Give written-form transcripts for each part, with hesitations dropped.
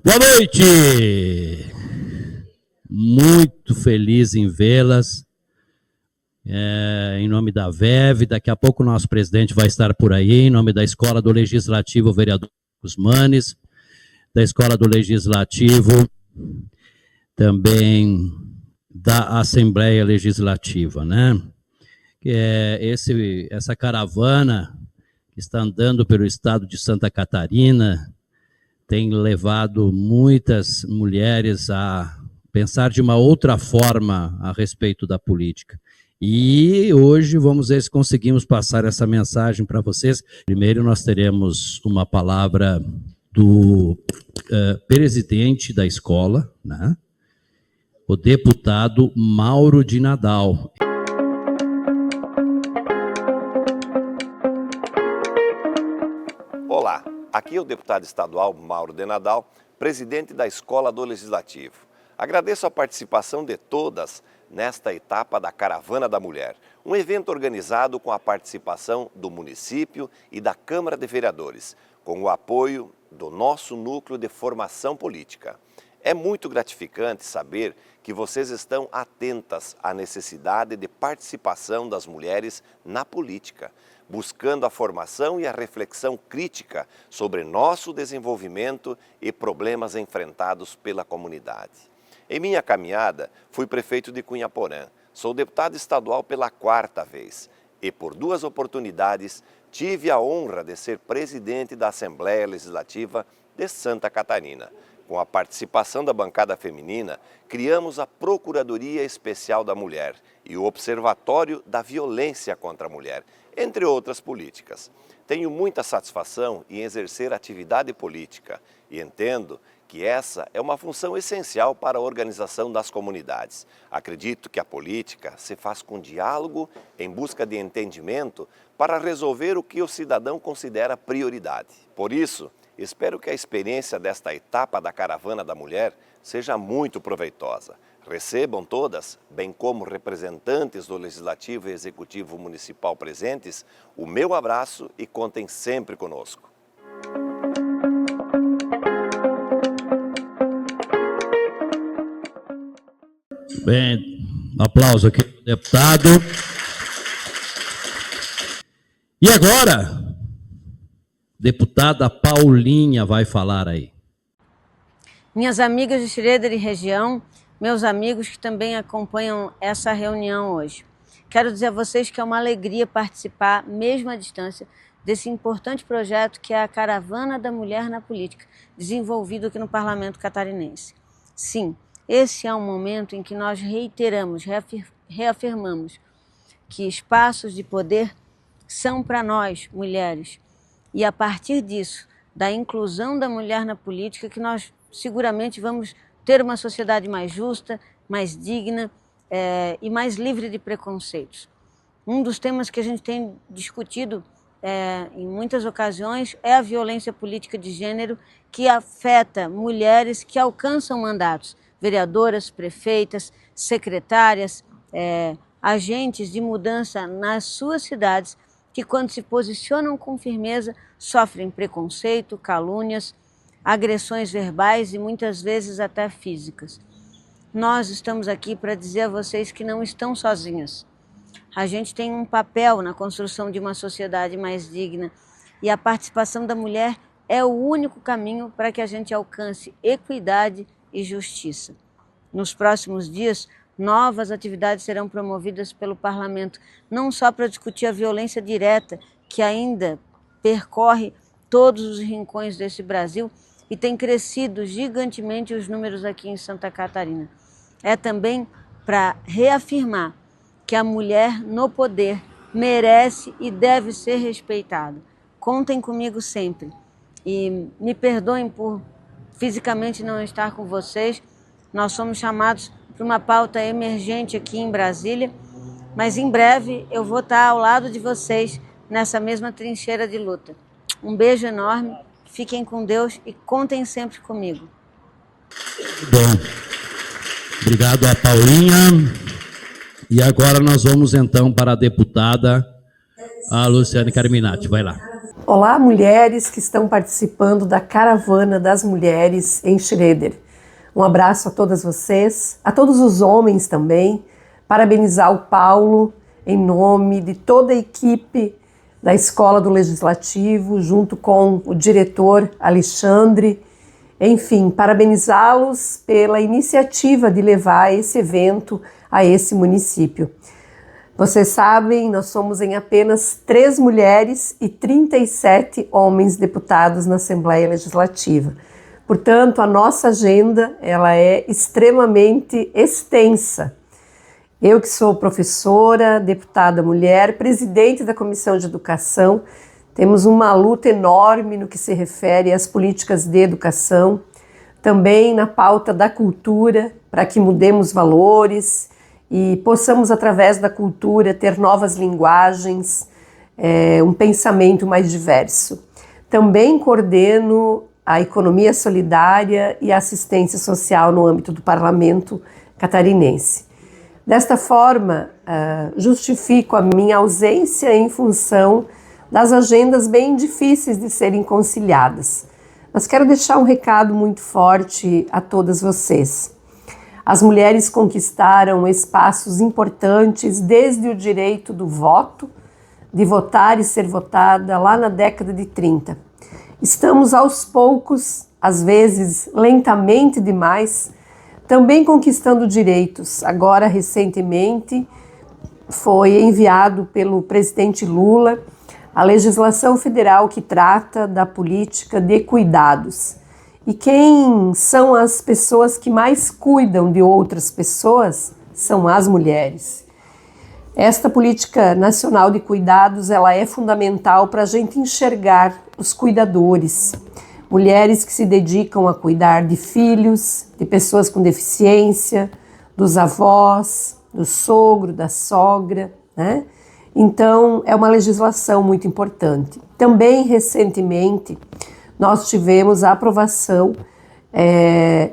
Boa noite! Muito feliz em vê-las. Em nome da VEV, daqui a pouco o nosso presidente vai estar por aí, em nome da Escola do Legislativo, o vereador Gusmanes, da Escola do Legislativo, também da Assembleia Legislativa, né? Que é essa caravana que está andando pelo estado de Santa Catarina, tem levado muitas mulheres a pensar de uma outra forma a respeito da política. E hoje vamos ver se conseguimos passar essa mensagem para vocês. Primeiro nós teremos uma palavra do presidente da escola, né? O deputado Mauro de Nadal. Olá, aqui é o deputado estadual Mauro de Nadal, presidente da Escola do Legislativo. Agradeço a participação de todas nesta etapa da Caravana da Mulher, um evento organizado com a participação do município e da Câmara de Vereadores, com o apoio do nosso núcleo de formação política. É muito gratificante saber que vocês estão atentas à necessidade de participação das mulheres na política, buscando a formação e a reflexão crítica sobre nosso desenvolvimento e problemas enfrentados pela comunidade. Em minha caminhada, fui prefeito de Cunha Porã, sou deputado estadual pela 4ª vez e, por 2 oportunidades, tive a honra de ser presidente da Assembleia Legislativa de Santa Catarina. Com a participação da bancada feminina, criamos a Procuradoria Especial da Mulher e o Observatório da Violência contra a Mulher, entre outras políticas. Tenho muita satisfação em exercer atividade política e entendo que essa é uma função essencial para a organização das comunidades. Acredito que a política se faz com diálogo, em busca de entendimento, para resolver o que o cidadão considera prioridade. Por isso, espero que a experiência desta etapa da Caravana da Mulher seja muito proveitosa. Recebam todas, bem como representantes do Legislativo e Executivo Municipal presentes, o meu abraço e contem sempre conosco. Bem, um aplauso aqui para o deputado. E agora, deputada Paulinha vai falar aí. Minhas amigas de Schroeder e região, meus amigos que também acompanham essa reunião hoje. Quero dizer a vocês que é uma alegria participar, mesmo à distância, desse importante projeto que é a Caravana da Mulher na Política, desenvolvido aqui no Parlamento Catarinense. Sim, esse é um momento em que nós reafirmamos que espaços de poder são para nós, mulheres, e a partir disso, da inclusão da mulher na política, que nós seguramente vamos ter uma sociedade mais justa, mais digna e mais livre de preconceitos. Um dos temas que a gente tem discutido em muitas ocasiões é a violência política de gênero que afeta mulheres que alcançam mandatos, vereadoras, prefeitas, secretárias, agentes de mudança nas suas cidades, que quando se posicionam com firmeza sofrem preconceito, calúnias, agressões verbais e muitas vezes até físicas. Nós estamos aqui para dizer a vocês que não estão sozinhas. A gente tem um papel na construção de uma sociedade mais digna e a participação da mulher é o único caminho para que a gente alcance equidade e justiça. Nos próximos dias, novas atividades serão promovidas pelo Parlamento, não só para discutir a violência direta que ainda percorre todos os rincões desse Brasil e tem crescido gigantemente os números aqui em Santa Catarina. É também para reafirmar que a mulher no poder merece e deve ser respeitada. Contem comigo sempre e me perdoem por fisicamente não estar com vocês. Nós somos chamados para uma pauta emergente aqui em Brasília, mas em breve eu vou estar ao lado de vocês nessa mesma trincheira de luta. Um beijo enorme, fiquem com Deus e contem sempre comigo. Bom, obrigado a Paulinha. E agora nós vamos então para a deputada a Luciane Carminati. Vai lá. Olá, mulheres que estão participando da Caravana das Mulheres em Schroeder. Um abraço a todas vocês, a todos os homens também. Parabenizar o Paulo em nome de toda a equipe da Escola do Legislativo, junto com o diretor Alexandre. Enfim, parabenizá-los pela iniciativa de levar esse evento a esse município. Vocês sabem, nós somos em apenas 3 mulheres e 37 homens deputados na Assembleia Legislativa. Portanto, a nossa agenda ela é extremamente extensa. Eu que sou professora, deputada mulher, presidente da Comissão de Educação, temos uma luta enorme no que se refere às políticas de educação, também na pauta da cultura, para que mudemos valores e possamos, através da cultura, ter novas linguagens, um pensamento mais diverso. Também coordeno a economia solidária e a assistência social no âmbito do parlamento catarinense. Desta forma, justifico a minha ausência em função das agendas bem difíceis de serem conciliadas. Mas quero deixar um recado muito forte a todas vocês. As mulheres conquistaram espaços importantes desde o direito do voto, de votar e ser votada lá na década de 30. Estamos aos poucos, às vezes lentamente demais, também conquistando direitos. Agora, recentemente, foi enviado pelo presidente Lula a legislação federal que trata da política de cuidados. E quem são as pessoas que mais cuidam de outras pessoas? São as mulheres. Esta política nacional de cuidados ela é fundamental para a gente enxergar os cuidadores. Mulheres que se dedicam a cuidar de filhos, de pessoas com deficiência, dos avós, do sogro, da sogra, né? Então, é uma legislação muito importante. Também, recentemente, nós tivemos a aprovação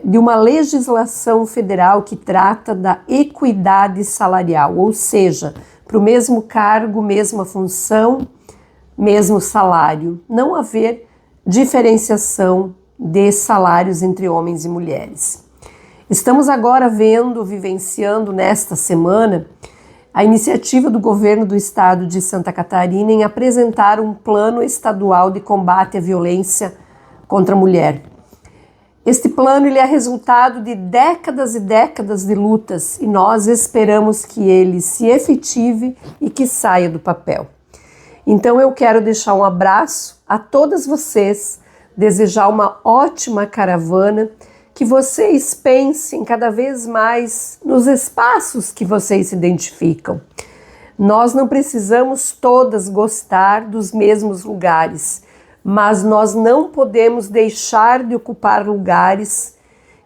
de uma legislação federal que trata da equidade salarial, ou seja, para o mesmo cargo, mesma função, mesmo salário. Não haver diferenciação de salários entre homens e mulheres. Estamos agora vivenciando nesta semana, a iniciativa do governo do estado de Santa Catarina em apresentar um plano estadual de combate à violência contra a mulher. Este plano ele é resultado de décadas e décadas de lutas e nós esperamos que ele se efetive e que saia do papel. Então eu quero deixar um abraço a todas vocês, desejar uma ótima caravana, que vocês pensem cada vez mais nos espaços que vocês se identificam. Nós não precisamos todas gostar dos mesmos lugares, mas nós não podemos deixar de ocupar lugares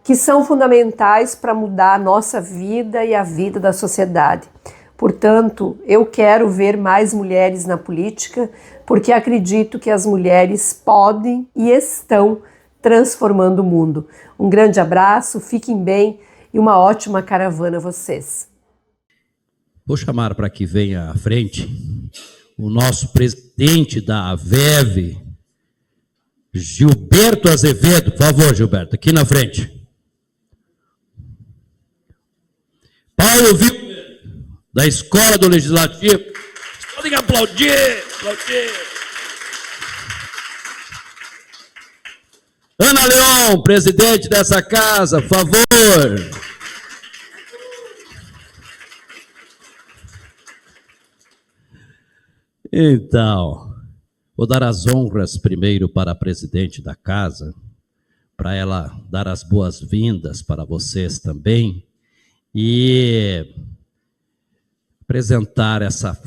que são fundamentais para mudar a nossa vida e a vida da sociedade. Portanto, eu quero ver mais mulheres na política, porque acredito que as mulheres podem e estão transformando o mundo. Um grande abraço, fiquem bem e uma ótima caravana a vocês. Vou chamar para que venha à frente o nosso presidente da AVEV, Gilberto Azevedo. Por favor, Gilberto, aqui na frente. Paulo Vilmer, da Escola do Legislativo. Podem aplaudir, aplaudir. Ana Leon, presidente dessa casa, por favor. Então, vou dar as honras primeiro para a presidente da casa, para ela dar as boas-vindas para vocês também e apresentar essa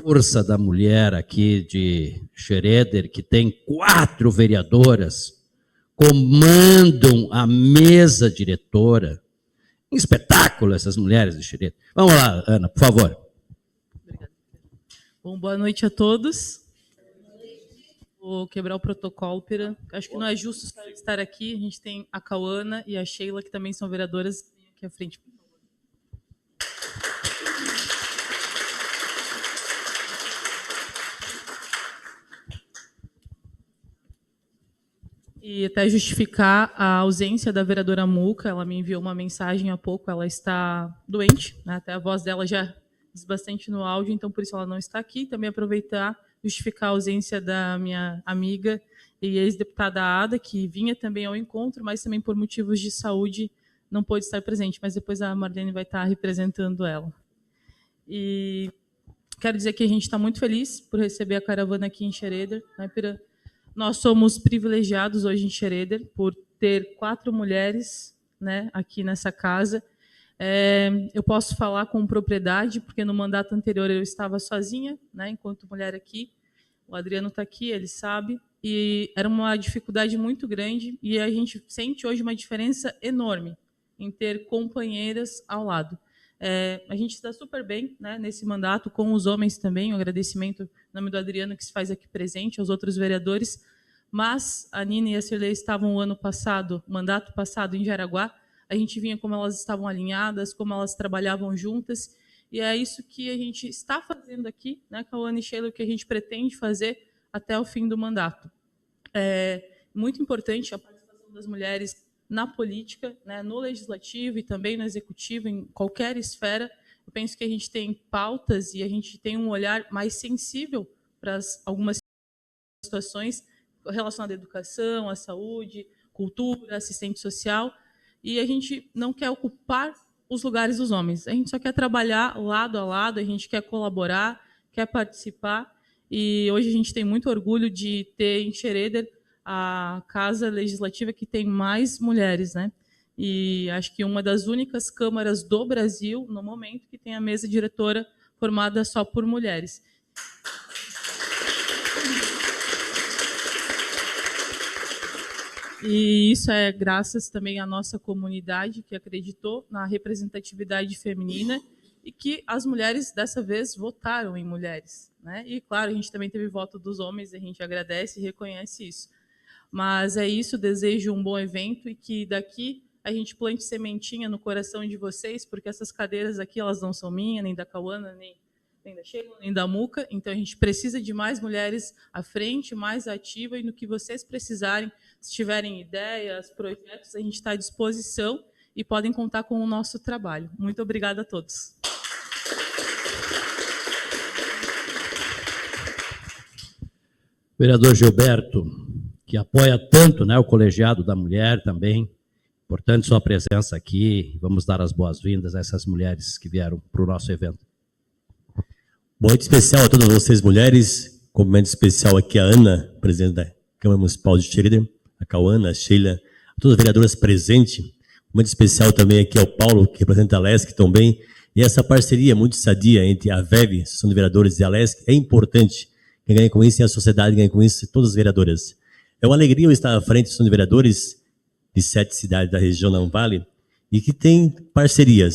força da mulher aqui de Schroeder, que tem 4 vereadoras, comandam a mesa diretora. Um espetáculo essas mulheres de Schroeder. Vamos lá, Ana, por favor. Obrigada. Bom, boa noite a todos. Vou quebrar o protocolo, Pira. Acho que não é justo estar aqui. A gente tem a Cauana e a Sheila, que também são vereadoras, aqui à frente. E até justificar a ausência da vereadora Muca, ela me enviou uma mensagem há pouco, ela está doente, né? Até a voz dela já diz bastante no áudio, então por isso ela não está aqui. Também aproveitar, justificar a ausência da minha amiga e ex-deputada Ada, que vinha também ao encontro, mas também por motivos de saúde não pôde estar presente, mas depois a Marlene vai estar representando ela. E quero dizer que a gente está muito feliz por receber a caravana aqui em Xereder, né, Pira? Nós somos privilegiados hoje em Xereder por ter 4 mulheres, né, aqui nessa casa. Eu posso falar com propriedade, porque no mandato anterior eu estava sozinha, né, enquanto mulher aqui. O Adriano está aqui, ele sabe. E era uma dificuldade muito grande e a gente sente hoje uma diferença enorme em ter companheiras ao lado. A gente está super bem, né, nesse mandato, com os homens também, um agradecimento em nome do Adriano, que se faz aqui presente, aos outros vereadores, mas a Nina e a Cirlei estavam o ano passado, mandato passado, em Jaraguá, a gente vinha como elas estavam alinhadas, como elas trabalhavam juntas, e é isso que a gente está fazendo aqui, né, Cauana e Sheila, o que a gente pretende fazer até o fim do mandato. É muito importante a participação das mulheres na política, né, no legislativo e também no executivo, em qualquer esfera. Eu penso que a gente tem pautas e a gente tem um olhar mais sensível para algumas situações relacionadas à educação, à saúde, cultura, assistente social, e a gente não quer ocupar os lugares dos homens. A gente só quer trabalhar lado a lado, a gente quer colaborar, quer participar, e hoje a gente tem muito orgulho de ter em Xereder a casa legislativa que tem mais mulheres, né? E acho que uma das únicas câmaras do Brasil, no momento, que tem a mesa diretora formada só por mulheres. E isso é graças também à nossa comunidade, que acreditou na representatividade feminina e que as mulheres, dessa vez, votaram em mulheres, né? E, claro, a gente também teve voto dos homens, a gente agradece e reconhece isso. Mas é isso, desejo um bom evento e que daqui a gente plante sementinha no coração de vocês, porque essas cadeiras aqui, elas não são minhas, nem da Cauana, nem da Sheila, nem da Muca, então a gente precisa de mais mulheres à frente, mais ativa, e no que vocês precisarem, se tiverem ideias, projetos, a gente está à disposição e podem contar com o nosso trabalho. Muito obrigada a todos. Vereador Gilberto, que apoia tanto, né, o colegiado da mulher também. Importante sua presença aqui. Vamos dar as boas-vindas a essas mulheres que vieram para o nosso evento. Boa noite especial a todas vocês, mulheres. Cumprimento especial aqui a Ana, presidente da Câmara Municipal de Xereder, a Cauana, a Sheila, a todas as vereadoras presentes. Cumprimento especial também aqui ao Paulo, que representa a LESC também. E essa parceria muito sadia entre a VEV, Associação de Vereadores, e a LESC é importante. Quem ganha com isso é a sociedade, ganha com isso todas as vereadoras. É uma alegria eu estar à frente da Associação de Vereadores de 7 cidades da região Não Vale e que tem parceria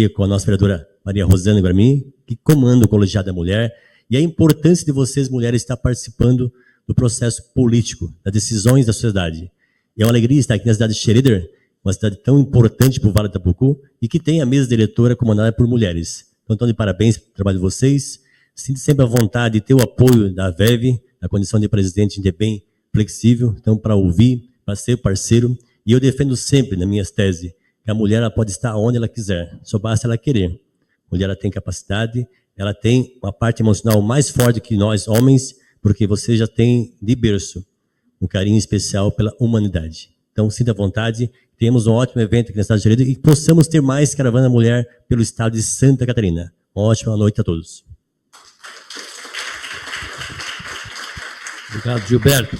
com a nossa vereadora Maria Rosana Guarmin, que comanda o Colegiado da Mulher, e a importância de vocês, mulheres, estar participando do processo político, das decisões da sociedade. E é uma alegria estar aqui na cidade de Xereder, uma cidade tão importante para o Vale do Itapucu, e que tem a mesa diretora comandada por mulheres. Então, de parabéns pelo trabalho de vocês. Sinto sempre a vontade de ter o apoio da VEV, na condição de presidente, de bem flexível, então, para ouvir, para ser parceiro. E eu defendo sempre, nas minhas teses, que a mulher ela pode estar onde ela quiser, só basta ela querer. A mulher ela tem capacidade, ela tem uma parte emocional mais forte que nós, homens, porque você já tem de berço um carinho especial pela humanidade. Então, sinta à vontade, temos um ótimo evento aqui na cidade de Xereder e possamos ter mais caravana mulher pelo estado de Santa Catarina. Uma ótima noite a todos. Obrigado, Gilberto.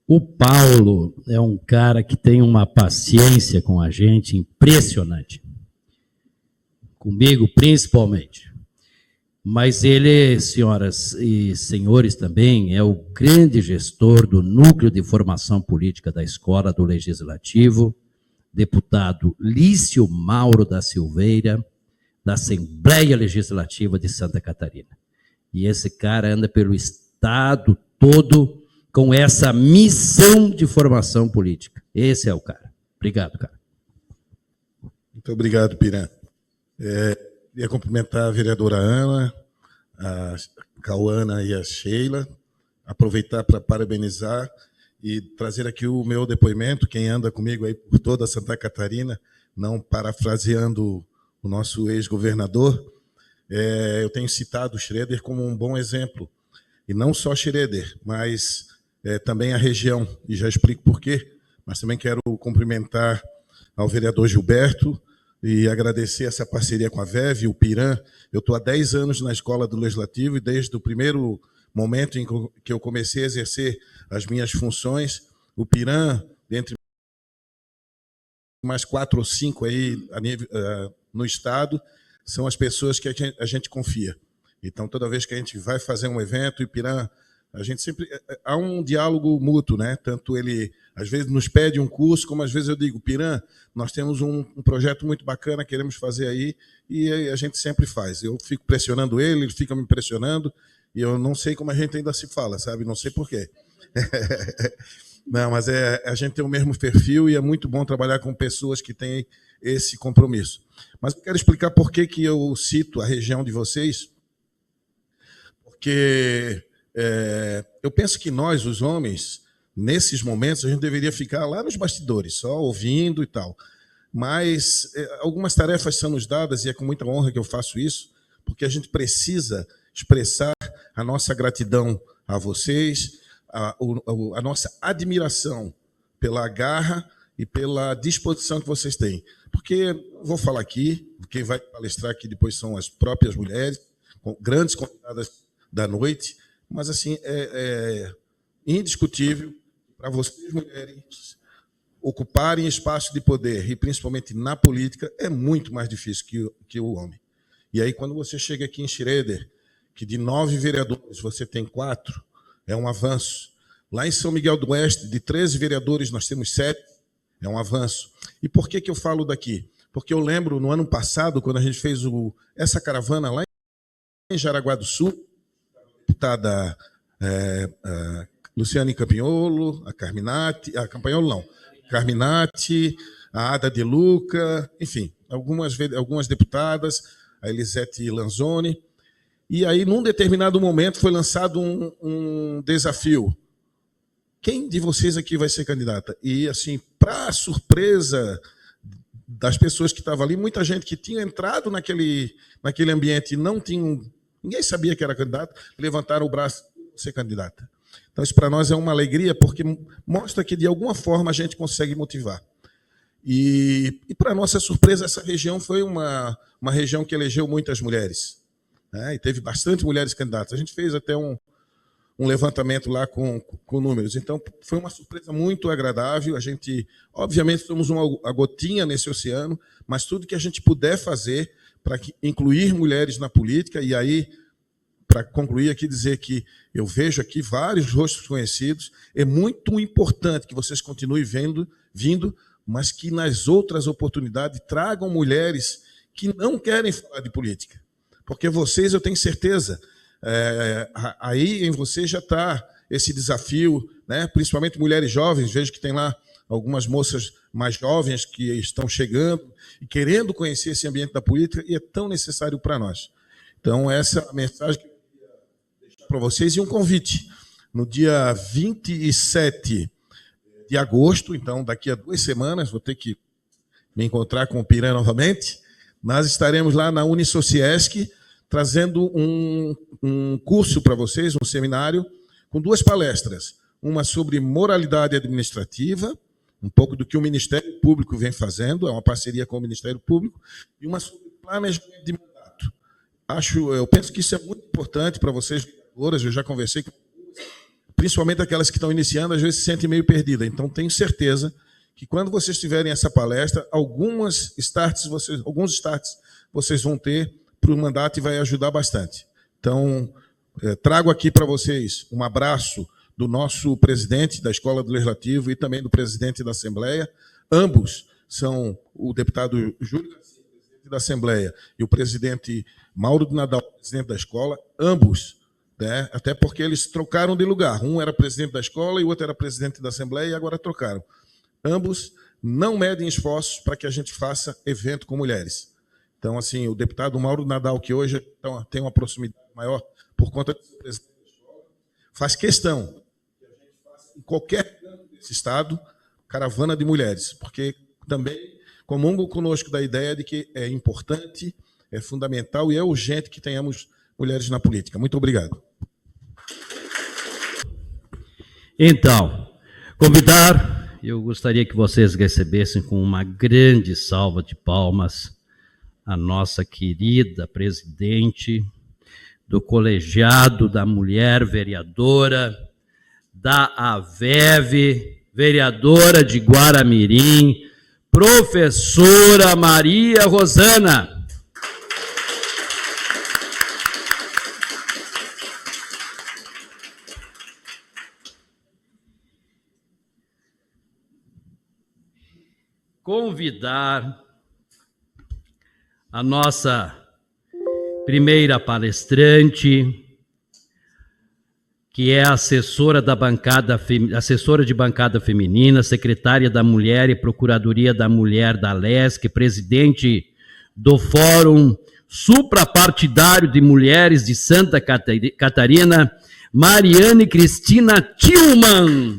O Paulo é um cara que tem uma paciência com a gente impressionante. Comigo, principalmente. Mas ele, senhoras e senhores, também é o grande gestor do Núcleo de Formação Política da Escola do Legislativo, deputado Lício Mauro da Silveira, da Assembleia Legislativa de Santa Catarina. E esse cara anda pelo estado todo com essa missão de formação política. Esse é o cara. Obrigado, cara. Muito obrigado, Piran. Queria cumprimentar a vereadora Ana, a Cauana e a Sheila, aproveitar para parabenizar e trazer aqui o meu depoimento, quem anda comigo aí por toda Santa Catarina, não parafraseando o nosso ex-governador, eu tenho citado Schroeder como um bom exemplo. E não só Schroeder, mas também a região, e já explico por quê, mas também quero cumprimentar ao vereador Gilberto e agradecer essa parceria com a VEV, o Piran. Eu estou há 10 anos na Escola do Legislativo e desde o primeiro momento em que eu comecei a exercer as minhas funções, o Piran, dentre mais 4 ou 5 aí no Estado, são as pessoas que a gente confia. Então, toda vez que a gente vai fazer um evento, o Ipirã, a gente sempre... Há um diálogo mútuo, né? Tanto ele, às vezes, nos pede um curso, como às vezes eu digo, Pirã, nós temos um projeto muito bacana, queremos fazer aí, e a gente sempre faz. Eu fico pressionando ele fica me pressionando, e eu não sei como a gente ainda se fala, sabe? Não sei por quê. Não, mas a gente tem o mesmo perfil e é muito bom trabalhar com pessoas que têm esse compromisso. Mas eu quero explicar por que eu cito a região de vocês, porque eu penso que nós, os homens, nesses momentos, a gente deveria ficar lá nos bastidores, só ouvindo e tal. Mas algumas tarefas são nos dadas, e é com muita honra que eu faço isso, porque a gente precisa expressar a nossa gratidão a vocês, a nossa admiração pela garra e pela disposição que vocês têm. Porque, vou falar aqui, quem vai palestrar aqui depois são as próprias mulheres, grandes convidadas da noite, mas assim é indiscutível para vocês, mulheres, ocuparem espaço de poder, e principalmente na política, é muito mais difícil que o homem. E aí, quando você chega aqui em Schroeder, que de 9 vereadores você tem 4, é um avanço. Lá em São Miguel do Oeste, de 13 vereadores, nós temos 7, é um avanço. E por que eu falo daqui? Porque eu lembro, no ano passado, quando a gente fez essa caravana lá em Jaraguá do Sul, a deputada Luciane Campignolo, a Carminati, a Ada de Luca, enfim, algumas deputadas, a Elisete Lanzoni. E aí, num determinado momento, foi lançado um desafio. Quem de vocês aqui vai ser candidata? E, assim, para surpresa das pessoas que estavam ali, muita gente que tinha entrado naquele ambiente e não tinha... Ninguém sabia que era candidato, levantaram o braço e ser candidata. Então, isso para nós é uma alegria, porque mostra que, de alguma forma, a gente consegue motivar. E para nossa surpresa, essa região foi uma região que elegeu muitas mulheres, né? E teve bastante mulheres candidatas. A gente fez até um levantamento lá com números. Então, foi uma surpresa muito agradável. A gente, obviamente, somos uma gotinha nesse oceano, mas tudo que a gente puder fazer para incluir mulheres na política, e aí, para concluir aqui, dizer que eu vejo aqui vários rostos conhecidos, é muito importante que vocês continuem vindo, mas que nas outras oportunidades tragam mulheres que não querem falar de política. Porque vocês, eu tenho certeza, aí em vocês já está esse desafio, né? Principalmente mulheres jovens, vejo que tem lá algumas moças mais jovens que estão chegando e querendo conhecer esse ambiente da política, e é tão necessário para nós. Então, essa é a mensagem que eu queria deixar para vocês, e um convite. No dia 27 de agosto, então daqui a 2 semanas, vou ter que me encontrar com o Pirã novamente, nós estaremos lá na Unisociesc, trazendo um curso para vocês, um seminário, com 2 palestras. Uma sobre moralidade administrativa, um pouco do que o Ministério Público vem fazendo, é uma parceria com o Ministério Público, e uma sobre planejamento de mandato. Eu penso que isso é muito importante para vocês, vereadoras, eu já conversei com principalmente aquelas que estão iniciando, às vezes se sentem meio perdidas. Então, tenho certeza que quando vocês tiverem essa palestra, alguns starts vocês vão ter para o mandato e vai ajudar bastante. Então, trago aqui para vocês um abraço do nosso presidente da Escola do Legislativo e também do presidente da Assembleia. Ambos são o deputado Júlio Garcia, presidente da Assembleia, e o presidente Mauro de Nadal, presidente da escola, ambos, né, até porque eles trocaram de lugar. Um era presidente da escola e o outro era presidente da Assembleia, e agora trocaram. Ambos não medem esforços para que a gente faça evento com mulheres. Então, assim, o deputado Mauro Nadal, que hoje tem uma proximidade maior por conta de ser presidente da escola, faz questão que a gente faça em qualquer canto desse estado, caravana de mulheres, porque também comungo conosco da ideia de que é importante, é fundamental e é urgente que tenhamos mulheres na política. Muito obrigado. Então, convidar, eu gostaria que vocês recebessem com uma grande salva de palmas a nossa querida presidente do Colegiado da Mulher Vereadora, da AVEV, vereadora de Guaramirim, professora Maria Rosana. Convidar a nossa primeira palestrante, que é assessora de bancada feminina, secretária da Mulher e Procuradoria da Mulher da LESC, presidente do Fórum Suprapartidário de Mulheres de Santa Catarina, Mariane Cristina Tillman.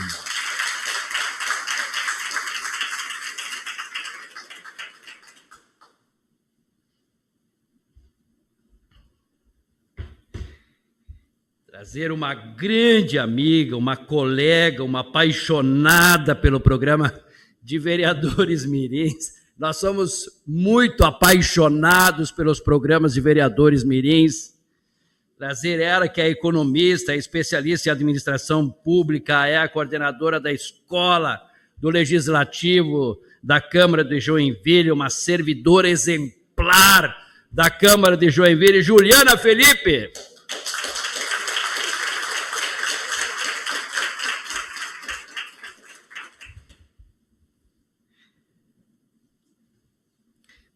Trazer uma grande amiga, uma colega, uma apaixonada pelo programa de vereadores mirins. Nós somos muito apaixonados pelos programas de vereadores mirins. Trazer ela, que é economista, é especialista em administração pública, é a coordenadora da Escola do Legislativo da Câmara de Joinville, uma servidora exemplar da Câmara de Joinville, Juliana Felipe.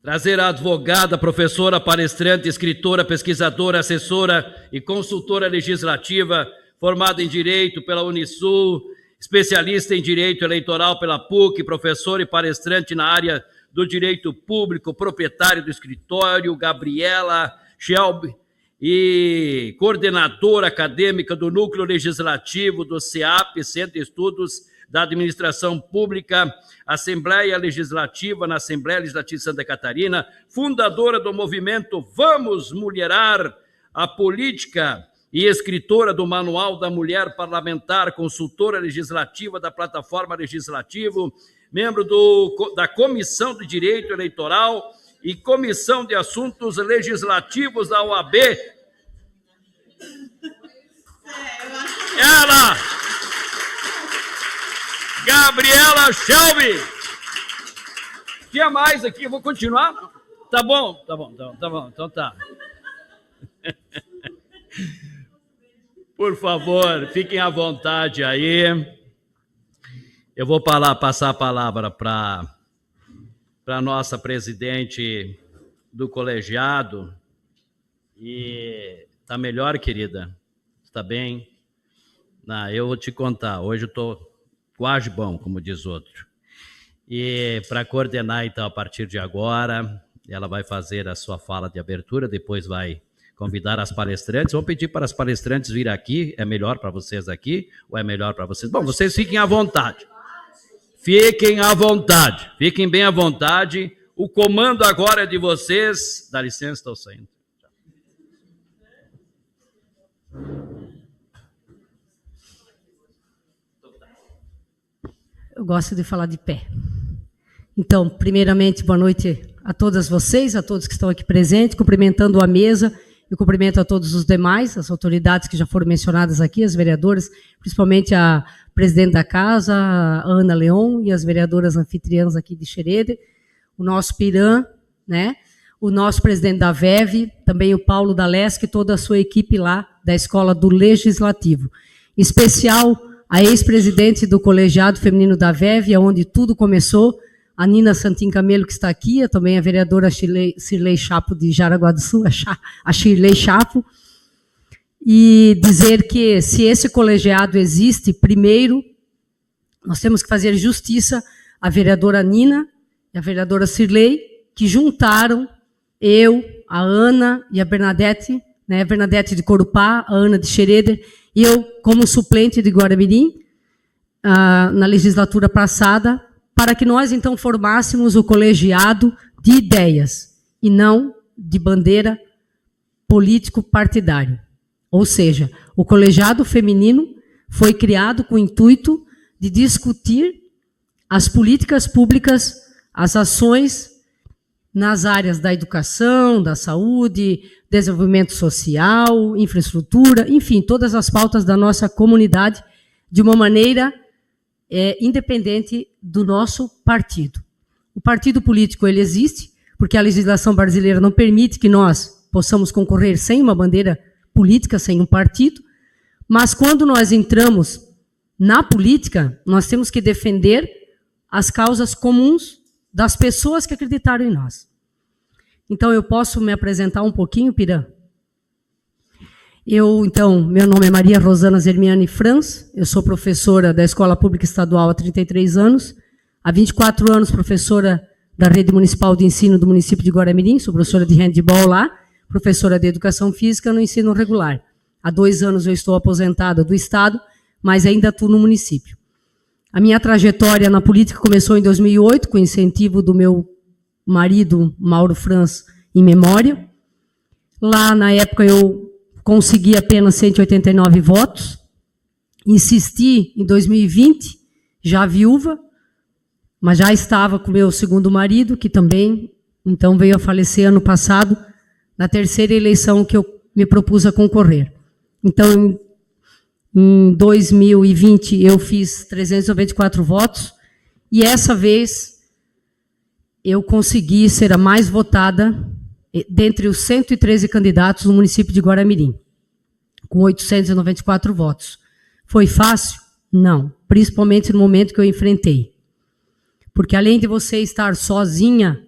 Trazer a advogada, professora, palestrante, escritora, pesquisadora, assessora e consultora legislativa, formada em Direito pela Unisul, especialista em Direito Eleitoral pela PUC, professora e palestrante na área do Direito Público, proprietária do escritório, Gabriela Shelby, e coordenadora acadêmica do Núcleo Legislativo do CEAP, Centro de Estudos da Administração Pública, Assembleia Legislativa na Assembleia Legislativa de Santa Catarina, fundadora do movimento Vamos Mulherar a Política e escritora do Manual da Mulher Parlamentar, consultora legislativa da Plataforma Legislativo, membro da Comissão de Direito Eleitoral e Comissão de Assuntos Legislativos da OAB. Ela, Gabriela Shelby. Tinha mais aqui, eu vou continuar? Tá bom, então tá. Por favor, fiquem à vontade aí. Eu vou passar a palavra para a nossa presidente do colegiado. E tá melhor, querida? Está bem? Não, eu vou te contar, hoje eu estou quase bom, como diz outro. E para coordenar, então, a partir de agora, ela vai fazer a sua fala de abertura, depois vai convidar as palestrantes. Vou pedir para as palestrantes vir aqui. É melhor para vocês aqui ou é melhor para vocês? Bom, vocês fiquem à vontade. Fiquem à vontade. Fiquem bem à vontade. O comando agora é de vocês. Dá licença, estou saindo. Eu gosto de falar de pé. Então, primeiramente, boa noite a todas vocês, a todos que estão aqui presentes, cumprimentando a mesa e cumprimento a todos os demais, as autoridades que já foram mencionadas aqui, as vereadoras, principalmente a presidente da casa, a Ana Leon, e as vereadoras anfitriãs aqui de Xereder, o nosso Piran, né? O nosso presidente da VEV, também o Paulo da LESC e toda a sua equipe lá da Escola do Legislativo. Em especial, a ex-presidente do Colegiado Feminino da VEV, onde tudo começou, a Nina Santin Camelo, que está aqui, também a vereadora Shirley Chapo de Jaraguá do Sul, a Shirley Chapo, e dizer que se esse colegiado existe, primeiro, nós temos que fazer justiça à vereadora Nina e à vereadora Shirley, que juntaram eu, a Ana e a Bernadette, né, a Bernadette de Corupá, a Ana de Xereder, e eu, como suplente de Guaramirim, na legislatura passada, para que nós, então, formássemos o colegiado de ideias e não de bandeira político-partidário. Ou seja, o colegiado feminino foi criado com o intuito de discutir as políticas públicas, as ações nas áreas da educação, da saúde, desenvolvimento social, infraestrutura, enfim, todas as pautas da nossa comunidade, de uma maneira independente do nosso partido. O partido político, ele existe, porque a legislação brasileira não permite que nós possamos concorrer sem uma bandeira política, sem um partido, mas quando nós entramos na política, nós temos que defender as causas comuns das pessoas que acreditaram em nós. Então, eu posso me apresentar um pouquinho, Pirã? Então, meu nome é Maria Rosana Zermiani Franz, eu sou professora da Escola Pública Estadual há 33 anos, há 24 anos professora da Rede Municipal de Ensino do município de Guaramirim, sou professora de handebol lá, professora de Educação Física no ensino regular. Há 2 anos eu estou aposentada do Estado, mas ainda atuo no município. A minha trajetória na política começou em 2008, com incentivo do meu marido, Mauro Franz, em memória. Lá, na época, eu consegui apenas 189 votos. Insisti em 2020, já viúva, mas já estava com meu segundo marido, que também, então, veio a falecer ano passado, na terceira eleição que eu me propus a concorrer. Então, em 2020, eu fiz 394 votos, e essa vez eu consegui ser a mais votada dentre os 113 candidatos no município de Guaramirim, com 894 votos. Foi fácil? Não, principalmente no momento que eu enfrentei. Porque além de você estar sozinha,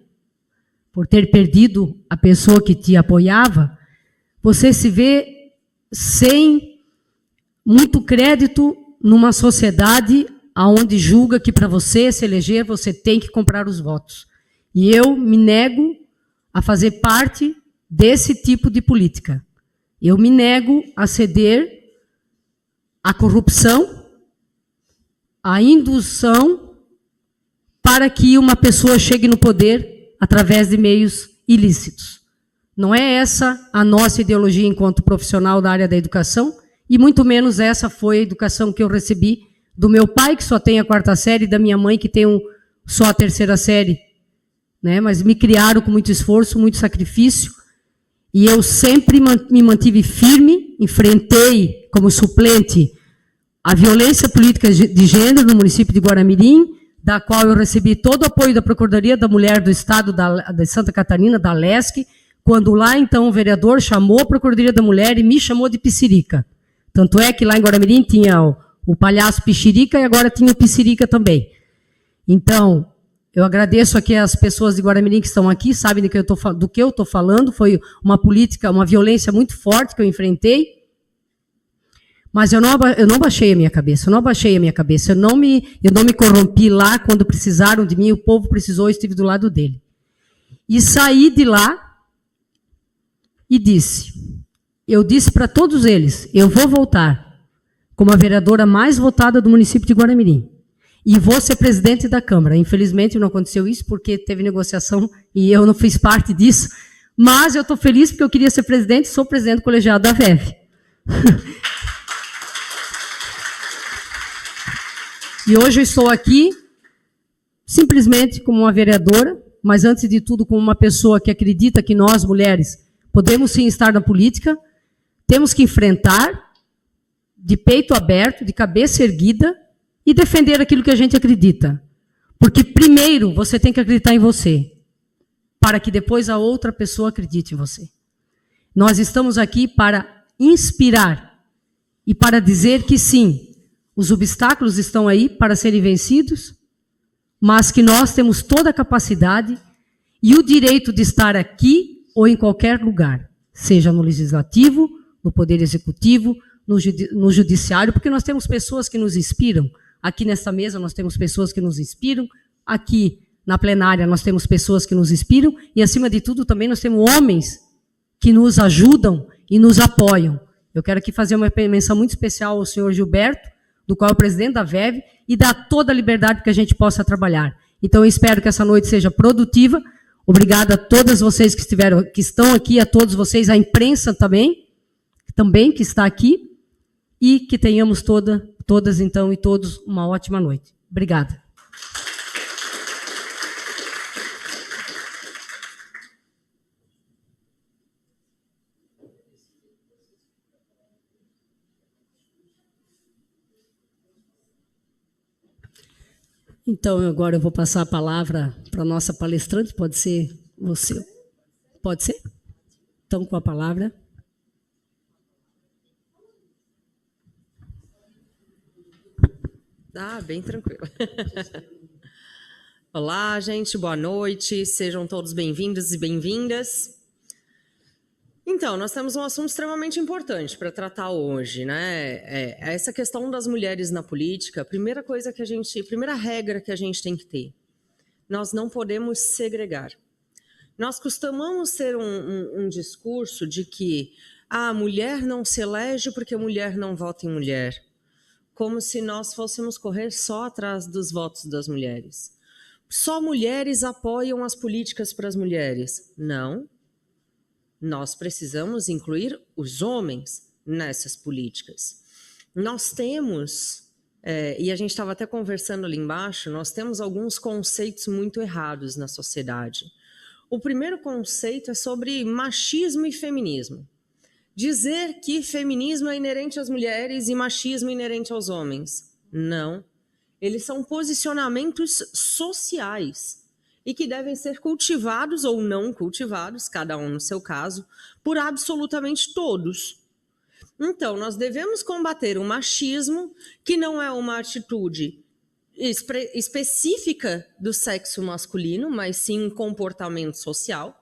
por ter perdido a pessoa que te apoiava, você se vê sem muito crédito numa sociedade onde julga que para você se eleger, você tem que comprar os votos. E eu me nego a fazer parte desse tipo de política. Eu me nego a ceder à corrupção, à indução, para que uma pessoa chegue no poder através de meios ilícitos. Não é essa a nossa ideologia enquanto profissional da área da educação, e muito menos essa foi a educação que eu recebi do meu pai, que só tem a 4ª série, e da minha mãe, que tem só a 3ª série. Né? Mas me criaram com muito esforço, muito sacrifício, e eu sempre me mantive firme, enfrentei como suplente a violência política de gênero no município de Guaramirim, da qual eu recebi todo o apoio da Procuradoria da Mulher do Estado de Santa Catarina, da LESC, quando lá, então, o vereador chamou a Procuradoria da Mulher e me chamou de Piscirica. Tanto é que lá em Guaramirim tinha o palhaço Pichirica e agora tinha o Piscirica também. Então, eu agradeço aqui as pessoas de Guaramirim que estão aqui, sabem do que eu estou falando, foi uma política, uma violência muito forte que eu enfrentei, mas eu não baixei a minha cabeça, eu não me corrompi lá quando precisaram de mim, o povo precisou, eu estive do lado dele. E saí de lá e eu disse para todos eles, eu vou voltar como a vereadora mais votada do município de Guaramirim. E vou ser presidente da Câmara. Infelizmente não aconteceu isso, porque teve negociação e eu não fiz parte disso. Mas eu estou feliz porque eu queria ser presidente e sou presidente do colegiado da VEV. E hoje eu estou aqui simplesmente como uma vereadora, mas antes de tudo como uma pessoa que acredita que nós, mulheres, podemos sim estar na política, temos que enfrentar de peito aberto, de cabeça erguida, e defender aquilo que a gente acredita. Porque primeiro você tem que acreditar em você, para que depois a outra pessoa acredite em você. Nós estamos aqui para inspirar e para dizer que sim, os obstáculos estão aí para serem vencidos, mas que nós temos toda a capacidade e o direito de estar aqui ou em qualquer lugar, seja no Legislativo, no Poder Executivo, no Judiciário, porque nós temos pessoas que nos inspiram. Aqui nesta mesa nós temos pessoas que nos inspiram, aqui na plenária nós temos pessoas que nos inspiram e, acima de tudo, também nós temos homens que nos ajudam e nos apoiam. Eu quero aqui fazer uma menção muito especial ao senhor Gilberto, do qual é o presidente da VEV, e dá toda a liberdade que a gente possa trabalhar. Então, eu espero que essa noite seja produtiva. Obrigada a todas vocês que estão aqui, a todos vocês, a imprensa também que está aqui, e que tenhamos todas, então, e todos uma ótima noite. Obrigada. Então, agora eu vou passar a palavra para a nossa palestrante, pode ser você? Pode ser? Então, com a palavra. Bem tranquilo. Olá, gente, boa noite, sejam todos bem-vindos e bem-vindas. Então, nós temos um assunto extremamente importante para tratar hoje, né? Essa questão das mulheres na política. Primeira regra que a gente tem que ter: nós não podemos segregar. Nós costumamos ter um discurso de que a mulher não se elege porque a mulher não vota em mulher, como se nós fôssemos correr só atrás dos votos das mulheres. Só mulheres apoiam as políticas para as mulheres. Não. Nós precisamos incluir os homens nessas políticas. Nós temos, e a gente estava até conversando ali embaixo, nós temos alguns conceitos muito errados na sociedade. O primeiro conceito é sobre machismo e feminismo. Dizer que feminismo é inerente às mulheres e machismo é inerente aos homens. Não. Eles são posicionamentos sociais e que devem ser cultivados ou não cultivados, cada um no seu caso, por absolutamente todos. Então, nós devemos combater o machismo, que não é uma atitude específica do sexo masculino, mas sim um comportamento social.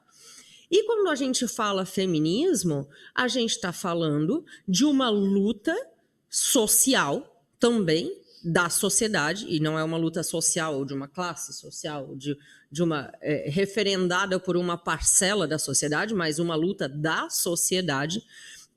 E quando a gente fala feminismo, a gente está falando de uma luta social também da sociedade, e não é uma luta social ou de uma classe social, de uma referendada por uma parcela da sociedade, mas uma luta da sociedade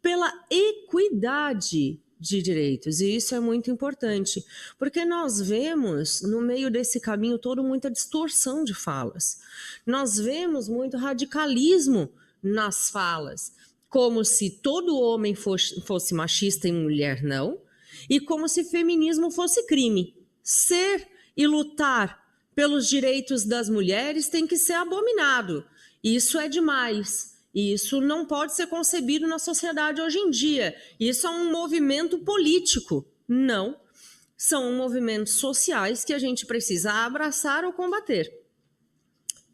pela equidade de direitos. E isso é muito importante, porque nós vemos no meio desse caminho todo muita distorção de falas. Nós vemos muito radicalismo nas falas, como se todo homem fosse machista e mulher não, e como se feminismo fosse crime. Ser e lutar pelos direitos das mulheres tem que ser abominado. Isso é demais. Isso não pode ser concebido na sociedade hoje em dia. Isso é um movimento político. Não. São movimentos sociais que a gente precisa abraçar ou combater.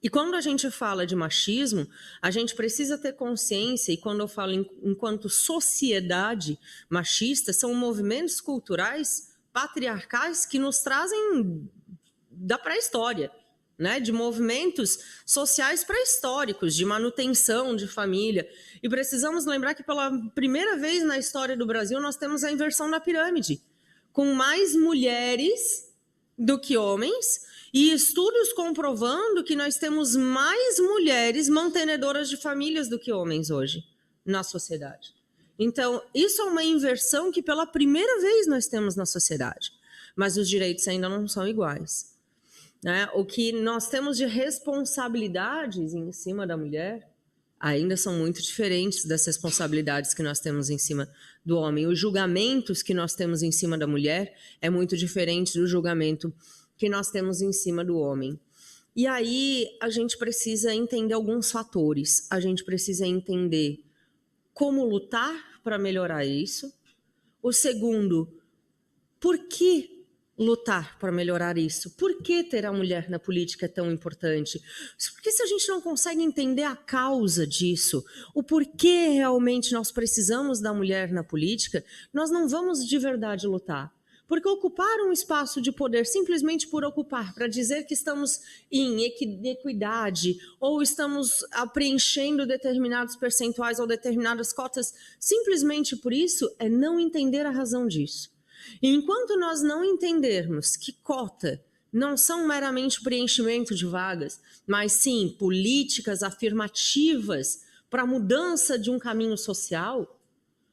E quando a gente fala de machismo, a gente precisa ter consciência, e quando eu falo enquanto sociedade machista, são movimentos culturais patriarcais que nos trazem da pré-história, né? De movimentos sociais pré-históricos, de manutenção de família. E precisamos lembrar que pela primeira vez na história do Brasil nós temos a inversão da pirâmide, com mais mulheres do que homens, e estudos comprovando que nós temos mais mulheres mantenedoras de famílias do que homens hoje na sociedade. Então, isso é uma inversão que pela primeira vez nós temos na sociedade, mas os direitos ainda não são iguais, né? O que nós temos de responsabilidades em cima da mulher ainda são muito diferentes das responsabilidades que nós temos em cima do homem. Os julgamentos que nós temos em cima da mulher é muito diferente do julgamento que nós temos em cima do homem. E aí a gente precisa entender alguns fatores. A gente precisa entender como lutar para melhorar isso. O segundo, por que lutar para melhorar isso? Por que ter a mulher na política é tão importante? Porque se a gente não consegue entender a causa disso, o porquê realmente nós precisamos da mulher na política, nós não vamos de verdade lutar. Porque ocupar um espaço de poder simplesmente por ocupar, para dizer que estamos em equidade ou estamos preenchendo determinados percentuais ou determinadas cotas, simplesmente por isso é não entender a razão disso. E enquanto nós não entendermos que cota não são meramente preenchimento de vagas, mas sim políticas afirmativas para a mudança de um caminho social,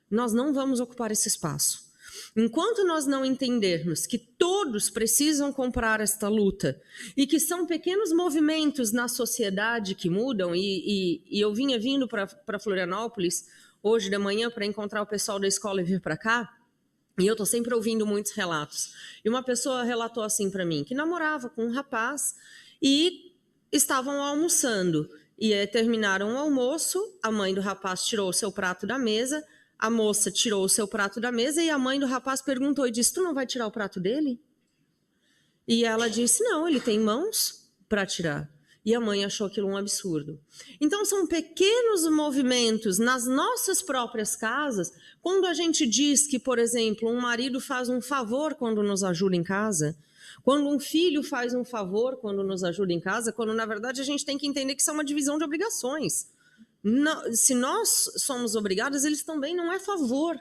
nós não vamos ocupar esse espaço. Enquanto nós não entendermos que todos precisam comprar esta luta e que são pequenos movimentos na sociedade que mudam, e eu vinha vindo para Florianópolis hoje de manhã para encontrar o pessoal da escola e vir para cá, e eu estou sempre ouvindo muitos relatos. E uma pessoa relatou assim para mim, que namorava com um rapaz e estavam almoçando. E terminaram o almoço, a mãe do rapaz tirou o seu prato da mesa, a moça tirou o seu prato da mesa e a mãe do rapaz perguntou e disse, tu não vai tirar o prato dele? E ela disse, não, ele tem mãos para tirar. E a mãe achou aquilo um absurdo. Então, são pequenos movimentos nas nossas próprias casas, quando a gente diz que, por exemplo, um marido faz um favor quando nos ajuda em casa, quando um filho faz um favor quando nos ajuda em casa, quando, na verdade, a gente tem que entender que isso é uma divisão de obrigações. Não, se nós somos obrigados, eles também não é favor.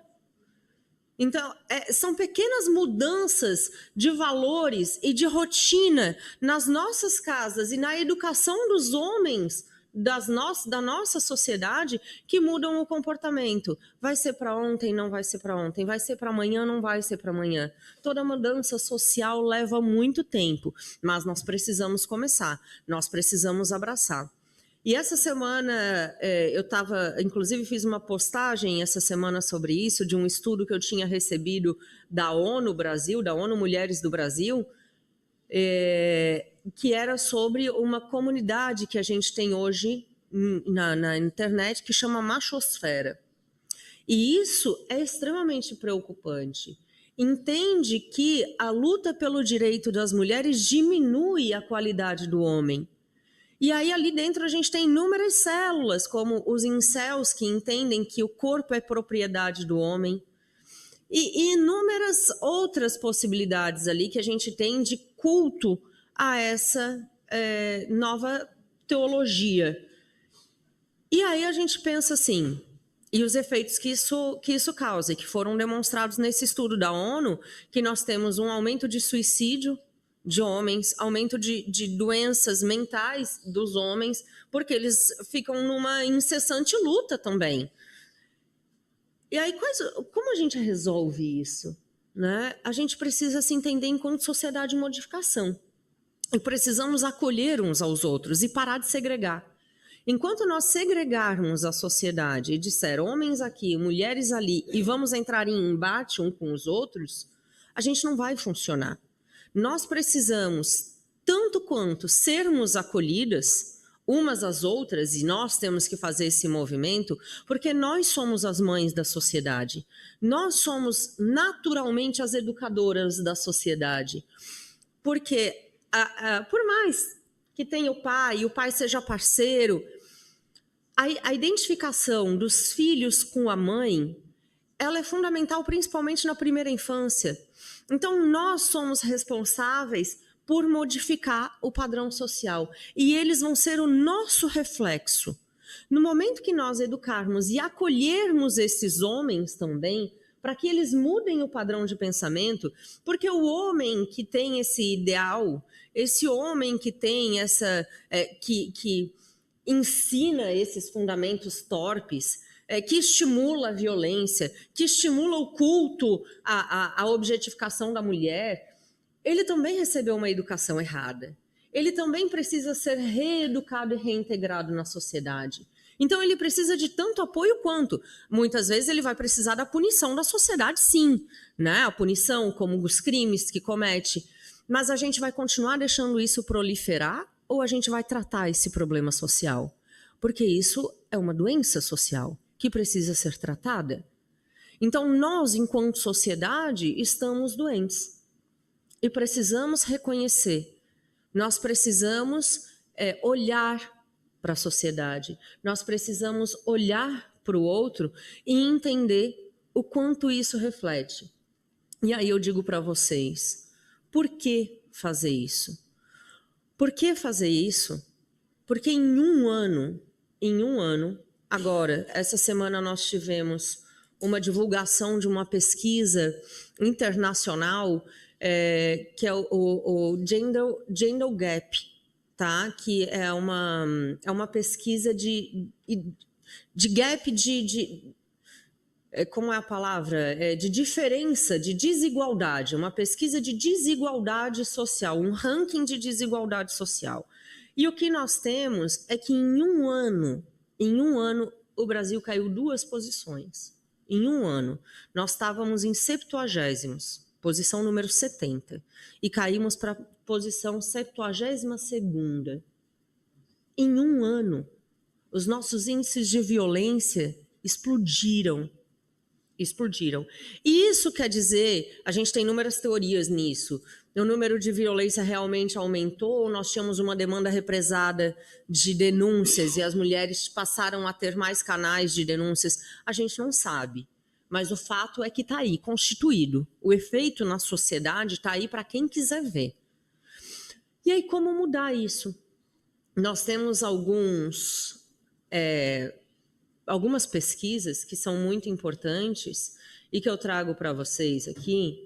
Então, são pequenas mudanças de valores e de rotina nas nossas casas e na educação dos homens da nossa sociedade que mudam o comportamento. Vai ser para ontem, não vai ser para ontem. Vai ser para amanhã, não vai ser para amanhã. Toda mudança social leva muito tempo, mas nós precisamos começar, nós precisamos abraçar. E essa semana, inclusive fiz uma postagem essa semana sobre isso, de um estudo que eu tinha recebido da ONU Brasil, da ONU Mulheres do Brasil, que era sobre uma comunidade que a gente tem hoje na internet, que chama machosfera. E isso é extremamente preocupante. Entende que a luta pelo direito das mulheres diminui a qualidade do homem. E aí ali dentro a gente tem inúmeras células, como os incels, que entendem que o corpo é propriedade do homem, e inúmeras outras possibilidades ali que a gente tem de culto a essa nova teologia. E aí a gente pensa assim, e os efeitos que isso causa, que foram demonstrados nesse estudo da ONU, que nós temos um aumento de suicídio de homens, aumento de doenças mentais dos homens, porque eles ficam numa incessante luta também. E aí, como a gente resolve isso? Né? A gente precisa se entender enquanto sociedade em modificação. E precisamos acolher uns aos outros e parar de segregar. Enquanto nós segregarmos a sociedade e disser homens aqui, mulheres ali, e vamos entrar em embate um com os outros, a gente não vai funcionar. Nós precisamos, tanto quanto sermos acolhidas umas às outras, e nós temos que fazer esse movimento, porque nós somos as mães da sociedade. Nós somos naturalmente as educadoras da sociedade. Porque, por mais que tenha o pai e o pai seja parceiro, a identificação dos filhos com a mãe, ela é fundamental, principalmente na primeira infância. Então, nós somos responsáveis por modificar o padrão social. E eles vão ser o nosso reflexo. No momento que nós educarmos e acolhermos esses homens também, para que eles mudem o padrão de pensamento, porque o homem que tem esse ideal, esse homem que tem que ensina esses fundamentos torpes, que estimula a violência, que estimula o culto à objetificação da mulher, ele também recebeu uma educação errada. Ele também precisa ser reeducado e reintegrado na sociedade. Então, ele precisa de tanto apoio quanto. Muitas vezes, ele vai precisar da punição da sociedade, sim. Né? A punição, como os crimes que comete. Mas a gente vai continuar deixando isso proliferar ou a gente vai tratar esse problema social? Porque isso é uma doença social que precisa ser tratada. Então, nós, enquanto sociedade, estamos doentes. E precisamos reconhecer. Nós precisamos olhar para a sociedade. Nós precisamos olhar para o outro e entender o quanto isso reflete. E aí eu digo para vocês, por que fazer isso? Por que fazer isso? Porque em um ano, agora, essa semana nós tivemos uma divulgação de uma pesquisa internacional que é o Gender Gap, tá? Que é uma pesquisa de gap como é a palavra? De diferença, de desigualdade, uma pesquisa de desigualdade social, um ranking de desigualdade social. E o que nós temos é que em um ano, o Brasil caiu 2 posições. Em um ano, nós estávamos em 70º, posição número 70, e caímos para a posição 72ª. Em um ano, os nossos índices de violência explodiram. E isso quer dizer, a gente tem inúmeras teorias nisso, o número de violência realmente aumentou, ou nós tínhamos uma demanda represada de denúncias e as mulheres passaram a ter mais canais de denúncias, a gente não sabe. Mas o fato é que está aí, constituído. O efeito na sociedade está aí para quem quiser ver. E aí, como mudar isso? Nós temos algumas pesquisas que são muito importantes e que eu trago para vocês aqui,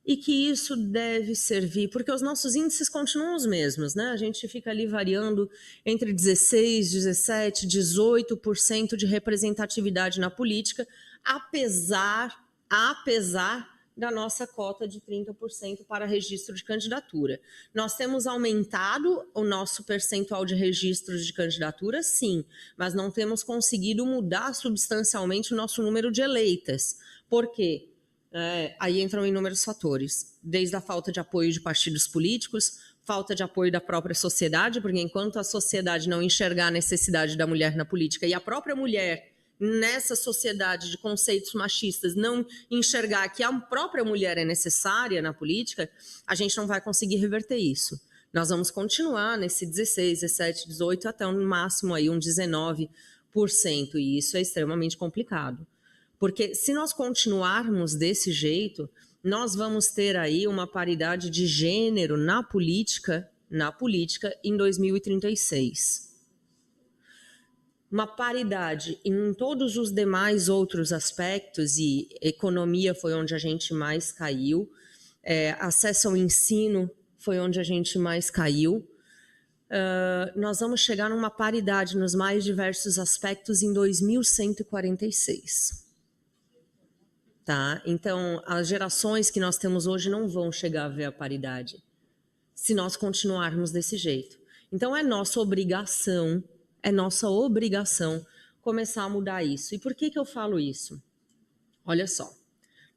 e que isso deve servir, porque os nossos índices continuam os mesmos, né? A gente fica ali variando entre 16, 17, 18% de representatividade na política, apesar da nossa cota de 30% para registro de candidatura. Nós temos aumentado o nosso percentual de registros de candidatura, sim, mas não temos conseguido mudar substancialmente o nosso número de eleitas. Por quê? Aí entram inúmeros fatores, desde a falta de apoio de partidos políticos, falta de apoio da própria sociedade, porque enquanto a sociedade não enxergar a necessidade da mulher na política e a própria mulher nessa sociedade de conceitos machistas não enxergar que a própria mulher é necessária na política, a gente não vai conseguir reverter isso. Nós vamos continuar nesse 16, 17, 18 até no máximo aí um 19%, e isso é extremamente complicado. Porque se nós continuarmos desse jeito, nós vamos ter aí uma paridade de gênero na política em 2036. Uma paridade em todos os demais outros aspectos, e economia foi onde a gente mais caiu, acesso ao ensino foi onde a gente mais caiu. Nós vamos chegar numa paridade nos mais diversos aspectos em 2146. Tá? Então, as gerações que nós temos hoje não vão chegar a ver a paridade se nós continuarmos desse jeito. Então, é nossa obrigação começar a mudar isso. E por que eu falo isso? Olha só,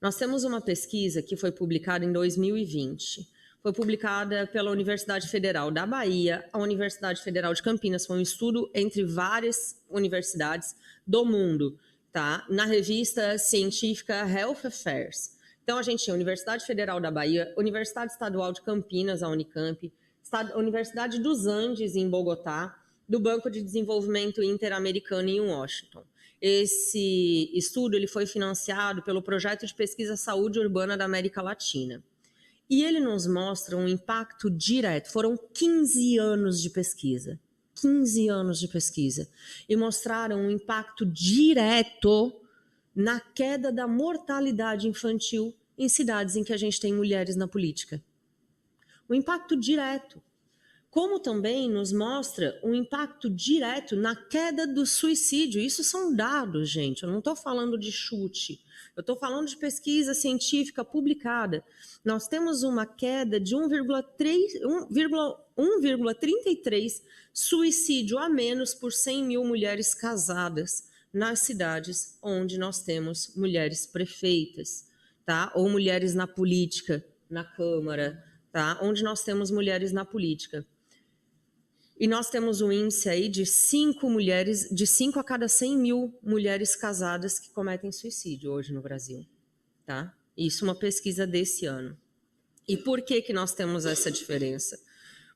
nós temos uma pesquisa que foi publicada em 2020, foi publicada pela Universidade Federal da Bahia, a Universidade Federal de Campinas, foi um estudo entre várias universidades do mundo, tá? Na revista científica Health Affairs. Então, a gente tinha a Universidade Federal da Bahia, Universidade Estadual de Campinas, a Unicamp, Universidade dos Andes, em Bogotá, do Banco de Desenvolvimento Interamericano em Washington. Esse estudo ele foi financiado pelo Projeto de Pesquisa Saúde Urbana da América Latina. E ele nos mostra um impacto direto. Foram 15 anos de pesquisa. 15 anos de pesquisa, e mostraram um impacto direto na queda da mortalidade infantil em cidades em que a gente tem mulheres na política. O impacto direto. Como também nos mostra um impacto direto na queda do suicídio. Isso são dados, gente, eu não estou falando de chute, eu estou falando de pesquisa científica publicada. Nós temos uma queda de 1,33 suicídio a menos por 100 mil mulheres casadas nas cidades onde nós temos mulheres prefeitas, tá? Ou mulheres na política, na Câmara, tá? Onde nós temos mulheres na política. E nós temos um índice aí de 5 a cada 100 mil mulheres casadas que cometem suicídio hoje no Brasil, tá? Isso é uma pesquisa desse ano. E por que nós temos essa diferença?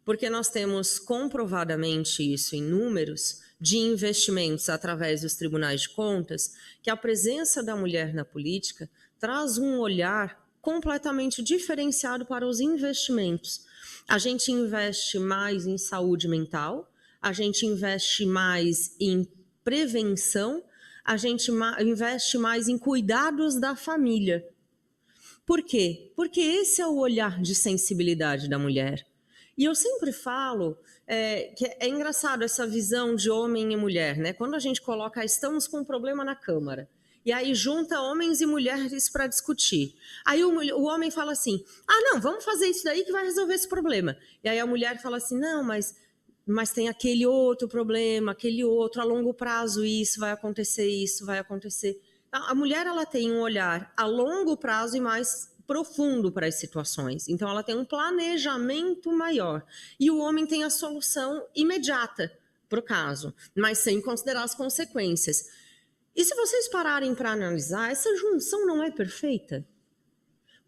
Porque nós temos comprovadamente isso em números de investimentos através dos tribunais de contas, que a presença da mulher na política traz um olhar completamente diferenciado para os investimentos. A gente investe mais em saúde mental, a gente investe mais em prevenção, a gente investe mais em cuidados da família. Por quê? Porque esse é o olhar de sensibilidade da mulher. E eu sempre falo que é engraçado essa visão de homem e mulher, né? Quando a gente coloca, estamos com um problema na Câmara, E aí junta homens e mulheres para discutir. Aí o homem fala assim, não, vamos fazer isso daí que vai resolver esse problema. E aí a mulher fala assim, não, mas tem aquele outro problema, aquele outro, a longo prazo isso vai acontecer. A mulher ela tem um olhar a longo prazo e mais profundo para as situações. Então ela tem um planejamento maior. E o homem tem a solução imediata para o caso, mas sem considerar as consequências. E se vocês pararem para analisar, essa junção não é perfeita?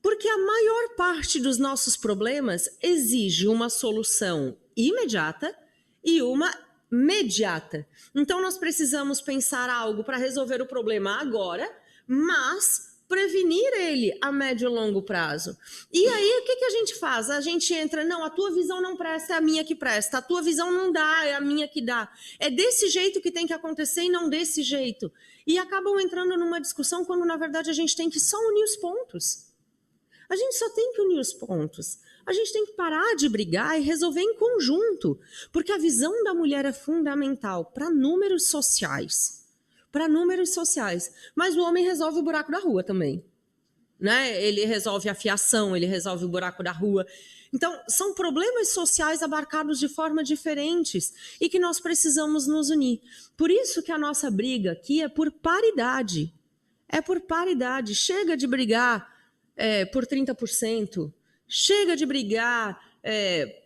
Porque a maior parte dos nossos problemas exige uma solução imediata e uma mediata. Então, nós precisamos pensar algo para resolver o problema agora, mas prevenir ele a médio e longo prazo. E aí, o que a gente faz? A gente entra, não, a tua visão não presta, é a minha que presta. A tua visão não dá, é a minha que dá. É desse jeito que tem que acontecer e não desse jeito. E acabam entrando numa discussão quando, na verdade, a gente tem que só unir os pontos. A gente só tem que unir os pontos. A gente tem que parar de brigar e resolver em conjunto. Porque a visão da mulher é fundamental para números sociais. Mas o homem resolve o buraco da rua também. Né? Ele resolve a fiação, ele resolve o buraco da rua. Então, são problemas sociais abarcados de forma diferentes e que nós precisamos nos unir. Por isso que a nossa briga aqui é por paridade. É por paridade. Chega de brigar por 30%. Chega de brigar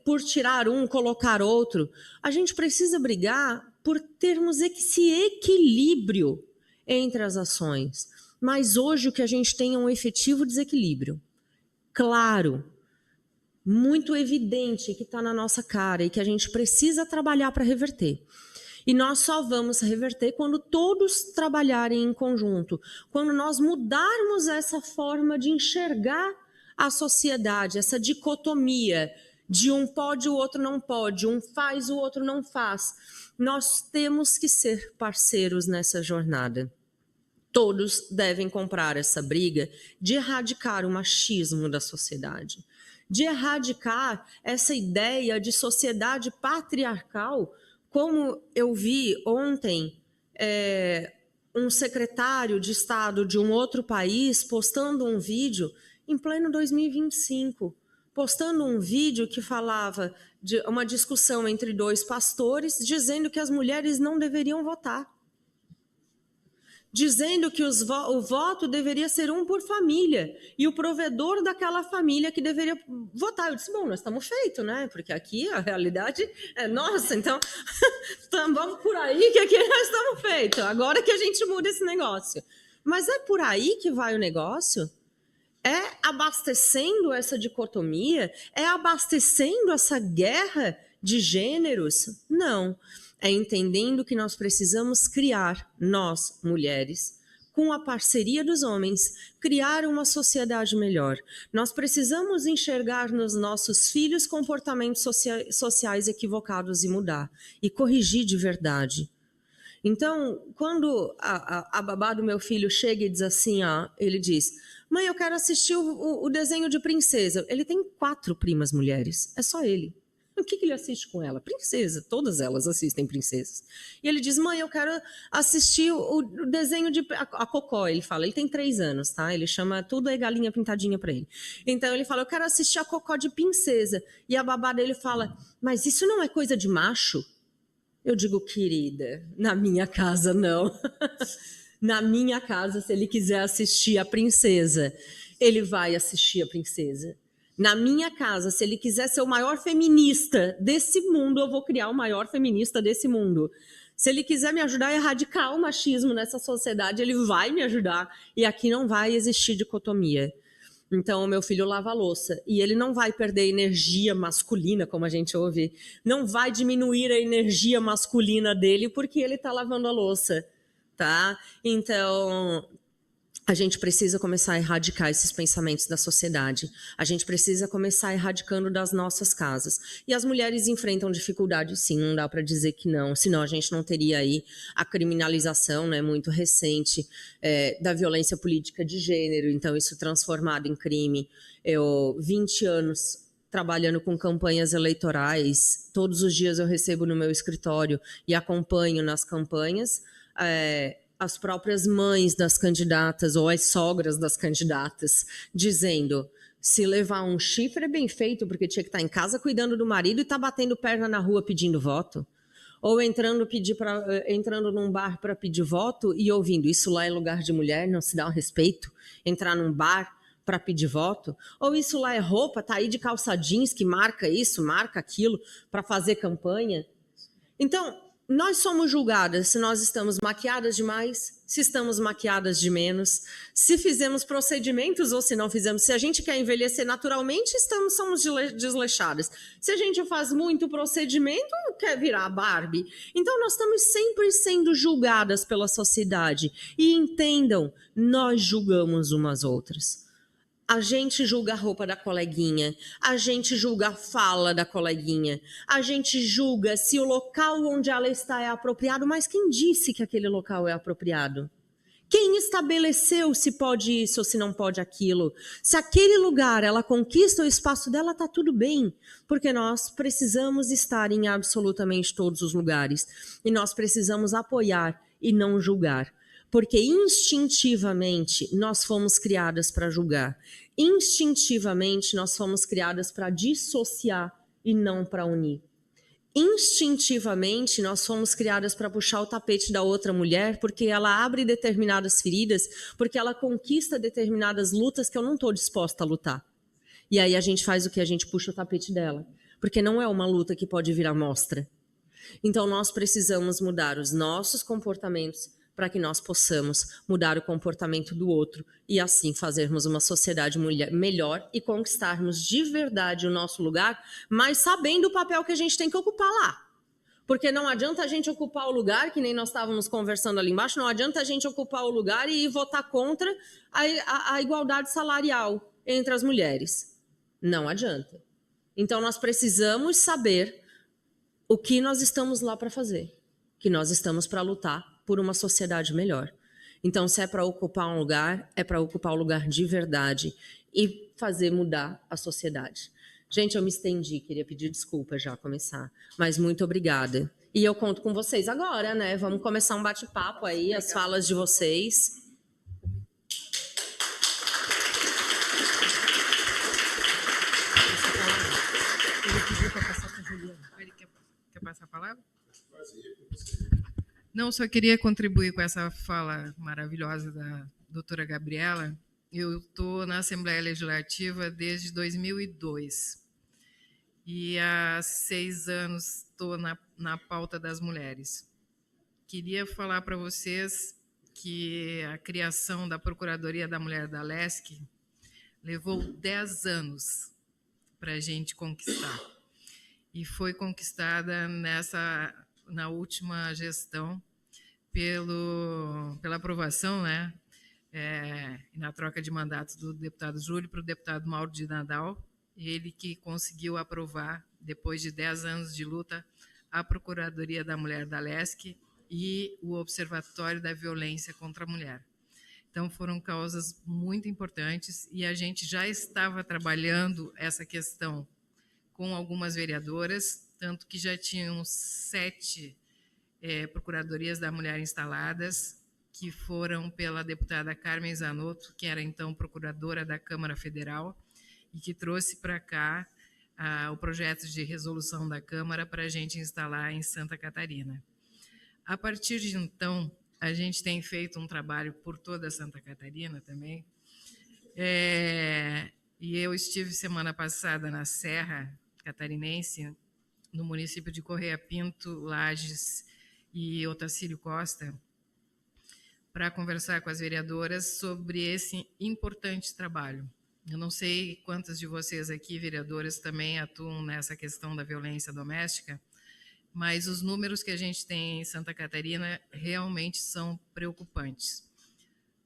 por tirar um, colocar outro. A gente precisa brigar por termos esse equilíbrio entre as ações. Mas hoje o que a gente tem é um efetivo desequilíbrio. Claro, muito evidente que está na nossa cara e que a gente precisa trabalhar para reverter. E nós só vamos reverter quando todos trabalharem em conjunto, quando nós mudarmos essa forma de enxergar a sociedade, essa dicotomia de um pode, o outro não pode, um faz, o outro não faz. Nós temos que ser parceiros nessa jornada. Todos devem comprar essa briga de erradicar o machismo da sociedade, de erradicar essa ideia de sociedade patriarcal, como eu vi ontem um secretário de Estado de um outro país postando um vídeo em pleno 2025, postando um vídeo que falava de uma discussão entre dois pastores, dizendo que as mulheres não deveriam votar. Dizendo que o voto deveria ser um por família e o provedor daquela família que deveria votar. Eu disse, bom, nós estamos feitos, né? Porque aqui a realidade é nossa, então vamos por aí que aqui nós estamos feitos. Agora que a gente muda esse negócio. Mas é por aí que vai o negócio? É abastecendo essa dicotomia? É abastecendo essa guerra de gêneros? Não. É entendendo que nós precisamos criar, nós, mulheres, com a parceria dos homens, criar uma sociedade melhor. Nós precisamos enxergar nos nossos filhos comportamentos sociais equivocados e mudar, e corrigir de verdade. Então, quando a babá do meu filho chega e diz assim, ele diz, mãe, eu quero assistir o desenho de princesa. Ele tem 4 primas mulheres, é só ele. O que ele assiste com ela? Princesa, todas elas assistem princesas. E ele diz, mãe, eu quero assistir o desenho de... A Cocó, ele fala, ele tem 3 anos, tá? Ele chama, tudo é galinha pintadinha para ele. Então ele fala, eu quero assistir a Cocó de princesa. E a babá dele fala, mas isso não é coisa de macho? Eu digo, querida, na minha casa não. Na minha casa, se ele quiser assistir a princesa, ele vai assistir a princesa. Na minha casa, se ele quiser ser o maior feminista desse mundo, eu vou criar o maior feminista desse mundo. Se ele quiser me ajudar a erradicar o machismo nessa sociedade, ele vai me ajudar. E aqui não vai existir dicotomia. Então, o meu filho lava a louça. E ele não vai perder energia masculina, como a gente ouve. Não vai diminuir a energia masculina dele porque ele está lavando a louça. Tá? Então... a gente precisa começar a erradicar esses pensamentos da sociedade. A gente precisa começar erradicando das nossas casas. E as mulheres enfrentam dificuldades, sim, não dá para dizer que não. Senão a gente não teria aí a criminalização, né, muito recente da violência política de gênero. Então, isso transformado em crime. 20 anos trabalhando com campanhas eleitorais. Todos os dias eu recebo no meu escritório e acompanho nas campanhas as próprias mães das candidatas ou as sogras das candidatas dizendo: se levar um chifre é bem feito, porque tinha que estar em casa cuidando do marido e tá batendo perna na rua pedindo voto. Ou entrando num bar para pedir voto e ouvindo: isso lá é lugar de mulher, não se dá um respeito. Entrar num bar para pedir voto. Ou isso lá é roupa, tá aí de calça jeans que marca isso, marca aquilo, para fazer campanha. Então, nós somos julgadas se nós estamos maquiadas demais, se estamos maquiadas de menos, se fizemos procedimentos ou se não fizemos. Se a gente quer envelhecer naturalmente, somos desleixadas. Se a gente faz muito procedimento, quer virar Barbie. Então, nós estamos sempre sendo julgadas pela sociedade. E entendam, nós julgamos umas outras. A gente julga a roupa da coleguinha, a gente julga a fala da coleguinha, a gente julga se o local onde ela está é apropriado, mas quem disse que aquele local é apropriado? Quem estabeleceu se pode isso ou se não pode aquilo? Se aquele lugar ela conquista o espaço dela, tá tudo bem, porque nós precisamos estar em absolutamente todos os lugares e nós precisamos apoiar e não julgar. Porque instintivamente nós fomos criadas para julgar. Instintivamente nós fomos criadas para dissociar e não para unir. Instintivamente nós fomos criadas para puxar o tapete da outra mulher porque ela abre determinadas feridas, porque ela conquista determinadas lutas que eu não estou disposta a lutar. E aí a gente faz o que? A gente puxa o tapete dela. Porque não é uma luta que pode vir à mostra. Então nós precisamos mudar os nossos comportamentos para que nós possamos mudar o comportamento do outro e assim fazermos uma sociedade melhor e conquistarmos de verdade o nosso lugar, mas sabendo o papel que a gente tem que ocupar lá. Porque não adianta a gente ocupar o lugar, que nem nós estávamos conversando ali embaixo, não adianta a gente ocupar o lugar e votar contra a igualdade salarial entre as mulheres. Não adianta. Então nós precisamos saber o que nós estamos lá para fazer, que nós estamos para lutar por uma sociedade melhor. Então, se é para ocupar um lugar, é para ocupar o lugar de verdade e fazer mudar a sociedade. Gente, eu me estendi, queria pedir desculpa já começar, mas muito obrigada. E eu conto com vocês agora, né? Vamos começar um bate-papo aí, as falas de vocês. Quer passar a palavra? Não, só queria contribuir com essa fala maravilhosa da doutora Gabriela. Eu estou na Assembleia Legislativa desde 2002 e há 6 anos estou na pauta das mulheres. Queria falar para vocês que a criação da Procuradoria da Mulher da LESC levou 10 anos para a gente conquistar. E foi conquistada na última gestão pela aprovação, né, na troca de mandatos do deputado Júlio para o deputado Mauro de Nadal, ele que conseguiu aprovar, depois de 10 anos de luta, a Procuradoria da Mulher da LESC e o Observatório da Violência contra a Mulher. Então, foram causas muito importantes e a gente já estava trabalhando essa questão com algumas vereadoras, tanto que já tinham 7 procuradorias da mulher instaladas, que foram pela deputada Carmen Zanotto, que era então procuradora da Câmara Federal, e que trouxe para cá o projeto de resolução da Câmara para a gente instalar em Santa Catarina. A partir de então, a gente tem feito um trabalho por toda Santa Catarina também, e eu estive semana passada na Serra Catarinense, no município de Correia Pinto, Lages e Otacílio Costa, para conversar com as vereadoras sobre esse importante trabalho. Eu não sei quantas de vocês aqui, vereadoras, também atuam nessa questão da violência doméstica, mas os números que a gente tem em Santa Catarina realmente são preocupantes,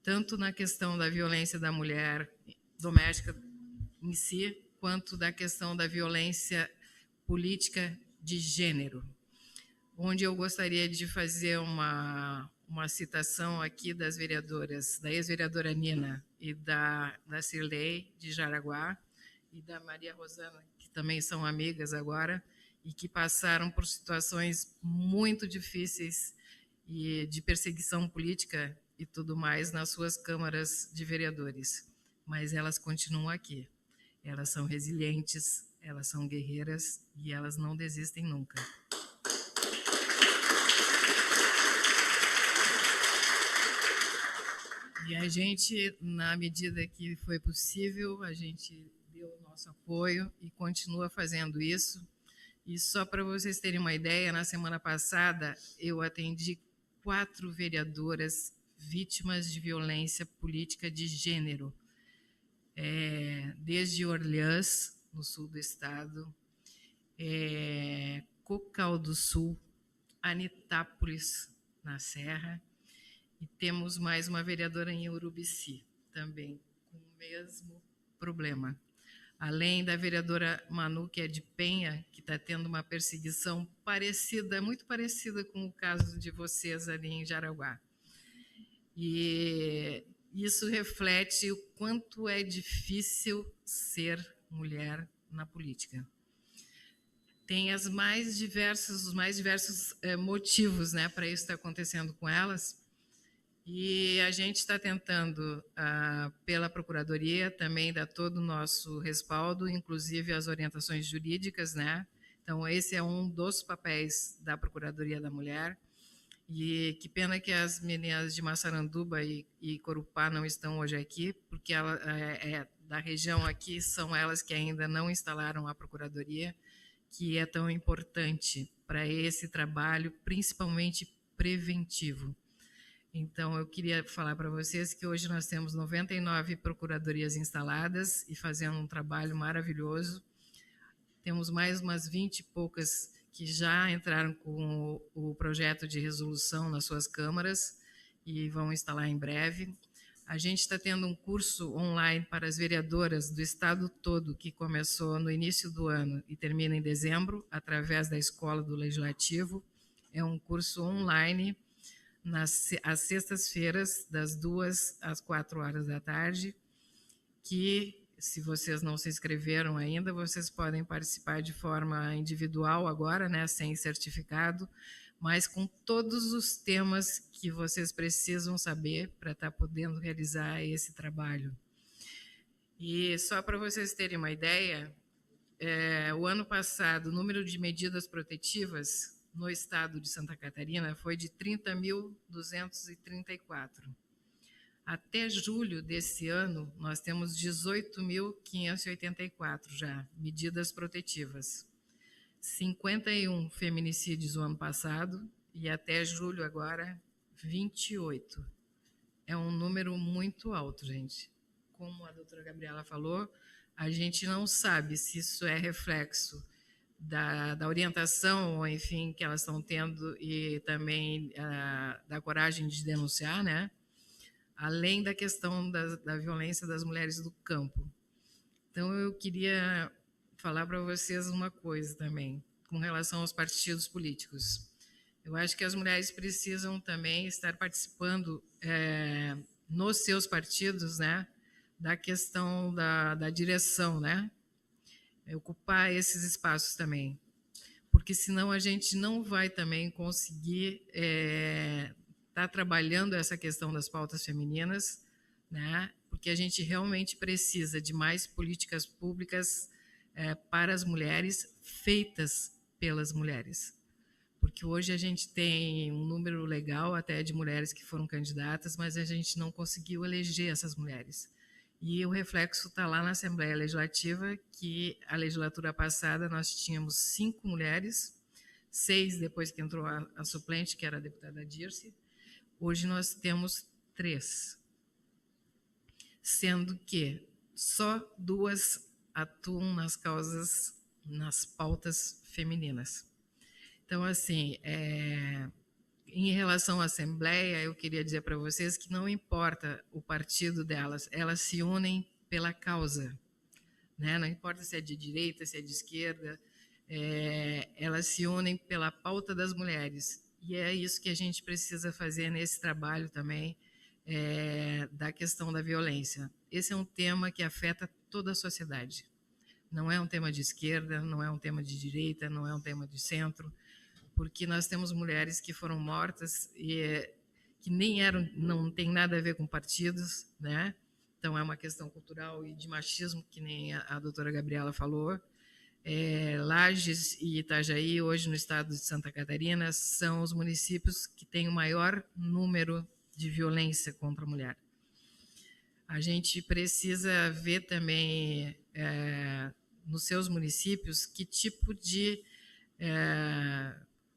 tanto na questão da violência da mulher doméstica em si, quanto da questão da violência política de gênero, onde eu gostaria de fazer uma citação aqui das vereadoras, da ex-vereadora Nina e da Cirlei de Jaraguá e da Maria Rosana, que também são amigas agora e que passaram por situações muito difíceis e de perseguição política e tudo mais nas suas câmaras de vereadores. Mas elas continuam aqui. Elas são resilientes, elas são guerreiras e elas não desistem nunca. E a gente, na medida que foi possível, a gente deu o nosso apoio e continua fazendo isso. E só para vocês terem uma ideia, na semana passada eu atendi 4 vereadoras vítimas de violência política de gênero, desde Orleans, no sul do estado, Cocal do Sul, Anitápolis, na Serra, e temos mais uma vereadora em Urubici, também com o mesmo problema. Além da vereadora Manu, que é de Penha, que está tendo uma perseguição parecida, muito parecida com o caso de vocês ali em Jaraguá. E isso reflete o quanto é difícil ser mulher na política. Tem os mais diversos motivos, né, para isso estar acontecendo com elas. E a gente está tentando, pela Procuradoria, também dar todo o nosso respaldo, inclusive as orientações jurídicas, né? Então, esse é um dos papéis da Procuradoria da Mulher. E que pena que as meninas de Massaranduba e Corupá não estão hoje aqui, porque da região aqui são elas que ainda não instalaram a Procuradoria, que é tão importante para esse trabalho, principalmente preventivo. Então, eu queria falar para vocês que hoje nós temos 99 procuradorias instaladas e fazendo um trabalho maravilhoso. Temos mais umas 20 e poucas que já entraram com o projeto de resolução nas suas câmaras e vão instalar em breve. A gente está tendo um curso online para as vereadoras do estado todo, que começou no início do ano e termina em dezembro, através da Escola do Legislativo. É um curso online, às sextas-feiras, das 2 às 4 horas da tarde, que, se vocês não se inscreveram ainda, vocês podem participar de forma individual agora, né, sem certificado, mas com todos os temas que vocês precisam saber para estar podendo realizar esse trabalho. E só para vocês terem uma ideia, o ano passado, o número de medidas protetivas no estado de Santa Catarina foi de 30.234. Até julho desse ano, nós temos 18.584 já medidas protetivas. 51 feminicídios no ano passado e até julho agora, 28. É um número muito alto, gente. Como a doutora Gabriela falou, a gente não sabe se isso é reflexo da orientação, ou enfim, que elas estão tendo e também da coragem de denunciar, né? Além da questão da violência das mulheres do campo. Então, eu queria falar para vocês uma coisa também, com relação aos partidos políticos. Eu acho que as mulheres precisam também estar participando nos seus partidos, né, da questão da direção, né, ocupar esses espaços também, porque senão a gente não vai também conseguir estar trabalhando essa questão das pautas femininas, né, porque a gente realmente precisa de mais políticas públicas para as mulheres, feitas pelas mulheres. Porque hoje a gente tem um número legal até de mulheres que foram candidatas, mas a gente não conseguiu eleger essas mulheres. E o reflexo está lá na Assembleia Legislativa, que a legislatura passada nós tínhamos 5 mulheres, 6 depois que entrou a suplente, que era a deputada Dirce. Hoje nós temos 3, sendo que só 2 atuam nas causas, nas pautas femininas. Então, assim, em relação à Assembleia, eu queria dizer para vocês que não importa o partido delas, elas se unem pela causa, né? Não importa se é de direita, se é de esquerda, elas se unem pela pauta das mulheres. E é isso que a gente precisa fazer nesse trabalho também, da questão da violência. Esse é um tema que afeta toda a sociedade. Não é um tema de esquerda, não é um tema de direita, não é um tema de centro, porque nós temos mulheres que foram mortas e que nem eram, não tem nada a ver com partidos, né? Então é uma questão cultural e de machismo, que nem a doutora Gabriela falou. Lages e Itajaí, hoje no estado de Santa Catarina, são os municípios que têm o maior número de violência contra a mulher. A gente precisa ver também, nos seus municípios, que tipo de...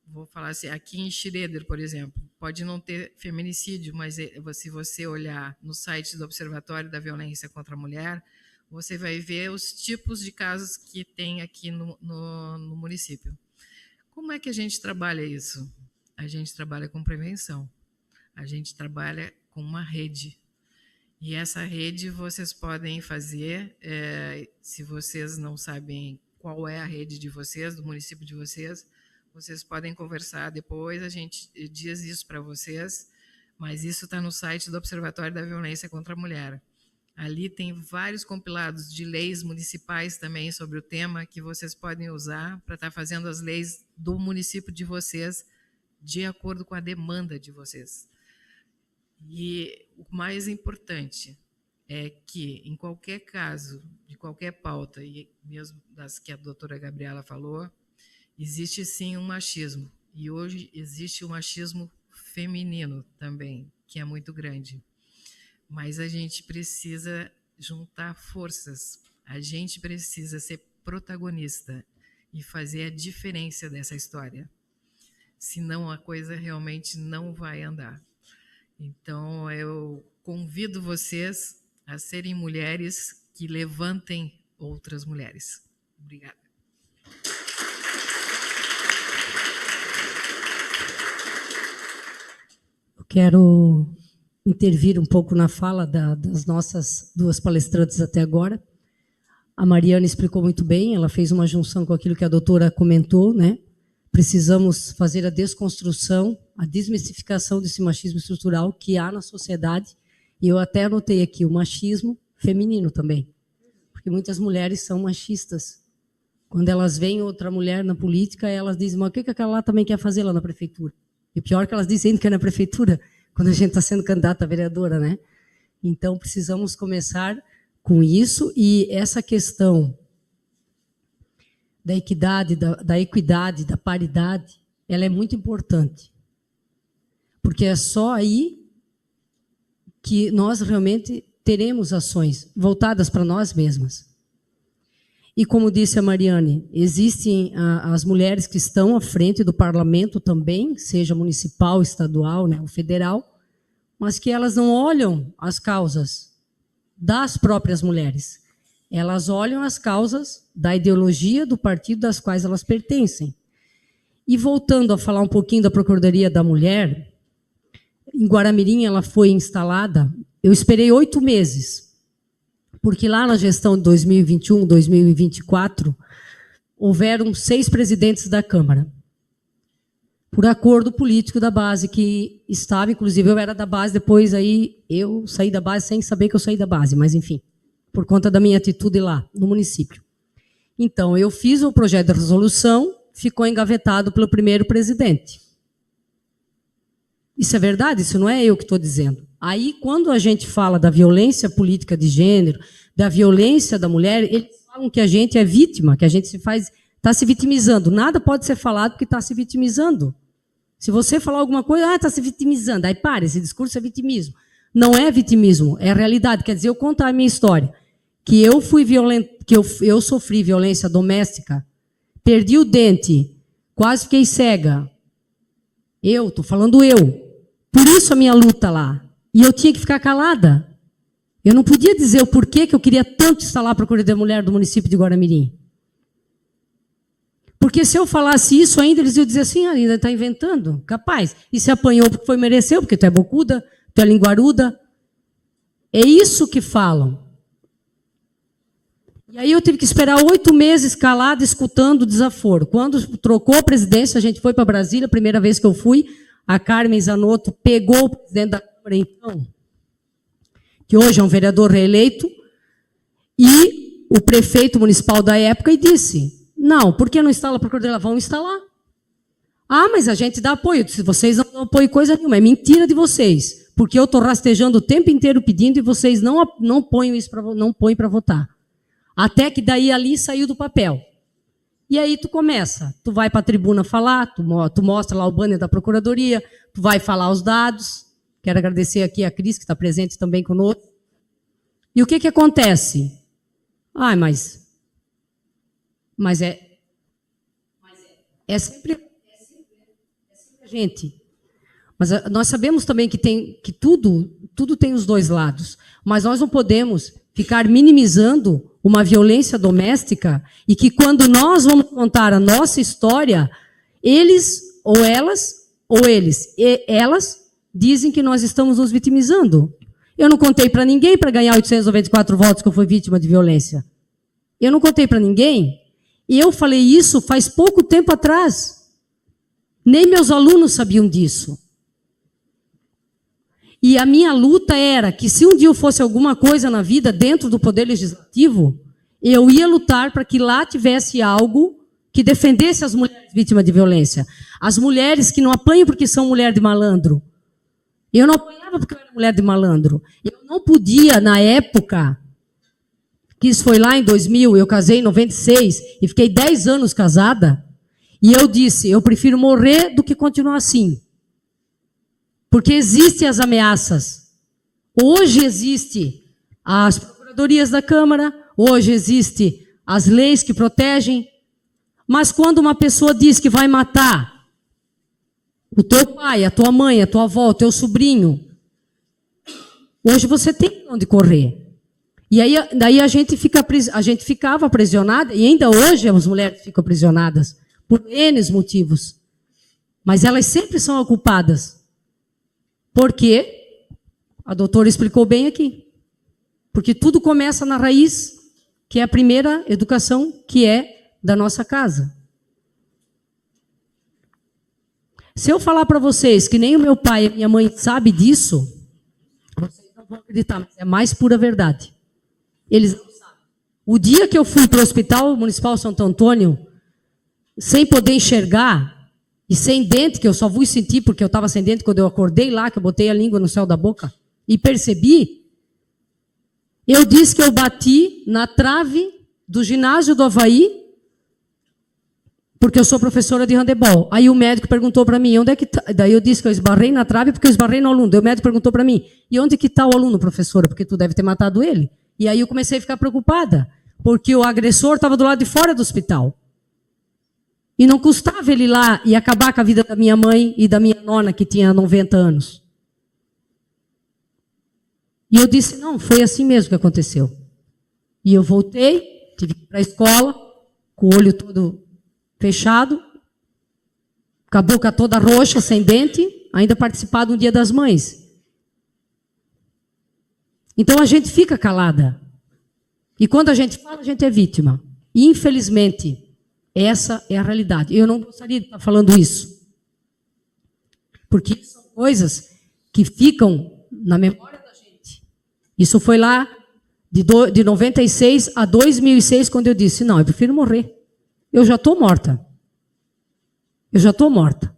vou falar assim, aqui em Schroeder, por exemplo, pode não ter feminicídio, mas se você olhar no site do Observatório da Violência contra a Mulher, você vai ver os tipos de casos que tem aqui no município. Como é que a gente trabalha isso? A gente trabalha com prevenção, a gente trabalha com uma rede. E essa rede vocês podem fazer, se vocês não sabem qual é a rede de vocês, do município de vocês, vocês podem conversar depois, a gente diz isso para vocês, mas isso está no site do Observatório da Violência contra a Mulher. Ali tem vários compilados de leis municipais também sobre o tema que vocês podem usar para estar fazendo as leis do município de vocês de acordo com a demanda de vocês. E o mais importante é que, em qualquer caso, de qualquer pauta, e mesmo das que a doutora Gabriela falou, existe sim um machismo, e hoje existe um machismo feminino também, que é muito grande. Mas a gente precisa juntar forças, a gente precisa ser protagonista e fazer a diferença dessa história. Senão a coisa realmente não vai andar. Então eu convido vocês a serem mulheres que levantem outras mulheres. Obrigada. Quero intervir um pouco na fala das nossas duas palestrantes até agora. A Mariana explicou muito bem, ela fez uma junção com aquilo que a doutora comentou, né? Precisamos fazer a desconstrução, a desmistificação desse machismo estrutural que há na sociedade. E eu até anotei aqui o machismo feminino também, porque muitas mulheres são machistas. Quando elas veem outra mulher na política, elas dizem, mas o que aquela lá também quer fazer lá na prefeitura? E pior que elas dizem que é na prefeitura, quando a gente está sendo candidata a vereadora, né? Então, precisamos começar com isso, e essa questão da equidade, da equidade, da paridade, ela é muito importante. Porque é só aí que nós realmente teremos ações voltadas para nós mesmas. E como disse a Mariane, existem as mulheres que estão à frente do parlamento também, seja municipal, estadual, né, ou federal, mas que elas não olham as causas das próprias mulheres. Elas olham as causas da ideologia do partido das quais elas pertencem. E voltando a falar um pouquinho da Procuradoria da Mulher, em Guaramirim ela foi instalada, eu esperei 8 meses, porque lá na gestão de 2021, 2024, houveram 6 presidentes da Câmara, por acordo político da base, que estava, inclusive eu era da base, depois aí eu saí da base sem saber que eu saí da base, mas enfim, por conta da minha atitude lá, no município. Então, eu fiz o projeto de resolução, ficou engavetado pelo primeiro presidente. Isso é verdade? Isso não é eu que estou dizendo. Aí, quando a gente fala da violência política de gênero, da violência da mulher, eles falam que a gente é vítima, que a gente está se vitimizando. Nada pode ser falado porque está se vitimizando. Se você falar alguma coisa, está se vitimizando. Aí, para, esse discurso é vitimismo. Não é vitimismo, é a realidade. Quer dizer, eu contar a minha história, que eu fui violenta, que eu sofri violência doméstica, perdi o dente, quase fiquei cega. Eu, estou falando eu. Por isso a minha luta lá. E eu tinha que ficar calada. Eu não podia dizer o porquê que eu queria tanto instalar a Procuradoria da Mulher do município de Guaramirim. Porque se eu falasse isso ainda, eles iam dizer assim, ainda está inventando. Capaz. E se apanhou porque foi mereceu, porque tu é bocuda, tu é linguaruda. É isso que falam. E aí eu tive que esperar 8 meses calada, escutando o desaforo. Quando trocou a presidência, a gente foi para Brasília, a primeira vez que eu fui, a Carmen Zanotto pegou o presidente da Câmara, então, que hoje é um vereador reeleito, e o prefeito municipal da época, e disse, não, por que não instala a Procuradoria? Vão instalar. Ah, mas a gente dá apoio. Se vocês não dão apoio, coisa nenhuma. É mentira de vocês. Porque eu estou rastejando o tempo inteiro pedindo e vocês não põem isso para votar. Até que daí ali saiu do papel. E aí tu começa. Tu vai para a tribuna falar, tu mostra lá o banner da Procuradoria, tu vai falar os dados. Quero agradecer aqui a Cris, que está presente também conosco. E o que acontece? Ah, mas é sempre a gente. Mas nós sabemos também que tudo tem os dois lados. Mas nós não podemos ficar minimizando uma violência doméstica e que quando nós vamos contar a nossa história, eles dizem que nós estamos nos vitimizando. Eu não contei para ninguém para ganhar 894 votos que eu fui vítima de violência. Eu não contei para ninguém. E eu falei isso faz pouco tempo atrás. Nem meus alunos sabiam disso. E a minha luta era que se um dia eu fosse alguma coisa na vida dentro do Poder Legislativo, eu ia lutar para que lá tivesse algo que defendesse as mulheres vítimas de violência. As mulheres que não apanham porque são mulher de malandro. Eu não apanhava porque eu era mulher de malandro. Eu não podia, na época, que isso foi lá em 2000, eu casei em 96 e fiquei 10 anos casada, e eu disse, eu prefiro morrer do que continuar assim. Porque existem as ameaças. Hoje existe as procuradorias da Câmara, hoje existe as leis que protegem, mas quando uma pessoa diz que vai matar o teu pai, a tua mãe, a tua avó, o teu sobrinho, hoje você tem onde correr. E aí, daí a gente ficava aprisionada, e ainda hoje as mulheres ficam aprisionadas, por N motivos. Mas elas sempre são a culpadas. Porque a doutora explicou bem aqui. Porque tudo começa na raiz, que é a primeira educação, que é da nossa casa. Se eu falar para vocês que nem o meu pai e a minha mãe sabem disso, vocês não vão acreditar, mas é mais pura verdade. Eles não sabem. O dia que eu fui para o Hospital Municipal Santo Antônio, sem poder enxergar, e sem dente, que eu só fui sentir porque eu estava sem dente quando eu acordei lá, que eu botei a língua no céu da boca, e percebi, eu disse que eu bati na trave do ginásio do Havaí, porque eu sou professora de handebol. Aí o médico perguntou para mim, onde é que tá? Daí eu disse que eu esbarrei na trave porque eu esbarrei no aluno. Daí o médico perguntou para mim, e onde que está o aluno, professora? Porque tu deve ter matado ele. E aí eu comecei a ficar preocupada, porque o agressor estava do lado de fora do hospital. E não custava ele ir lá e acabar com a vida da minha mãe e da minha nona, que tinha 90 anos. E eu disse, não, foi assim mesmo que aconteceu. E eu voltei, tive que ir para a escola, com o olho todo fechado, com a boca toda roxa, sem dente, ainda participar do Dia das Mães. Então a gente fica calada. E quando a gente fala, a gente é vítima. E, infelizmente, essa é a realidade. Eu não gostaria de estar falando isso. Porque são coisas que ficam na memória da gente. Isso foi lá de 96 a 2006, quando eu disse, não, eu prefiro morrer. Eu já estou morta. Eu já estou morta.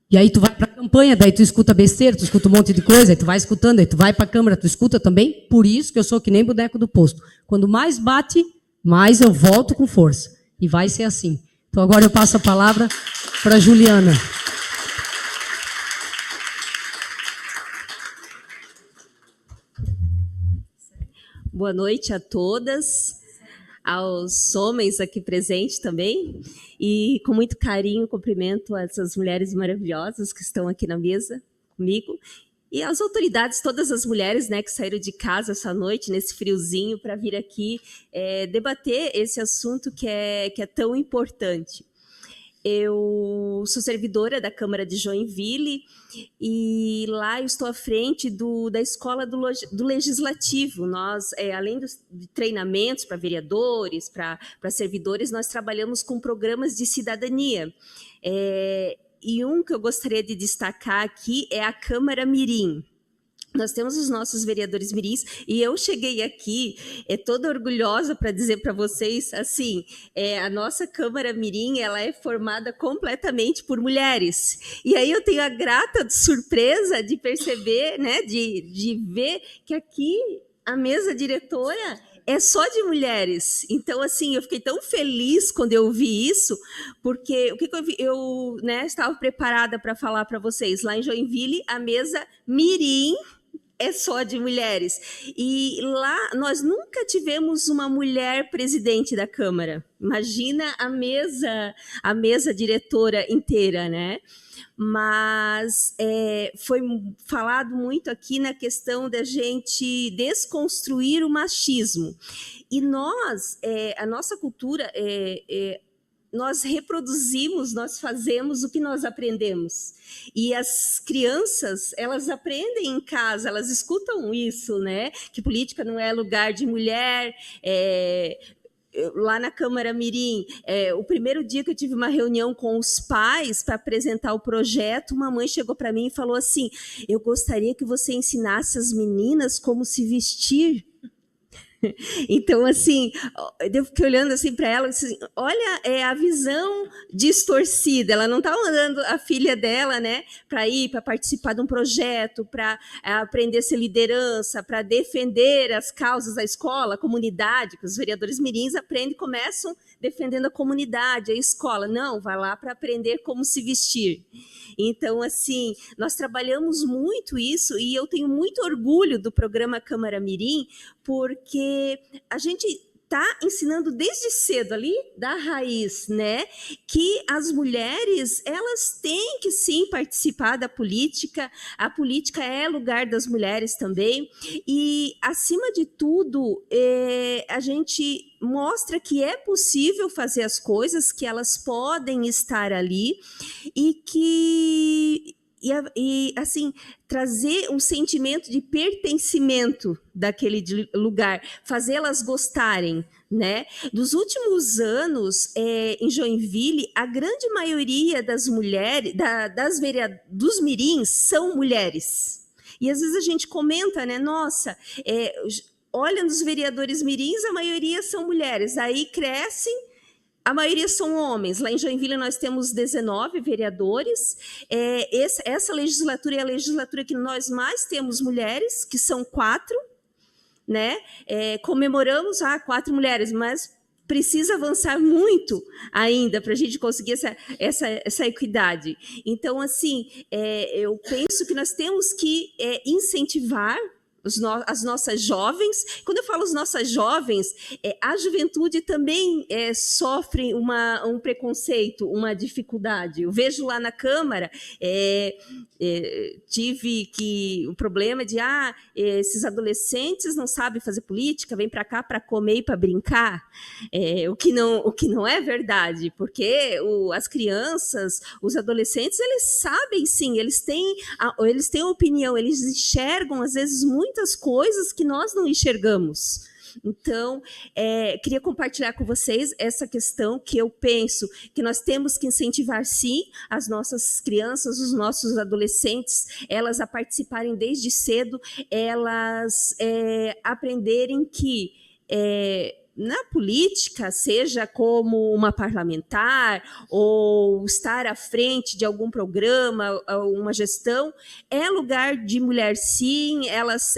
E aí tu vai para a campanha, daí tu escuta besteira, tu escuta um monte de coisa, aí tu vai escutando, aí tu vai para a Câmara, tu escuta também. Por isso que eu sou que nem boneco do posto. Quando mais bate, mais eu volto com força. E vai ser assim. Então agora eu passo a palavra para a Juliana. Boa noite a todas, aos homens aqui presentes também. E com muito carinho cumprimento essas mulheres maravilhosas que estão aqui na mesa comigo. E as autoridades, todas as mulheres, né, que saíram de casa essa noite, nesse friozinho, para vir aqui debater esse assunto que é tão importante. Eu sou servidora da Câmara de Joinville e lá eu estou à frente da Escola do Legislativo. Nós, além de treinamentos para vereadores, para servidores, nós trabalhamos com programas de cidadania. E um que eu gostaria de destacar aqui é a Câmara Mirim. nós temos os nossos vereadores mirins, e eu cheguei aqui toda orgulhosa para dizer para vocês, assim, a nossa Câmara Mirim, ela é formada completamente por mulheres. E aí eu tenho a grata surpresa de perceber, né, de ver que aqui a mesa diretora é só de mulheres. Então, assim, eu fiquei tão feliz quando eu vi isso, porque o que eu vi, eu, né, estava preparada para falar para vocês. Lá em Joinville, a mesa Mirim é só de mulheres. E lá nós nunca tivemos uma mulher presidente da Câmara. Imagina a mesa diretora inteira, né? Mas foi falado muito aqui na questão da gente desconstruir o machismo. E nós, a nossa cultura, nós reproduzimos, nós fazemos o que nós aprendemos. E as crianças, elas aprendem em casa, elas escutam isso, né? Que política não é lugar de mulher. Lá na Câmara Mirim, o primeiro dia que eu tive uma reunião com os pais para apresentar o projeto, uma mãe chegou para mim e falou assim: eu gostaria que você ensinasse as meninas como se vestir. Então, assim, eu fiquei olhando assim para ela, assim, olha, a visão distorcida. Ela não está mandando a filha dela, né, para participar de um projeto, para aprender a ser liderança, para defender as causas da escola, a comunidade, que os vereadores mirins aprendem, começam defendendo a comunidade, a escola. Não, vai lá para aprender como se vestir. Então, assim, nós trabalhamos muito isso, e eu tenho muito orgulho do programa Câmara Mirim, porque a gente está ensinando desde cedo ali, da raiz, né, que as mulheres, elas têm que sim participar da política, a política é lugar das mulheres também, e acima de tudo, a gente mostra que é possível fazer as coisas, que elas podem estar ali, e que... E, assim, trazer um sentimento de pertencimento daquele lugar, fazê-las gostarem, né? Dos últimos anos, em Joinville, a grande maioria das mulheres, dos mirins, são mulheres. E às vezes a gente comenta, né? Nossa, olha, nos vereadores mirins, a maioria são mulheres. Aí crescem, a maioria são homens. Lá em Joinville nós temos 19 vereadores. Essa legislatura é a legislatura que nós mais temos mulheres, que são 4, né? Comemoramos 4 mulheres, mas precisa avançar muito ainda para a gente conseguir essa equidade. Então, assim, eu penso que nós temos que incentivar as nossas jovens. Quando eu falo as nossas jovens, a juventude também sofre um preconceito, uma dificuldade. Eu vejo lá na Câmara, tive um problema de esses adolescentes não sabem fazer política, vêm para cá para comer e para brincar, o que não é verdade, porque as crianças, os adolescentes, eles sabem sim, eles têm opinião, eles enxergam às vezes muitas coisas que nós não enxergamos. Então, queria compartilhar com vocês essa questão que eu penso que nós temos que incentivar, sim, as nossas crianças, os nossos adolescentes, elas a participarem desde cedo, elas aprenderem que na política, seja como uma parlamentar ou estar à frente de algum programa, uma gestão, é lugar de mulher, sim, elas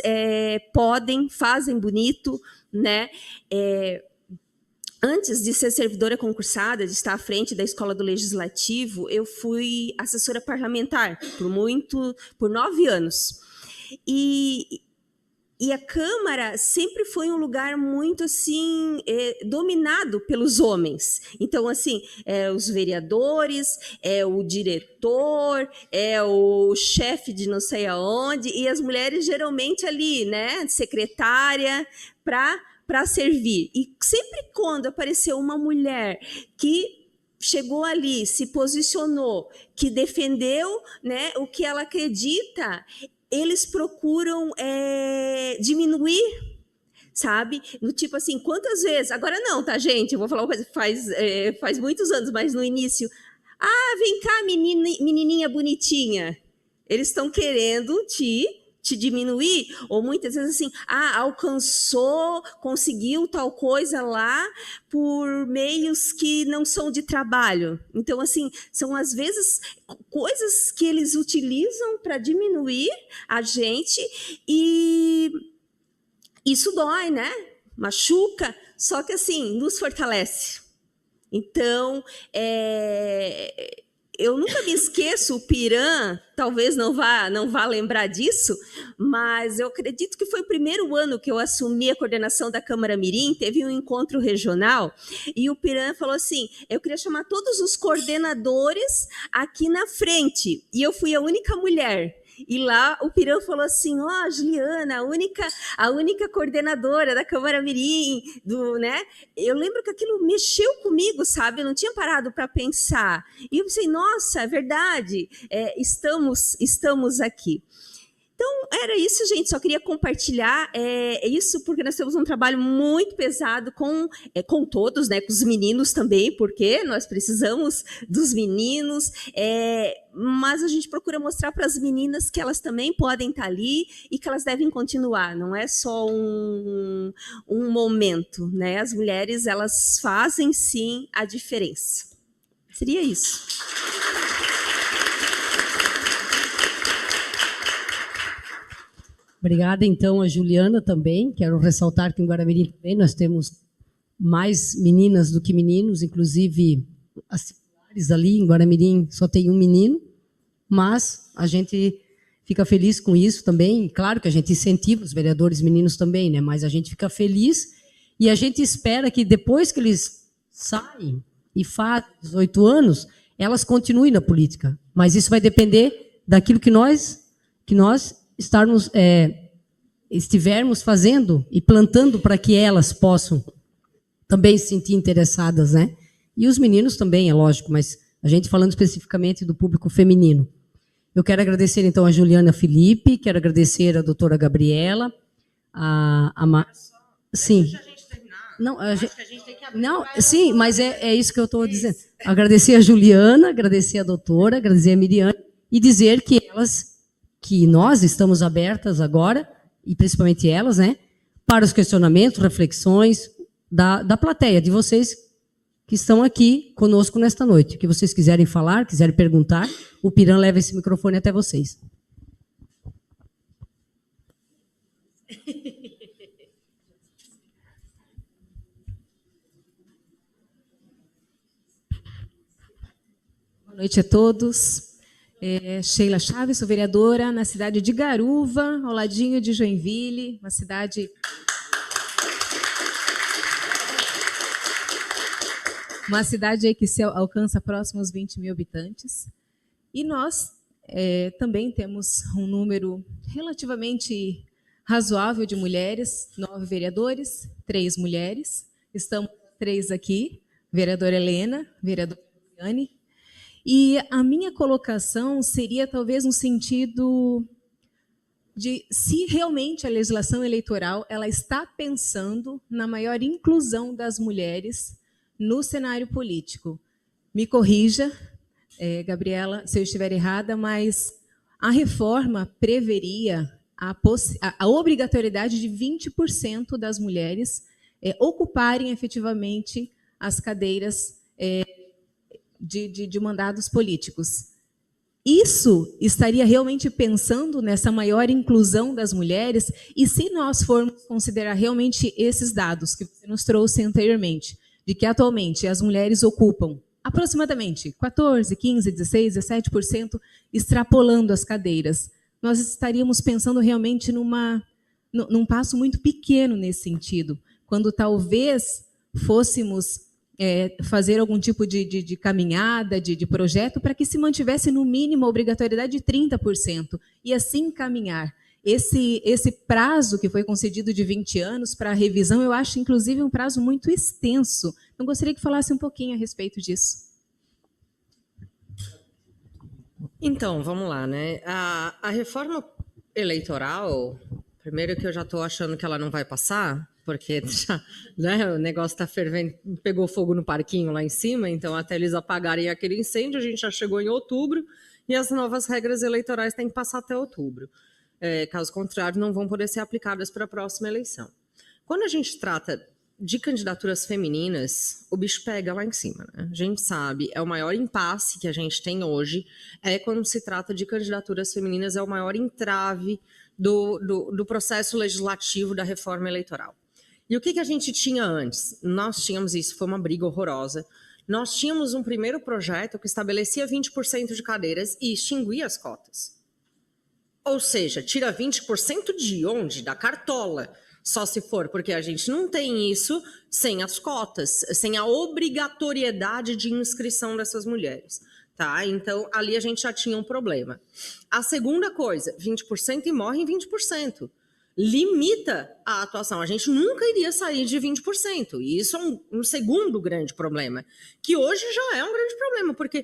podem, fazem bonito, né? Antes de ser servidora concursada, de estar à frente da Escola do Legislativo, eu fui assessora parlamentar por 9 anos. E a Câmara sempre foi um lugar muito assim dominado pelos homens. Então, assim, os vereadores, o diretor, o chefe de não sei aonde, e as mulheres geralmente ali, né, secretária, para servir. E sempre quando apareceu uma mulher que chegou ali, se posicionou, que defendeu, né, o que ela acredita, eles procuram diminuir, sabe? No tipo assim, quantas vezes... Agora não, tá, gente? Eu vou falar uma coisa, faz muitos anos, mas no início... vem cá, menininha bonitinha. Eles estão querendo te te diminuir, ou muitas vezes assim, alcançou, conseguiu tal coisa lá por meios que não são de trabalho. Então, assim, são às vezes coisas que eles utilizam para diminuir a gente, e isso dói, né? Machuca, só que assim, nos fortalece. Então, eu nunca me esqueço, o Piran talvez não vá lembrar disso, mas eu acredito que foi o primeiro ano que eu assumi a coordenação da Câmara Mirim, teve um encontro regional, e o Piran falou assim, eu queria chamar todos os coordenadores aqui na frente, e eu fui a única mulher. E lá o Piran falou assim, Juliana, a única coordenadora da Câmara Mirim, né? Eu lembro que aquilo mexeu comigo, sabe? Eu não tinha parado para pensar. E eu pensei, nossa, é verdade, estamos aqui. Então, era isso, gente. Só queria compartilhar isso, porque nós temos um trabalho muito pesado com todos, né? Com os meninos também, porque nós precisamos dos meninos, mas a gente procura mostrar para as meninas que elas também podem estar ali e que elas devem continuar. Não é só um momento, né? As mulheres, elas fazem, sim, a diferença. Seria isso. Obrigada, então, a Juliana também. Quero ressaltar que em Guaramirim também nós temos mais meninas do que meninos, inclusive as titulares ali em Guaramirim só tem um menino, mas a gente fica feliz com isso também. Claro que a gente incentiva os vereadores meninos também, né? Mas a gente fica feliz e a gente espera que depois que eles saem e fazem 18 anos, elas continuem na política. Mas isso vai depender daquilo que nós estivermos fazendo e plantando para que elas possam também se sentir interessadas, né? E os meninos também, é lógico, mas a gente falando especificamente do público feminino. Eu quero agradecer, então, a Juliana Felipe, quero agradecer a doutora Gabriela, Sim. Não, sim, mas é isso que eu estou dizendo. Agradecer a Juliana, agradecer a doutora, agradecer a Miriam, e dizer que nós estamos abertas agora, e principalmente elas, né, para os questionamentos, reflexões da plateia, de vocês que estão aqui conosco nesta noite. O que vocês quiserem falar, quiserem perguntar, o Piran leva esse microfone até vocês. Boa noite a todos. Sheila Chaves, sou vereadora na cidade de Garuva, ao ladinho de Joinville, uma cidade aí que se alcança próximo aos 20 mil habitantes. E nós também temos um número relativamente razoável de mulheres, 9 vereadores, 3 mulheres. Estamos 3 aqui, vereadora Helena, vereadora Viane. E a minha colocação seria talvez no sentido de se realmente a legislação eleitoral ela está pensando na maior inclusão das mulheres no cenário político. Me corrija, Gabriela, se eu estiver errada, mas a reforma preveria a obrigatoriedade de 20% das mulheres ocuparem efetivamente as cadeiras de mandados políticos. Isso estaria realmente pensando nessa maior inclusão das mulheres? E se nós formos considerar realmente esses dados que você nos trouxe anteriormente, de que atualmente as mulheres ocupam aproximadamente 14%, 15%, 16%, 17%, extrapolando as cadeiras, nós estaríamos pensando realmente num passo muito pequeno nesse sentido, quando talvez fôssemos fazer algum tipo de caminhada, de projeto, para que se mantivesse no mínimo a obrigatoriedade de 30%, e assim caminhar. Esse prazo que foi concedido de 20 anos para a revisão, eu acho, inclusive, um prazo muito extenso. Eu gostaria que falasse um pouquinho a respeito disso. Então, vamos lá, né? A reforma eleitoral, primeiro que eu já estou achando que ela não vai passar, porque já, né, o negócio está fervendo, pegou fogo no parquinho lá em cima, então até eles apagarem aquele incêndio, a gente já chegou em outubro, e as novas regras eleitorais têm que passar até outubro. caso contrário, não vão poder ser aplicadas para a próxima eleição. Quando a gente trata de candidaturas femininas, o bicho pega lá em cima, né? A gente sabe, é o maior impasse que a gente tem hoje, quando se trata de candidaturas femininas, é o maior entrave do processo legislativo da reforma eleitoral. E o que a gente tinha antes? Nós tínhamos isso, foi uma briga horrorosa. Nós tínhamos um primeiro projeto que estabelecia 20% de cadeiras e extinguia as cotas. Ou seja, tira 20% de onde? Da cartola. Só se for, porque a gente não tem isso sem as cotas, sem a obrigatoriedade de inscrição dessas mulheres. Tá? Então, ali a gente já tinha um problema. A segunda coisa, 20% e morre em 20%. Limita a atuação. A gente nunca iria sair de 20%. E isso é um segundo grande problema, que hoje já é um grande problema, porque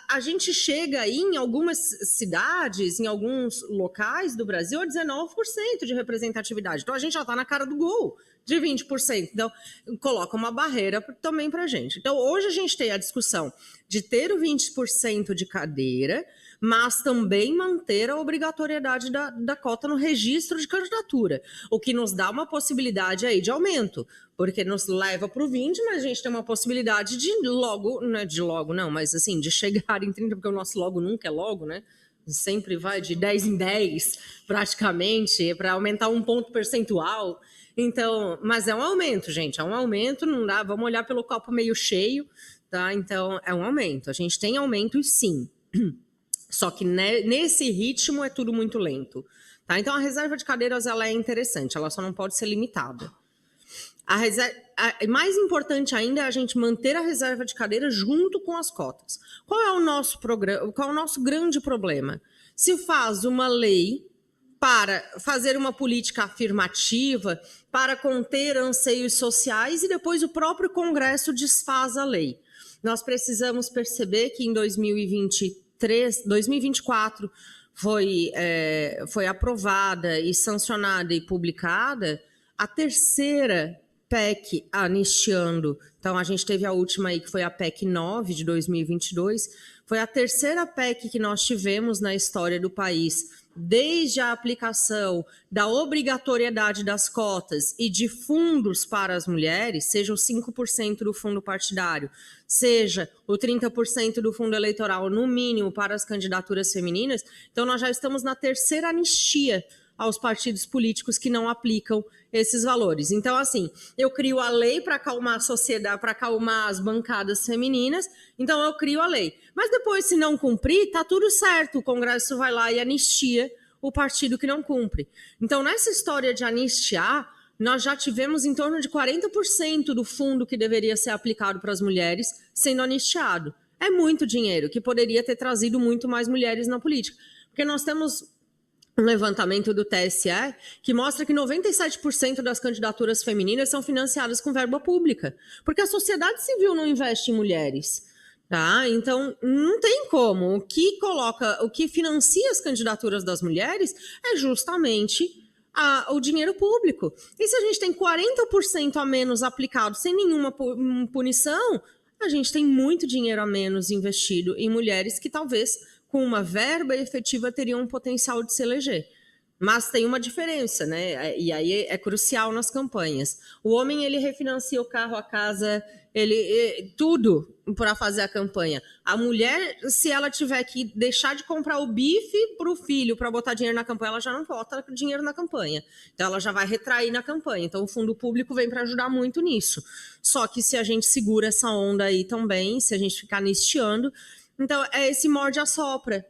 a gente chega aí em algumas cidades, em alguns locais do Brasil, a 19% de representatividade. Então, a gente já está na cara do gol de 20%. Então, coloca uma barreira também para a gente. Então, hoje a gente tem a discussão de ter o 20% de cadeira, mas também manter a obrigatoriedade da cota no registro de candidatura, o que nos dá uma possibilidade aí de aumento, porque nos leva para o 20%, mas a gente tem uma possibilidade de logo, não é de logo não, mas assim, de chegar em 30%, porque o nosso logo nunca é logo, né? Sempre vai de 10 em 10, praticamente, para aumentar um ponto percentual. Então, mas é um aumento, gente, é um aumento, não dá, vamos olhar pelo copo meio cheio, tá? Então, é um aumento, a gente tem aumentos sim. Só que nesse ritmo é tudo muito lento. Tá? Então, a reserva de cadeiras ela é interessante, ela só não pode ser limitada. Mais importante ainda é a gente manter a reserva de cadeiras junto com as cotas. Qual é o nosso programa? Qual é o nosso grande problema? Se faz uma lei para fazer uma política afirmativa, para conter anseios sociais, e depois o próprio Congresso desfaz a lei. Nós precisamos perceber que em 2024 foi aprovada e sancionada e publicada a terceira PEC anistiando. Então, a gente teve a última aí, que foi a PEC 9 de 2022. Foi a terceira PEC que nós tivemos na história do país, desde a aplicação da obrigatoriedade das cotas e de fundos para as mulheres, seja o 5% do fundo partidário, seja o 30% do fundo eleitoral, no mínimo, para as candidaturas femininas. Então, nós já estamos na terceira anistia aos partidos políticos que não aplicam esses valores. Então, assim, eu crio a lei para acalmar a sociedade, para acalmar as bancadas femininas, então eu crio a lei. Mas depois, se não cumprir, tá tudo certo, o Congresso vai lá e anistia o partido que não cumpre. Então, nessa história de anistiar, nós já tivemos em torno de 40% do fundo que deveria ser aplicado para as mulheres sendo anistiado. É muito dinheiro, que poderia ter trazido muito mais mulheres na política. Porque nós temos um levantamento do TSE que mostra que 97% das candidaturas femininas são financiadas com verba pública, porque a sociedade civil não investe em mulheres, tá? Então, não tem como. O que financia as candidaturas das mulheres é justamente o dinheiro público. E se a gente tem 40% a menos aplicado sem nenhuma punição, a gente tem muito dinheiro a menos investido em mulheres que talvez com uma verba efetiva teriam um potencial de se eleger. Mas tem uma diferença, né? E aí é crucial nas campanhas. O homem, ele refinancia o carro, a casa, tudo para fazer a campanha. A mulher, se ela tiver que deixar de comprar o bife para o filho para botar dinheiro na campanha, ela já não bota dinheiro na campanha. Então, ela já vai retrair na campanha. Então, o fundo público vem para ajudar muito nisso. Só que se a gente segura essa onda aí também, se a gente ficar anistiando, então, é esse morde-a-sopra,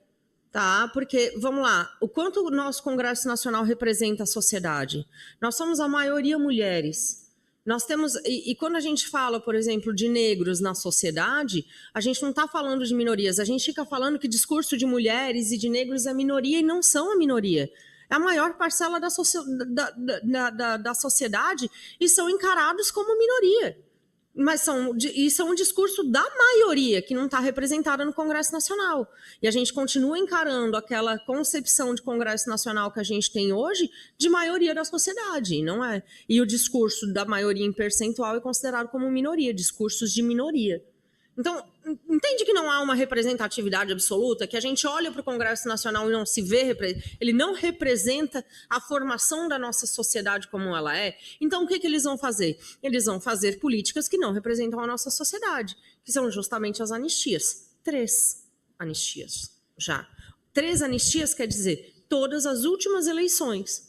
tá? Porque, vamos lá, o quanto o nosso Congresso Nacional representa a sociedade? Nós somos a maioria mulheres. Nós temos, e quando a gente fala, por exemplo, de negros na sociedade, a gente não está falando de minorias, a gente fica falando que discurso de mulheres e de negros é minoria e não são a minoria. É a maior parcela da sociedade e são encarados como minoria. Mas isso é um discurso da maioria que não está representada no Congresso Nacional. E a gente continua encarando aquela concepção de Congresso Nacional que a gente tem hoje de maioria da sociedade, não é? E o discurso da maioria em percentual é considerado como minoria, discursos de minoria. Então, entende que não há uma representatividade absoluta, que a gente olha para o Congresso Nacional e não se vê, ele não representa a formação da nossa sociedade como ela é. Então, o que eles vão fazer? Eles vão fazer políticas que não representam a nossa sociedade, que são justamente as anistias. 3 anistias já. 3 anistias quer dizer todas as últimas eleições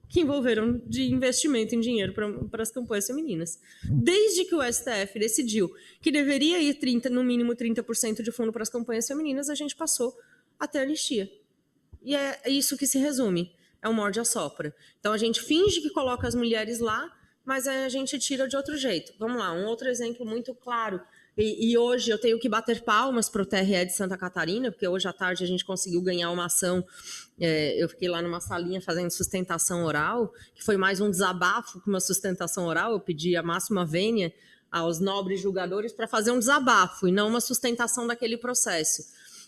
que envolveram de investimento em dinheiro para as campanhas femininas. Desde que o STF decidiu que deveria ir no mínimo 30% de fundo para as campanhas femininas, a gente passou a ter anistia. E é isso que se resume, é um morde-a-sopra. Então a gente finge que coloca as mulheres lá, mas a gente tira de outro jeito. Vamos lá, um outro exemplo muito claro. E hoje eu tenho que bater palmas para o TRE de Santa Catarina, porque hoje à tarde a gente conseguiu ganhar uma ação. Eu fiquei lá numa salinha fazendo sustentação oral, que foi mais um desabafo que uma sustentação oral. Eu pedi a máxima vênia aos nobres julgadores para fazer um desabafo e não uma sustentação daquele processo.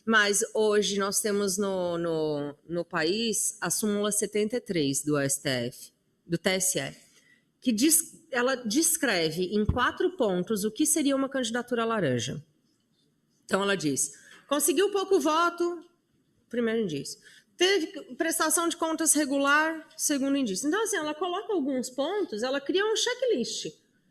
Mas hoje nós temos no país a súmula 73 do STF, do TSE, que ela descreve em 4 pontos o que seria uma candidatura laranja. Então ela diz, conseguiu pouco voto, primeiro indício. Teve prestação de contas regular, segundo indício. Então, assim, ela coloca alguns pontos, ela cria um checklist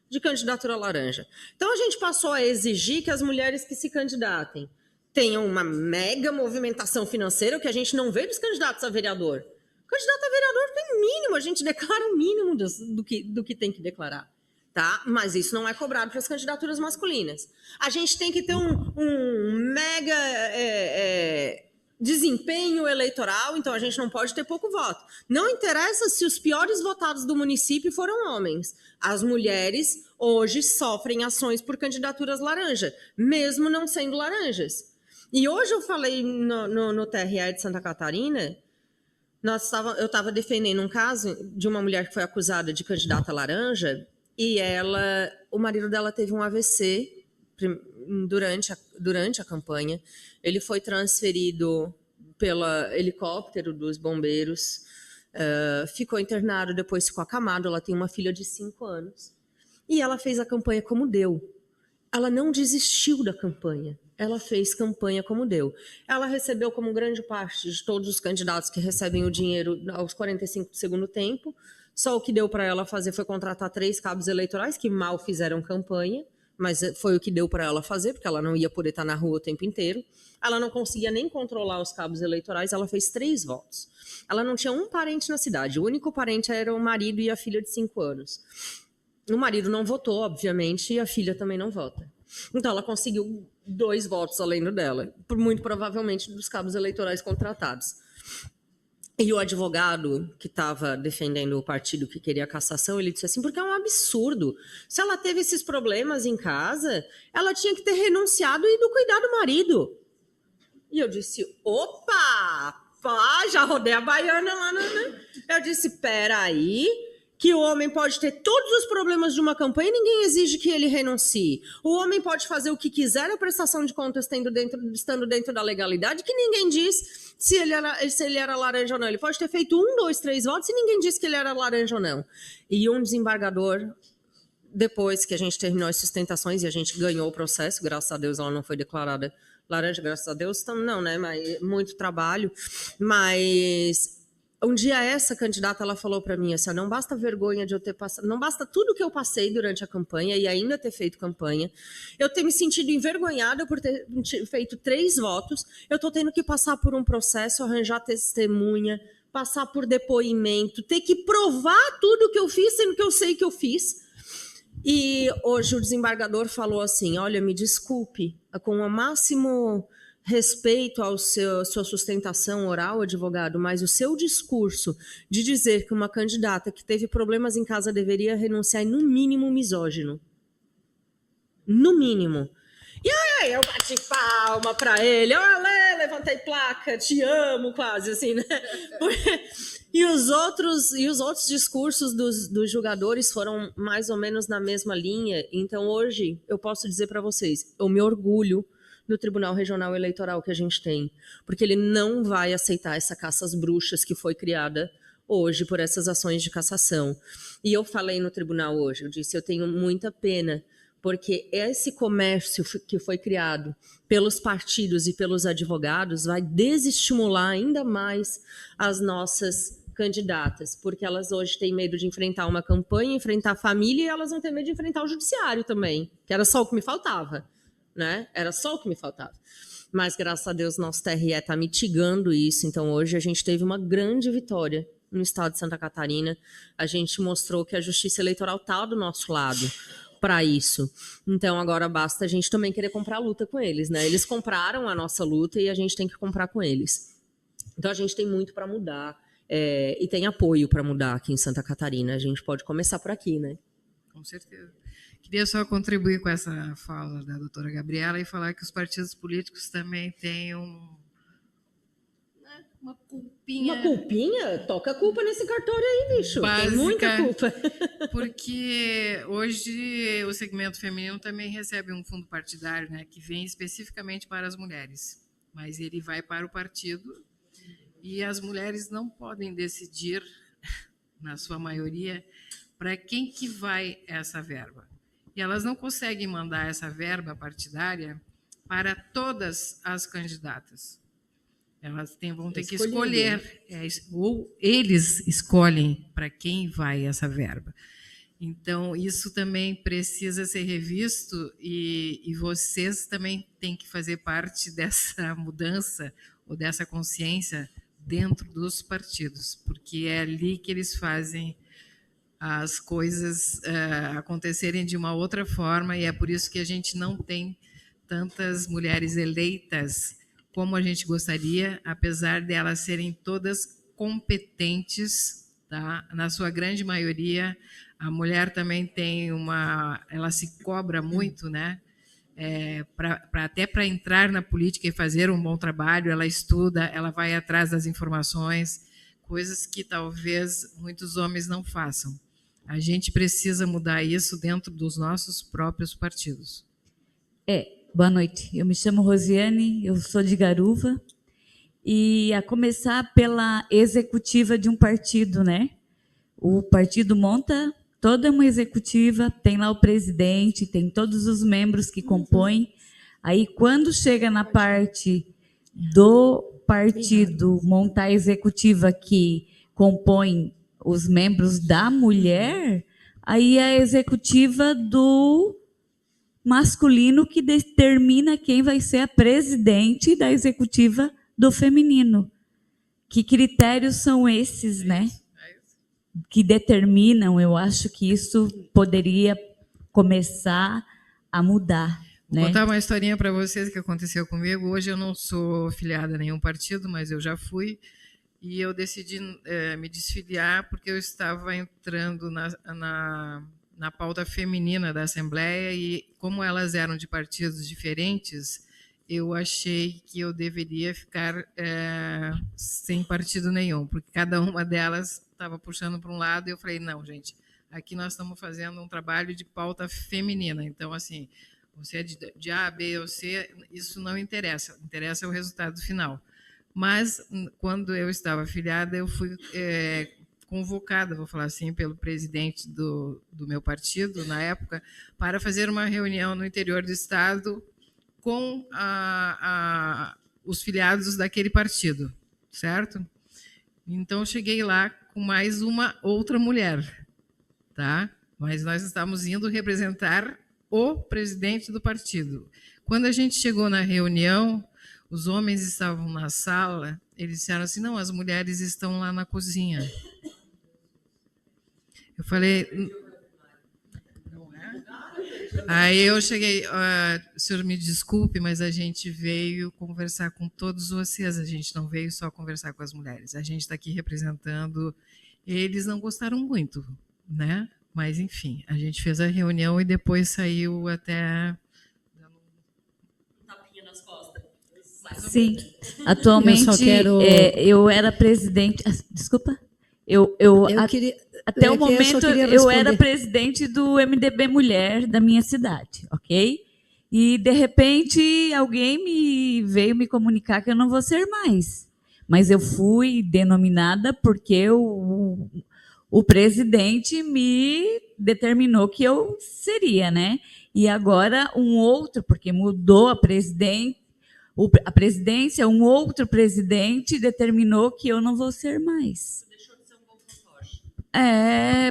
de candidatura laranja. Então, a gente passou a exigir que as mulheres que se candidatem tenham uma mega movimentação financeira, o que a gente não vê dos candidatos a vereador. Candidato a vereador tem mínimo, a gente declara o mínimo do que tem que declarar, tá? Mas isso não é cobrado para as candidaturas masculinas. A gente tem que ter um mega desempenho eleitoral, então a gente não pode ter pouco voto. Não interessa se os piores votados do município foram homens. As mulheres hoje sofrem ações por candidaturas laranja, mesmo não sendo laranjas. E hoje eu falei no TRE de Santa Catarina... Eu estava defendendo um caso de uma mulher que foi acusada de candidata laranja e o marido dela teve um AVC durante a campanha. Ele foi transferido pelo helicóptero dos bombeiros, ficou internado, depois ficou acamado. Ela tem uma filha de 5 anos. E ela fez a campanha como deu. Ela não desistiu da campanha. Ela fez campanha como deu. Ela recebeu, como grande parte de todos os candidatos que recebem o dinheiro aos 45 do segundo tempo, só o que deu para ela fazer foi contratar 3 cabos eleitorais que mal fizeram campanha, mas foi o que deu para ela fazer, porque ela não ia poder estar na rua o tempo inteiro. Ela não conseguia nem controlar os cabos eleitorais, ela fez 3 votos. Ela não tinha um parente na cidade, o único parente era o marido e a filha de 5 anos. O marido não votou, obviamente, e a filha também não vota. Então, ela conseguiu 2 votos além do dela, muito provavelmente dos cabos eleitorais contratados. E o advogado que estava defendendo o partido que queria a cassação, ele disse assim, porque é um absurdo. Se ela teve esses problemas em casa, ela tinha que ter renunciado e ido cuidar do marido. E eu disse, opa, já rodei a baiana lá. Eu disse, peraí, que o homem pode ter todos os problemas de uma campanha e ninguém exige que ele renuncie. O homem pode fazer o que quiser a prestação de contas estando dentro da legalidade, que ninguém diz se ele era laranja ou não. Ele pode ter feito 1, 2, 3 votos e ninguém disse que ele era laranja ou não. E um desembargador, depois que a gente terminou as sustentações e a gente ganhou o processo, graças a Deus ela não foi declarada laranja, graças a Deus, não, né? Mas muito trabalho, mas... Um dia essa candidata, ela falou para mim assim, não basta a vergonha de eu ter passado, não basta tudo que eu passei durante a campanha e ainda ter feito campanha, eu ter me sentido envergonhada por ter feito 3 votos, eu estou tendo que passar por um processo, arranjar testemunha, passar por depoimento, ter que provar tudo que eu fiz, sendo que eu sei que eu fiz. E hoje o desembargador falou assim, olha, me desculpe, com o máximo... respeito à sua sustentação oral, advogado, mas o seu discurso de dizer que uma candidata que teve problemas em casa deveria renunciar é, no mínimo, misógino. No mínimo. E aí eu bati palma para ele, olha, levantei placa, te amo, quase assim, né? E os outros discursos dos julgadores foram mais ou menos na mesma linha. Então, hoje, eu posso dizer para vocês, eu me orgulho do Tribunal Regional Eleitoral que a gente tem, porque ele não vai aceitar essa caça às bruxas que foi criada hoje por essas ações de cassação. E eu falei no tribunal hoje, eu disse, eu tenho muita pena, porque esse comércio que foi criado pelos partidos e pelos advogados vai desestimular ainda mais as nossas candidatas, porque elas hoje têm medo de enfrentar uma campanha, enfrentar a família, e elas vão ter medo de enfrentar o judiciário também, que era só o que me faltava, né? Era só o que me faltava. Mas, graças a Deus, nosso TRE está mitigando isso. Então, hoje a gente teve uma grande vitória no estado de Santa Catarina. A gente mostrou que a justiça eleitoral está do nosso lado para isso. Então, agora basta a gente também querer comprar a luta com eles, né? Eles compraram a nossa luta e a gente tem que comprar com eles. Então, a gente tem muito para mudar e tem apoio para mudar aqui em Santa Catarina. A gente pode começar por aqui, né? Com certeza. Queria só contribuir com essa fala da doutora Gabriela e falar que os partidos políticos também têm uma culpinha. Uma culpinha? Toca a culpa nesse cartório aí, bicho. Básica, tem muita culpa. Porque hoje o segmento feminino também recebe um fundo partidário, né, que vem especificamente para as mulheres. Mas ele vai para o partido e as mulheres não podem decidir, na sua maioria, para quem que vai essa verba. E elas não conseguem mandar essa verba partidária para todas as candidatas. Elas vão ter que escolher, ou eles escolhem para quem vai essa verba. Então, isso também precisa ser revisto e vocês também têm que fazer parte dessa mudança ou dessa consciência dentro dos partidos, porque é ali que eles fazem as coisas acontecerem de uma outra forma, e é por isso que a gente não tem tantas mulheres eleitas como a gente gostaria, apesar de elas serem todas competentes, tá? Na sua grande maioria. A mulher também tem ela se cobra muito, né? Até para entrar na política e fazer um bom trabalho, ela estuda, ela vai atrás das informações, coisas que talvez muitos homens não façam. A gente precisa mudar isso dentro dos nossos próprios partidos. Boa noite. Eu me chamo Rosiane, eu sou de Garuva, e a começar pela executiva de um partido, né? O partido monta toda uma executiva, tem lá o presidente, tem todos os membros que compõem. Aí, quando chega na parte do partido montar a executiva que compõe os membros da mulher, aí é a executiva do masculino que determina quem vai ser a presidente da executiva do feminino. Que critérios são esses, né? Que determinam? Eu acho que isso poderia começar a mudar. Vou contar uma historinha para vocês que aconteceu comigo. Hoje eu não sou filiada a nenhum partido, mas eu já fui. E eu decidi me desfiliar porque eu estava entrando na pauta feminina da Assembleia e, como elas eram de partidos diferentes, eu achei que eu deveria ficar sem partido nenhum, porque cada uma delas estava puxando para um lado e eu falei, não, gente, aqui nós estamos fazendo um trabalho de pauta feminina, então, assim, você é de A, B ou C, isso não interessa, interessa o resultado final. Mas, quando eu estava afiliada, eu fui convocada, vou falar assim, pelo presidente do meu partido, na época, para fazer uma reunião no interior do estado com os filiados daquele partido, certo? Então, eu cheguei lá com mais uma outra mulher, tá? Mas nós estávamos indo representar o presidente do partido. Quando a gente chegou na reunião, os homens estavam na sala, eles disseram assim, não, as mulheres estão lá na cozinha. Eu falei, não é? Aí eu cheguei, senhor, me desculpe, mas a gente veio conversar com todos vocês, a gente não veio só conversar com as mulheres, a gente está aqui representando, eles não gostaram muito, né? Mas, enfim, a gente fez a reunião e depois saiu até... Tapinha nas costas. Sim, atualmente eu era presidente... Desculpa? Até o momento eu era presidente do MDB Mulher da minha cidade, ok? E, de repente, alguém veio me comunicar que eu não vou ser mais. Mas eu fui denominada porque o presidente me determinou que eu seria, né? e agora um outro, porque mudou a presidência, um outro presidente determinou que eu não vou ser mais.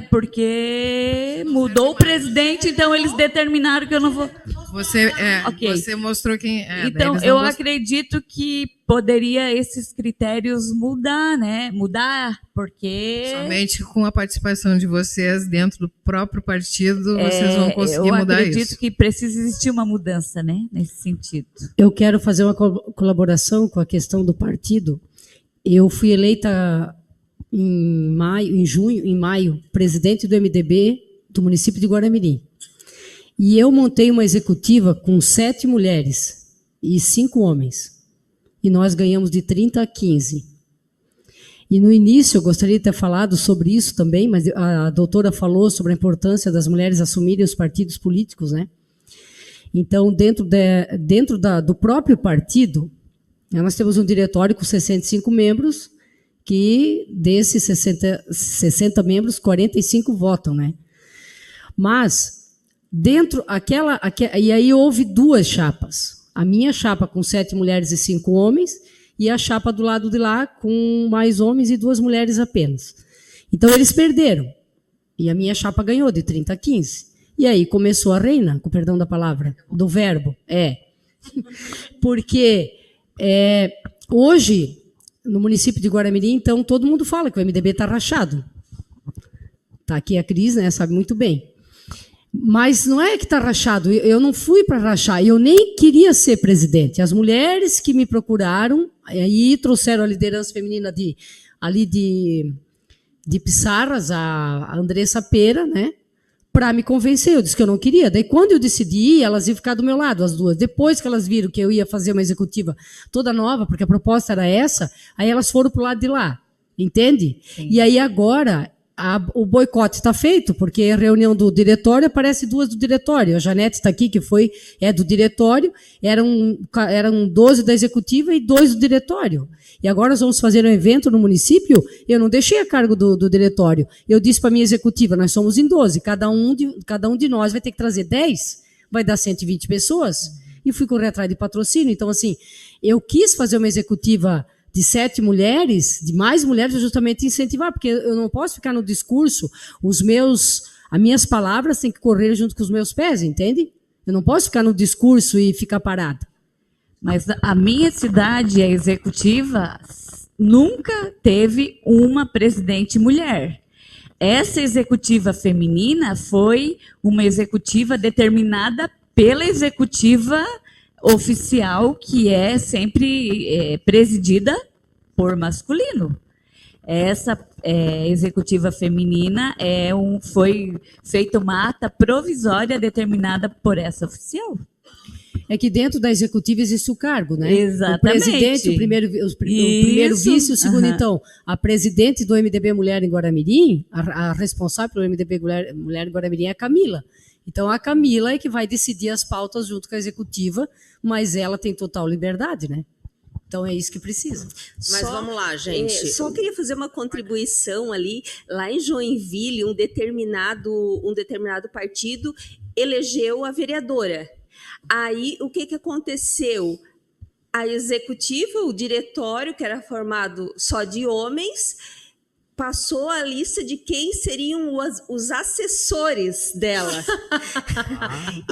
Porque mudou o presidente, então eles determinaram que eu não vou. Você mostrou quem é. Então, eu acredito que poderia esses critérios mudar, né? Mudar, porque... Somente com a participação de vocês dentro do próprio partido, vocês vão conseguir mudar isso. Eu acredito que precisa existir uma mudança, né? Nesse sentido. Eu quero fazer uma colaboração com a questão do partido. Eu fui eleita em maio, presidente do MDB do município de Guaramirim. E eu montei uma executiva com 7 mulheres e 5 homens. E nós ganhamos de 30 a 15. E no início, eu gostaria de ter falado sobre isso também, mas a doutora falou sobre a importância das mulheres assumirem os partidos políticos, né? Então, dentro do próprio partido, nós temos um diretório com 65 membros, que desses 60 membros, 45 votam, né? Mas, e aí houve 2 chapas. A minha chapa com 7 mulheres e 5 homens, e a chapa do lado de lá com mais homens e 2 mulheres apenas. Então, eles perderam. E a minha chapa ganhou de 30 a 15. E aí começou a reina, com perdão da palavra, do verbo. Porque hoje, no município de Guaramirim, então, todo mundo fala que o MDB está rachado. Está aqui a Cris, né, sabe muito bem. Mas não é que está rachado, eu não fui para rachar, eu nem queria ser presidente. As mulheres que me procuraram, aí trouxeram a liderança feminina de Pissarras, a Andressa Pera, né, para me convencer. Eu disse que eu não queria. Daí, quando eu decidi, elas iam ficar do meu lado, as 2. Depois que elas viram que eu ia fazer uma executiva toda nova, porque a proposta era essa, aí elas foram para o lado de lá, entende? Sim. E aí agora... o boicote está feito, porque a reunião do diretório, aparece 2 do diretório. A Janete está aqui, que é do diretório, eram 12 da executiva e 2 do diretório. E agora nós vamos fazer um evento no município, eu não deixei a cargo do diretório. Eu disse para a minha executiva, nós somos em 12, cada um de nós vai ter que trazer 10, vai dar 120 pessoas, e fui correr atrás de patrocínio. Então, assim, eu quis fazer uma executiva de 7 mulheres, de mais mulheres, justamente incentivar, porque eu não posso ficar no discurso, as minhas palavras têm que correr junto com os meus pés, entende? Eu não posso ficar no discurso e ficar parada. Mas a minha cidade, a executiva, nunca teve uma presidente mulher. Essa executiva feminina foi uma executiva determinada pela executiva oficial, que é sempre presidida por masculino. Essa executiva feminina foi feita uma ata provisória determinada por essa oficial. É que dentro da executiva existe o cargo, né? Exatamente. O presidente, o primeiro vice e o segundo, então. A presidente do MDB Mulher em Guaramirim, a responsável pelo MDB Mulher em Guaramirim é a Camila. Então, a Camila é que vai decidir as pautas junto com a executiva, mas ela tem total liberdade, né? Então, é isso que precisa. Mas vamos lá, gente. Só queria fazer uma contribuição ali. Lá em Joinville, um determinado partido elegeu a vereadora. Aí, o que aconteceu? A executiva, o diretório, que era formado só de homens, passou a lista de quem seriam os assessores dela.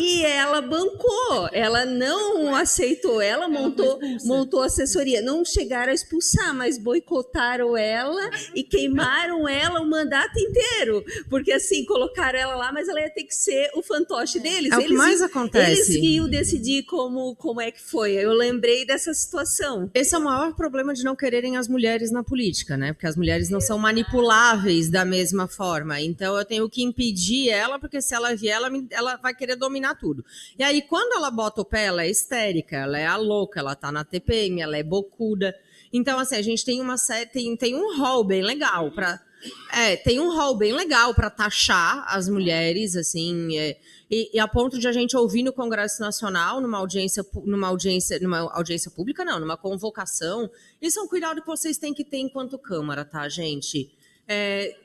E ela bancou, ela não aceitou, ela montou assessoria. Não chegaram a expulsar, mas boicotaram ela e queimaram ela o mandato inteiro. Porque, assim, colocaram ela lá, mas ela ia ter que ser o fantoche deles. O que mais acontece. Eles iam decidir como é que foi. Eu lembrei dessa situação. Esse é o maior problema de não quererem as mulheres na política, né? Porque as mulheres não são manipuláveis da mesma forma. Então, eu tenho que impedir ela, porque se ela vier, ela vai querer dominar tudo. E aí, quando ela bota o pé, ela é histérica, ela é a louca, ela tá na TPM, ela é bocuda. Então, assim, a gente tem uma série, tem um rol bem legal para taxar as mulheres, assim, e a ponto de a gente ouvir no Congresso Nacional, numa audiência pública, não, numa convocação. Isso é um cuidado que vocês têm que ter enquanto Câmara, tá, gente?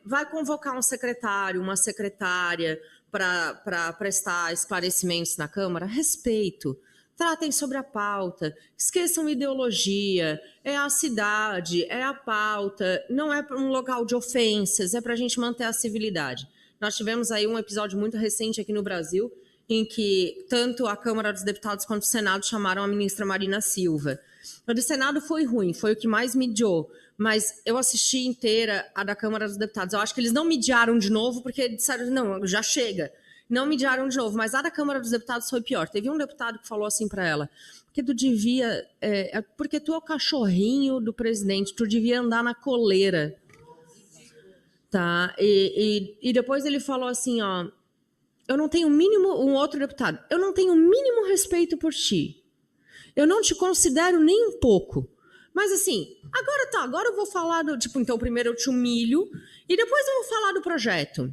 Vai convocar um secretário, uma secretária, para prestar esclarecimentos na Câmara, respeito. Tratem sobre a pauta, esqueçam ideologia, é a cidade, é a pauta, não é um local de ofensas, é para a gente manter a civilidade. Nós tivemos aí um episódio muito recente aqui no Brasil, em que tanto a Câmara dos Deputados quanto o Senado chamaram a ministra Marina Silva. O do Senado foi ruim, foi o que mais mediou, mas eu assisti inteira a da Câmara dos Deputados. Eu acho que eles não mediaram de novo, porque disseram, não, já chega. Não mediaram de novo, mas a da Câmara dos Deputados foi pior. Teve um deputado que falou assim para ela, porque tu é o cachorrinho do presidente, tu devia andar na coleira. Tá? E depois ele falou assim, ó, eu não tenho o mínimo, um outro deputado, eu não tenho o mínimo respeito por ti. Eu não te considero nem um pouco. Mas assim, agora eu vou falar do, então primeiro eu te humilho e depois eu vou falar do projeto.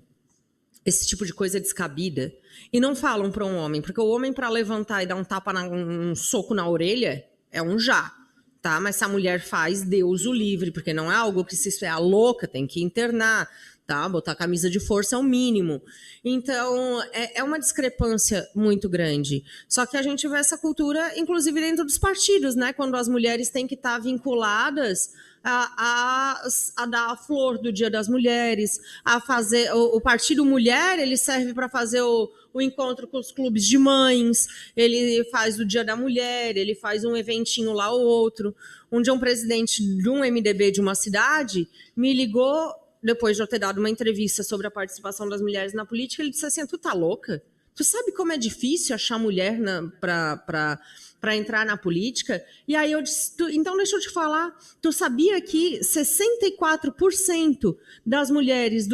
Esse tipo de coisa é descabida. E não falam para um homem, porque o homem para levantar e dar um tapa, um soco na orelha, é um já, tá? Mas se a mulher faz, Deus o livre, porque não é algo que se é a louca, tem que internar, tá? Botar camisa de força é o mínimo. Então, é uma discrepância muito grande. Só que a gente vê essa cultura, inclusive dentro dos partidos, né? Quando as mulheres têm que estar vinculadas a dar a flor do Dia das Mulheres, a fazer o Partido Mulher, ele serve para fazer o encontro com os clubes de mães, ele faz o Dia da Mulher, ele faz um eventinho lá ou outro. Um dia um presidente de um MDB de uma cidade me ligou, depois de eu ter dado uma entrevista sobre a participação das mulheres na política, ele disse assim, tu tá louca? Tu sabe como é difícil achar mulher para entrar na política? E aí eu disse, então deixa eu te falar, tu sabia que 64% das mulheres,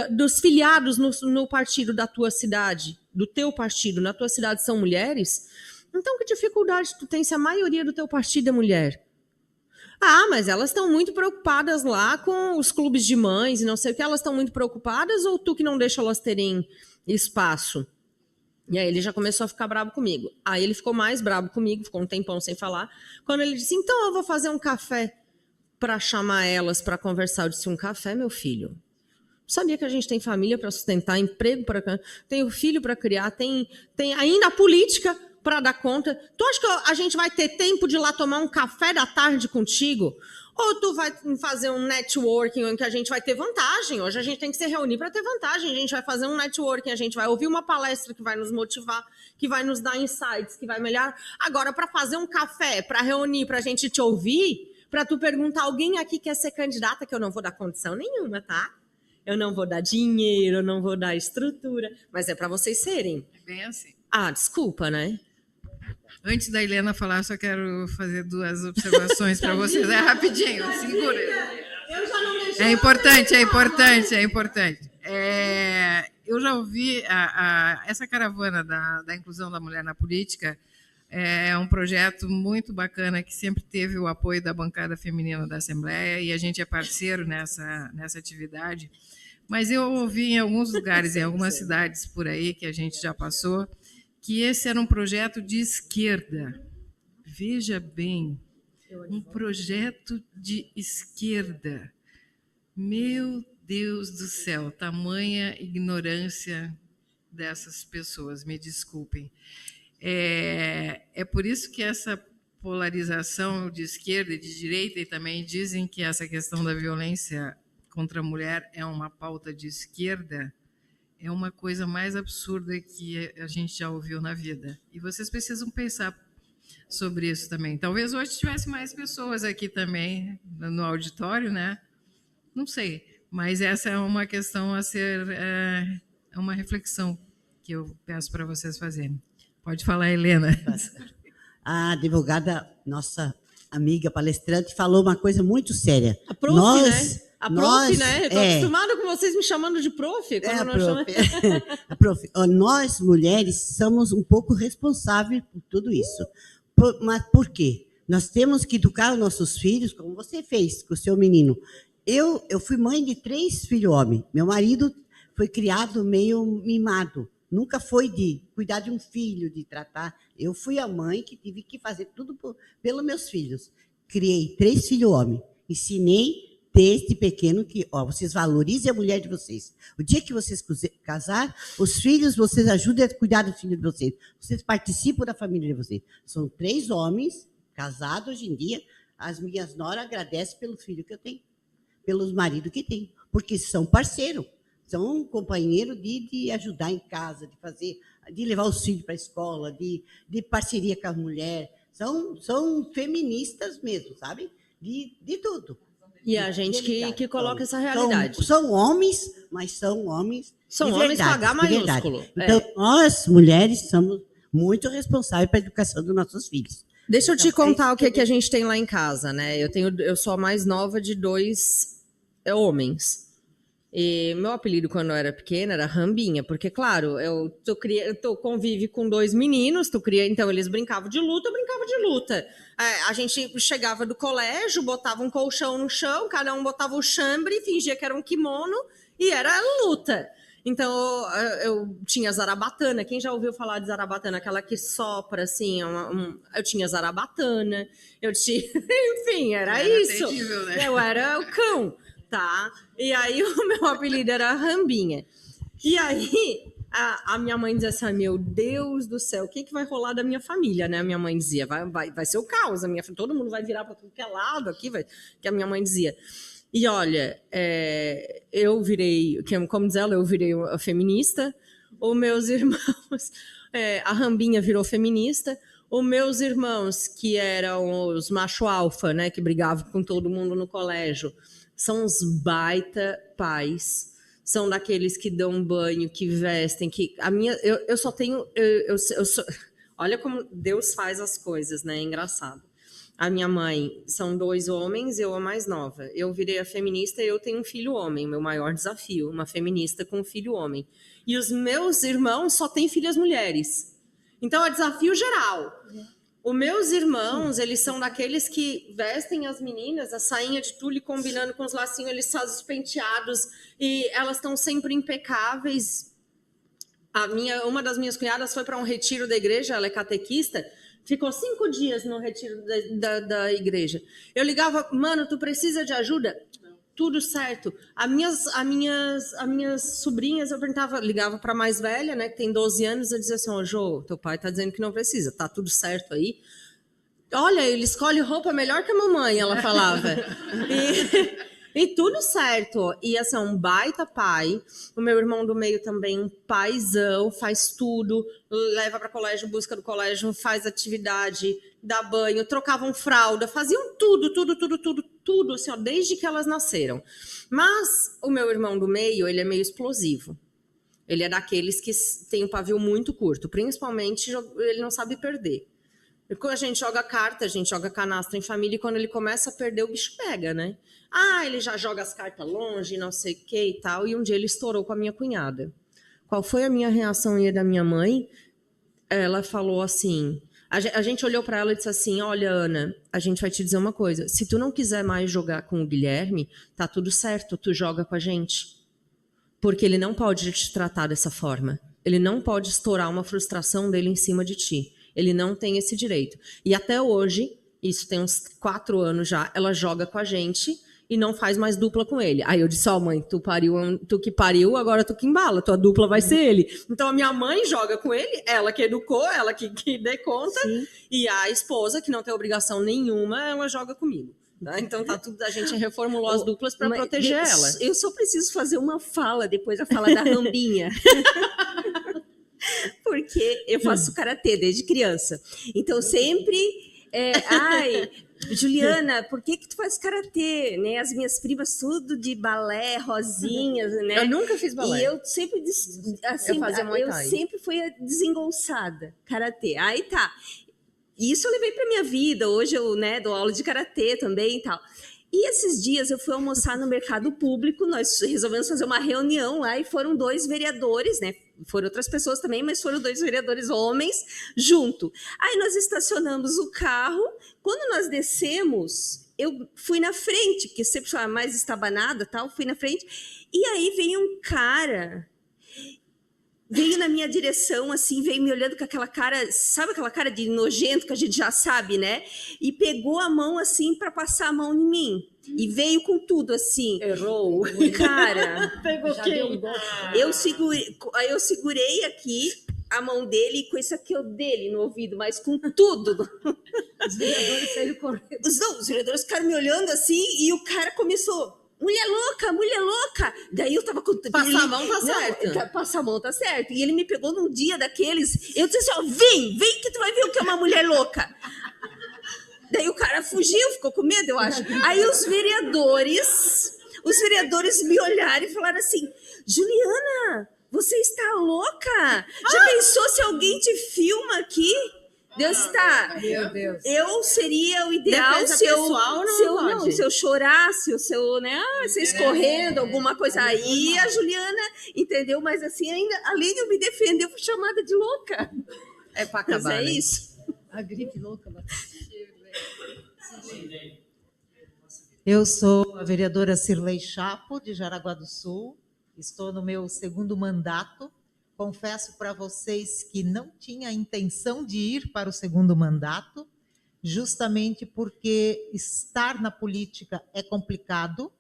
dos filiados no partido da tua cidade, do teu partido, na tua cidade são mulheres? Então que dificuldade tu tem se a maioria do teu partido é mulher? Ah, mas elas estão muito preocupadas lá com os clubes de mães e não sei o que, elas estão muito preocupadas ou tu que não deixa elas terem espaço? E aí ele já começou a ficar bravo comigo. Aí ele ficou mais bravo comigo, ficou um tempão sem falar. Quando ele disse, então eu vou fazer um café para chamar elas para conversar. Eu disse, um café, meu filho? Sabia que a gente tem família para sustentar, emprego para... Tem o filho para criar, tem ainda a política para dar conta. Tu acha que a gente vai ter tempo de ir lá tomar um café da tarde contigo? Ou tu vai fazer um networking em que a gente vai ter vantagem? Hoje a gente tem que se reunir para ter vantagem. A gente vai fazer um networking, a gente vai ouvir uma palestra que vai nos motivar, que vai nos dar insights, que vai melhorar. Agora, para fazer um café, para reunir, para a gente te ouvir, para tu perguntar, alguém aqui quer ser candidata, que eu não vou dar condição nenhuma, tá? Eu não vou dar dinheiro, eu não vou dar estrutura, mas é para vocês serem. É bem assim. Ah, desculpa, né? Antes da Helena falar, só quero fazer duas observações para vocês. É rapidinho, segura. É importante. Eu já ouvi essa caravana da inclusão da mulher na política, é um projeto muito bacana que sempre teve o apoio da bancada feminina da Assembleia e a gente é parceiro nessa atividade. Mas eu ouvi em alguns lugares, em algumas cidades por aí que a gente já passou, que esse era um projeto de esquerda. Veja bem, um projeto de esquerda. Meu Deus do céu, tamanha ignorância dessas pessoas, me desculpem. É por isso que essa polarização de esquerda e de direita, e também dizem que essa questão da violência contra a mulher é uma pauta de esquerda, é uma coisa mais absurda que a gente já ouviu na vida. E vocês precisam pensar sobre isso também. Talvez hoje tivesse mais pessoas aqui também no auditório, né? Não sei, mas essa é uma questão a ser... é uma reflexão que eu peço para vocês fazerem. Pode falar, Helena. A advogada, nossa amiga palestrante, falou uma coisa muito séria. A prof, né? A prof, né? Estou acostumada com vocês me chamando de prof. A prof. Nós, mulheres, somos um pouco responsáveis por tudo isso. Mas por quê? Nós temos que educar os nossos filhos, como você fez com o seu menino. Eu fui mãe de 3 filhos homens. Meu marido foi criado meio mimado. Nunca foi de cuidar de um filho, de tratar. Eu fui a mãe que tive que fazer tudo pelos meus filhos. Criei 3 filhos homens. Ensinei desde pequeno que, ó, vocês valorizem a mulher de vocês. O dia que vocês casar, os filhos, vocês ajudem a cuidar dos filhos de vocês. Vocês participam da família de vocês. São 3 homens casados hoje em dia. As minhas noras agradecem pelo filho que eu tenho, pelos maridos que tenho, porque são parceiros, são companheiros de ajudar em casa, de levar os filhos para a escola, de parceria com a mulher. São feministas mesmo, sabe? De tudo. E a gente que coloca essa realidade. São homens, mas são homens São de homens verdade, com H de verdade. maiúsculo. Então, nós, mulheres, somos muito responsáveis pela educação dos nossos filhos. Deixa eu te contar o que a gente tem lá em casa, né? Eu sou a mais nova de 2 homens. E meu apelido, quando eu era pequena, era Rambinha, porque, claro, tu convive com 2 meninos, então eles brincavam de luta, eu brincava de luta. A gente chegava do colégio, botava um colchão no chão, cada um botava o chambre, fingia que era um kimono, e era luta. Então, eu tinha zarabatana. Quem já ouviu falar de zarabatana? Aquela que sopra, assim. Eu tinha zarabatana. Enfim, era isso. Terrível, né? Eu era o cão, tá? E aí, o meu apelido era Rambinha. E aí, a minha mãe dizia assim, meu Deus do céu, o que vai rolar da minha família, né? A minha mãe dizia, vai ser o caos. Todo mundo vai virar para tudo que é lado aqui, que a minha mãe dizia. E olha, eu virei, como diz ela, eu virei uma feminista. Os meus irmãos, a Rambinha virou feminista. Os meus irmãos, que eram os macho alfa, né, que brigavam com todo mundo no colégio, são os baita pais. São daqueles que dão banho, que vestem, que eu só tenho, olha como Deus faz as coisas, né? É engraçado. A minha mãe são 2 homens, eu a mais nova. Eu virei a feminista e eu tenho um filho homem, meu maior desafio, uma feminista com um filho homem. E os meus irmãos só têm filhas mulheres. Então é desafio geral. Os meus irmãos, eles são daqueles que vestem as meninas, a sainha de tule combinando com os lacinhos, eles fazem os penteados e elas estão sempre impecáveis. Uma das minhas cunhadas foi para um retiro da igreja, ela é catequista, ficou 5 dias no retiro da igreja. Eu ligava, mano, tu precisa de ajuda? Não. Tudo certo. As minhas sobrinhas, eu ligava para a mais velha, né, que tem 12 anos, eu dizia assim, ô, Jô, teu pai tá dizendo que não precisa, tá tudo certo aí. Olha, ele escolhe roupa melhor que a mamãe, ela falava. E tudo certo. E assim, um baita pai. O meu irmão do meio também, um paizão, faz tudo, leva para colégio, busca do colégio, faz atividade, dá banho, trocavam fralda, faziam tudo, assim, ó, desde que elas nasceram. Mas o meu irmão do meio, ele é meio explosivo. Ele é daqueles que tem um pavio muito curto, principalmente ele não sabe perder. A gente joga carta, a gente joga canastra em família e quando ele começa a perder, o bicho pega, né? Ele já joga as cartas longe, não sei o que e tal. E um dia ele estourou com a minha cunhada. Qual foi a minha reação e a da minha mãe? Ela falou assim... A gente olhou para ela e disse assim, olha, Ana, a gente vai te dizer uma coisa. Se tu não quiser mais jogar com o Guilherme, tá tudo certo, tu joga com a gente. Porque ele não pode te tratar dessa forma. Ele não pode estourar uma frustração dele em cima de ti. Ele não tem esse direito. E até hoje, isso tem uns 4 anos já, ela joga com a gente e não faz mais dupla com ele. Aí eu disse, mãe, tu que pariu, agora tu que embala, tua dupla vai ser ele. Então a minha mãe joga com ele, ela que educou, ela que dê conta, sim. E a esposa, que não tem obrigação nenhuma, ela joga comigo. Né? Então tá tudo, a gente reformulou as duplas para proteger ela. Eu só preciso fazer uma fala depois da fala da Rambinha. Porque eu faço karatê desde criança. Então sempre... Juliana, por que tu faz karatê? Né? As minhas primas tudo de balé, rosinhas, né? Eu nunca fiz balé. E eu sempre, assim, eu sempre fui a desengonçada, karatê. Aí tá. Isso eu levei pra minha vida. Hoje eu, né, dou aula de karatê também e tal. E esses dias eu fui almoçar no mercado público, nós resolvemos fazer uma reunião lá e foram 2 vereadores, né? Foram outras pessoas também, mas foram 2 vereadores homens junto. Aí nós estacionamos o carro, quando nós descemos, eu fui na frente, porque sempre sou a mais estabanada, tal, fui na frente, e aí veio um cara veio na minha direção, assim, veio me olhando com aquela cara, sabe aquela cara de nojento que a gente já sabe, né? E pegou a mão, assim, para passar a mão em mim. E veio com tudo, assim. Errou. Cara, pegou quem? eu segurei aqui a mão dele com isso aqui dele no ouvido, mas com tudo. Os vereadores saíram correndo. Os vereadores ficaram me olhando assim e o cara começou... Mulher louca, mulher louca. Daí eu tava com... Passar a mão tá certo. Passar a mão tá certo. E ele me pegou num dia daqueles... Eu disse assim, ó, vem que tu vai ver o que é uma mulher louca. Daí o cara fugiu, ficou com medo, eu acho. Aí os vereadores me olharam e falaram assim, Juliana, você está louca? Já pensou se alguém te filma aqui? Deus está. Meu Deus. Eu seria o ideal se eu chorasse, se eu, né, se escorrendo, alguma coisa. Aí a Juliana, entendeu? Mas assim, ainda, além de eu me defender, eu fui chamada de louca. É para acabar. Mas é né? isso. A gripe louca. Eu sou a vereadora Cirlei Chapo, de Jaraguá do Sul. Estou no meu 2º mandato. Confesso para vocês que não tinha intenção de ir para o 2º mandato, justamente porque estar na política é complicado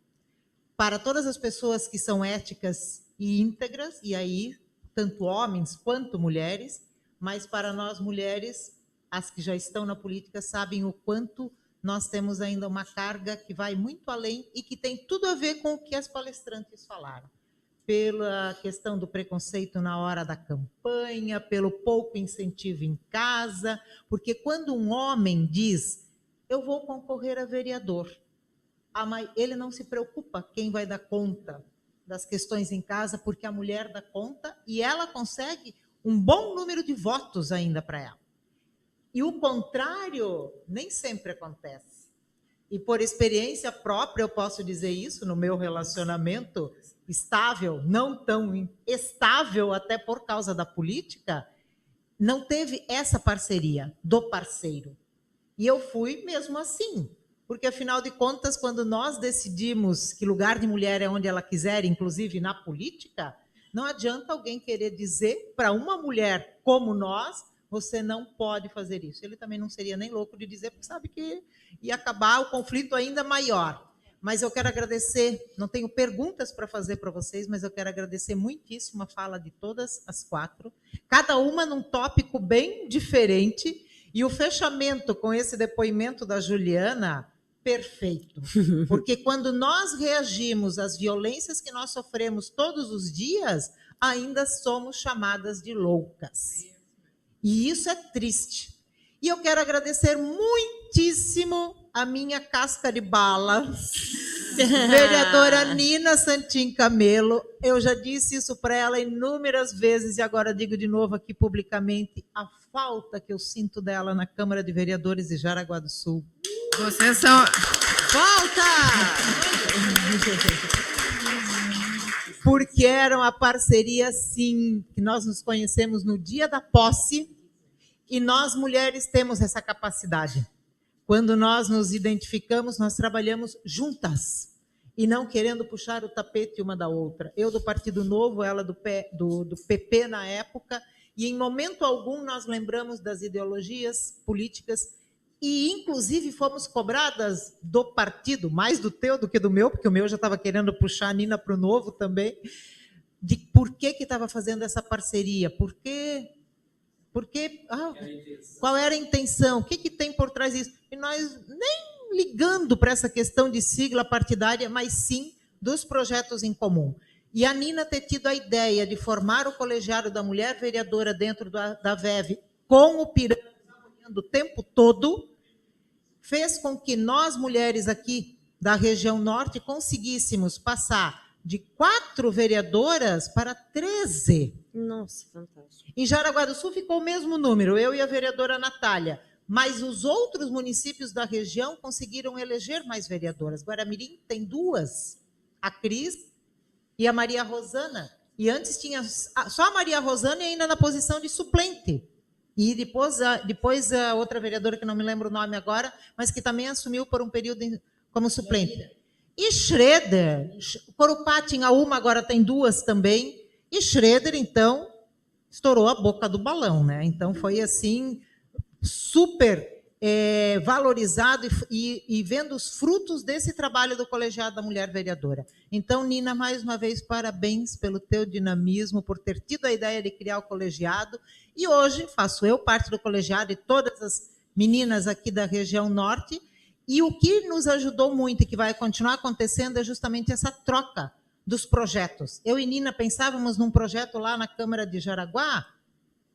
para todas as pessoas que são éticas e íntegras, e aí tanto homens quanto mulheres, mas para nós mulheres, as que já estão na política sabem o quanto nós temos ainda uma carga que vai muito além e que tem tudo a ver com o que as palestrantes falaram. Pela questão do preconceito na hora da campanha, pelo pouco incentivo em casa, porque quando um homem diz, eu vou concorrer a vereador, ele não se preocupa quem vai dar conta das questões em casa, porque a mulher dá conta e ela consegue um bom número de votos ainda para ela. E o contrário nem sempre acontece. E por experiência própria eu posso dizer isso no meu relacionamento estável, não tão estável até por causa da política, não teve essa parceria do parceiro. E eu fui mesmo assim, porque afinal de contas, quando nós decidimos que lugar de mulher é onde ela quiser, inclusive na política, não adianta alguém querer dizer para uma mulher como nós, você não pode fazer isso. Ele também não seria nem louco de dizer, porque sabe que ia acabar o conflito ainda maior. Mas eu quero agradecer, não tenho perguntas para fazer para vocês, mas eu quero agradecer muitíssimo a fala de todas as 4, cada uma num tópico bem diferente, e o fechamento com esse depoimento da Juliana, perfeito. Porque quando nós reagimos às violências que nós sofremos todos os dias, ainda somos chamadas de loucas. E isso é triste. E eu quero agradecer muitíssimo a minha casca de bala, vereadora Nina Santim Camelo. Eu já disse isso para ela inúmeras vezes e agora digo de novo aqui publicamente a falta que eu sinto dela na Câmara de Vereadores de Jaraguá do Sul. Vocês são... Volta! Porque era uma parceria, sim, que nós nos conhecemos no dia da posse e nós, mulheres, temos essa capacidade. Quando nós nos identificamos, nós trabalhamos juntas e não querendo puxar o tapete uma da outra. Eu do Partido Novo, ela do PP na época, e em momento algum nós lembramos das ideologias políticas e, inclusive, fomos cobradas do partido, mais do teu do que do meu, porque o meu já estava querendo puxar a Nina para o Novo também, de por que estava fazendo essa parceria, qual era a intenção, o que tem por trás disso? E nós nem ligando para essa questão de sigla partidária, mas sim dos projetos em comum. E a Nina ter tido a ideia de formar o colegiado da mulher vereadora dentro da VEV com o Piranga o tempo todo, fez com que nós, mulheres aqui da região norte, conseguíssemos passar de 4 vereadoras para 13. Nossa, fantástico. Em Jaraguá do Sul ficou o mesmo número, eu e a vereadora Natália, mas os outros municípios da região conseguiram eleger mais vereadoras. Guaramirim tem 2, a Cris e a Maria Rosana. E antes tinha só a Maria Rosana e ainda na posição de suplente. E depois a outra vereadora, que não me lembro o nome agora, mas que também assumiu por um período como suplente. E Schroeder, Corupá tinha uma, agora tem 2 também. E Schroeder, então, estourou a boca do balão, né? Então foi assim super valorizado e vendo os frutos desse trabalho do Colegiado da Mulher Vereadora. Então, Nina, mais uma vez, parabéns pelo teu dinamismo, por ter tido a ideia de criar o colegiado. E hoje faço eu parte do colegiado e todas as meninas aqui da região norte. E o que nos ajudou muito e que vai continuar acontecendo é justamente essa troca dos projetos. Eu e Nina pensávamos num projeto lá na Câmara de Jaraguá,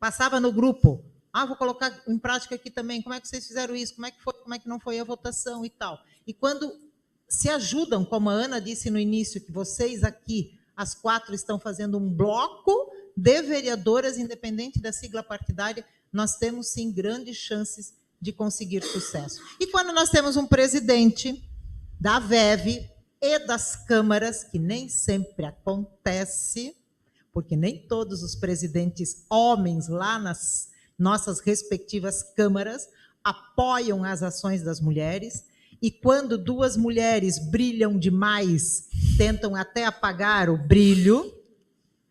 passava no grupo. Vou colocar em prática aqui também. Como é que vocês fizeram isso? Como é que foi? Como é que não foi a votação e tal? E quando se ajudam, como a Ana disse no início, que vocês aqui, as 4, estão fazendo um bloco de vereadoras, independente da sigla partidária, nós temos, sim, grandes chances de conseguir sucesso. E quando nós temos um presidente da VEV e das câmaras, que nem sempre acontece, porque nem todos os presidentes homens lá nas nossas respectivas câmaras apoiam as ações das mulheres, e quando 2 mulheres brilham demais, tentam até apagar o brilho,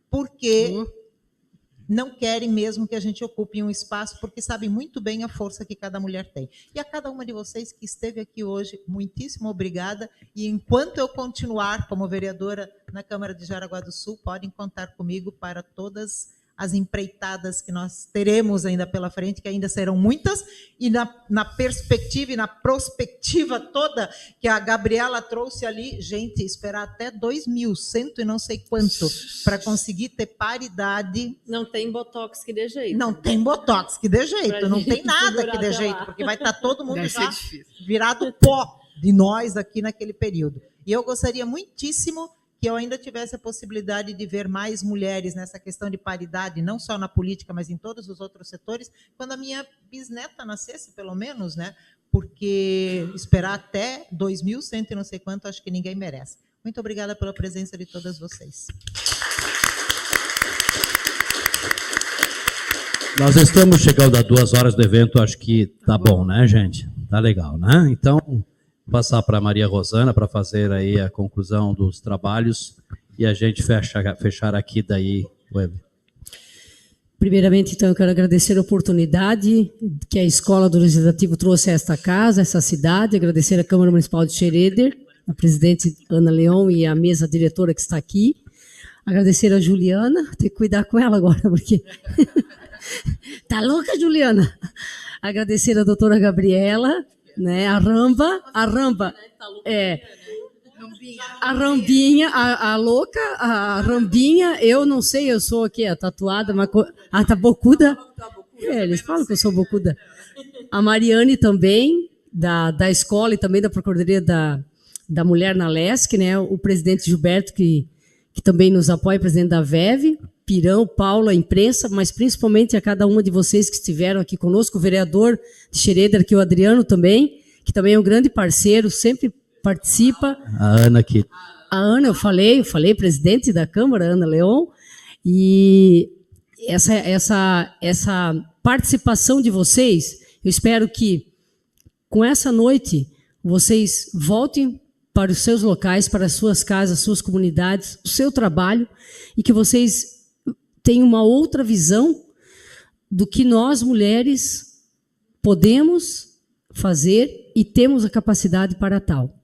porque não querem mesmo que a gente ocupe um espaço, porque sabem muito bem a força que cada mulher tem. E a cada uma de vocês que esteve aqui hoje, muitíssimo obrigada, e enquanto eu continuar como vereadora na Câmara de Jaraguá do Sul, podem contar comigo para todas as empreitadas que nós teremos ainda pela frente, que ainda serão muitas, e na perspectiva e na prospectiva toda que a Gabriela trouxe ali, gente, esperar até 2.100 e não sei quanto, para conseguir ter paridade. Não tem botox que dê jeito. Não tem botox que dê jeito, não tem nada que dê jeito, porque vai estar todo mundo já virado pó de nós aqui naquele período. E eu gostaria muitíssimo que eu ainda tivesse a possibilidade de ver mais mulheres nessa questão de paridade, não só na política, mas em todos os outros setores, quando a minha bisneta nascesse, pelo menos, né? Porque esperar até 2.100 e não sei quanto, acho que ninguém merece. Muito obrigada pela presença de todas vocês. Nós estamos chegando a 2 horas do evento, acho que tá bom, né, gente? Tá legal, né? Então, vou passar para a Maria Rosana para fazer aí a conclusão dos trabalhos e a gente fechar aqui daí o evento. Primeiramente, então, eu quero agradecer a oportunidade que a Escola do Legislativo trouxe a esta casa, a essa cidade, agradecer à Câmara Municipal de Xereder, a presidente Ana Leão e a mesa diretora que está aqui, agradecer a Juliana, tem que cuidar com ela agora, porque... Tá louca, Juliana? Agradecer a doutora Gabriela, né, a Rambinha, a louca, a Rambinha, eu não sei, eu sou aqui, a tatuada, mas tá bocuda? Eles falam que eu sou bocuda. A Mariane também, da escola e também da Procuradoria da Mulher na LESC, né, o presidente Gilberto, que também nos apoia, o presidente da VEV, Pirão, Paulo, a imprensa, mas principalmente a cada uma de vocês que estiveram aqui conosco, o vereador de Xereder, que é o Adriano também, que também é um grande parceiro, sempre participa. A Ana aqui. A Ana, eu falei, presidente da Câmara, Ana Leão, e essa participação de vocês, eu espero que com essa noite vocês voltem para os seus locais, para as suas casas, suas comunidades, o seu trabalho, e que vocês tenham uma outra visão do que nós, mulheres, podemos fazer e temos a capacidade para tal.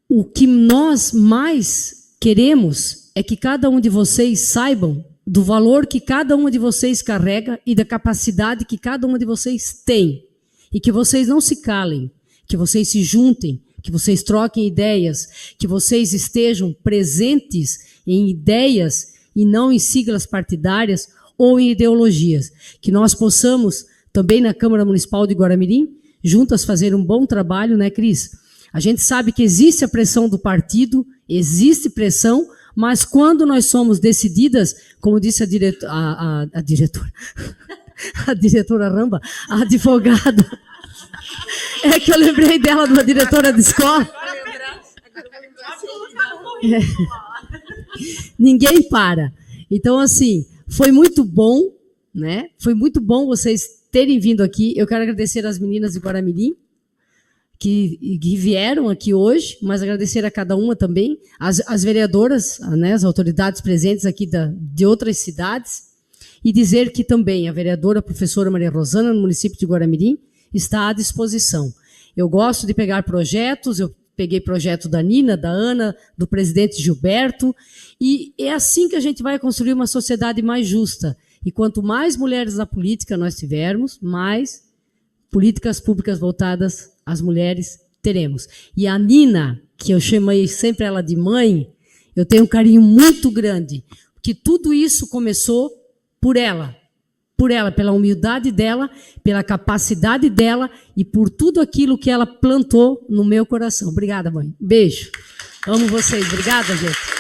O que nós mais queremos é que cada um de vocês saibam do valor que cada uma de vocês carrega e da capacidade que cada uma de vocês tem. E que vocês não se calem, que vocês se juntem, que vocês troquem ideias, que vocês estejam presentes em ideias e não em siglas partidárias ou em ideologias. Que nós possamos, também na Câmara Municipal de Guaramirim, juntas fazer um bom trabalho, né, Cris? A gente sabe que existe a pressão do partido, existe pressão, mas quando nós somos decididas, como disse a diretora, a diretora Ramba, a advogada, é que eu lembrei dela, de uma diretora de escola. Ninguém para. Então, assim, foi muito bom, né? Foi muito bom vocês terem vindo aqui. Eu quero agradecer às meninas de Guaramirim que vieram aqui hoje, mas agradecer a cada uma também, as vereadoras, né, as autoridades presentes aqui de outras cidades, e dizer que também a vereadora professora Maria Rosana, no município de Guaramirim, está à disposição. Eu gosto de pegar projetos, eu peguei projeto da Nina, da Ana, do presidente Gilberto, e é assim que a gente vai construir uma sociedade mais justa. E quanto mais mulheres na política nós tivermos, mais políticas públicas voltadas às mulheres teremos. E a Nina, que eu chamei sempre ela de mãe, eu tenho um carinho muito grande, porque tudo isso começou por ela, pela humildade dela, pela capacidade dela e por tudo aquilo que ela plantou no meu coração. Obrigada, mãe. Beijo. Amo vocês. Obrigada, gente.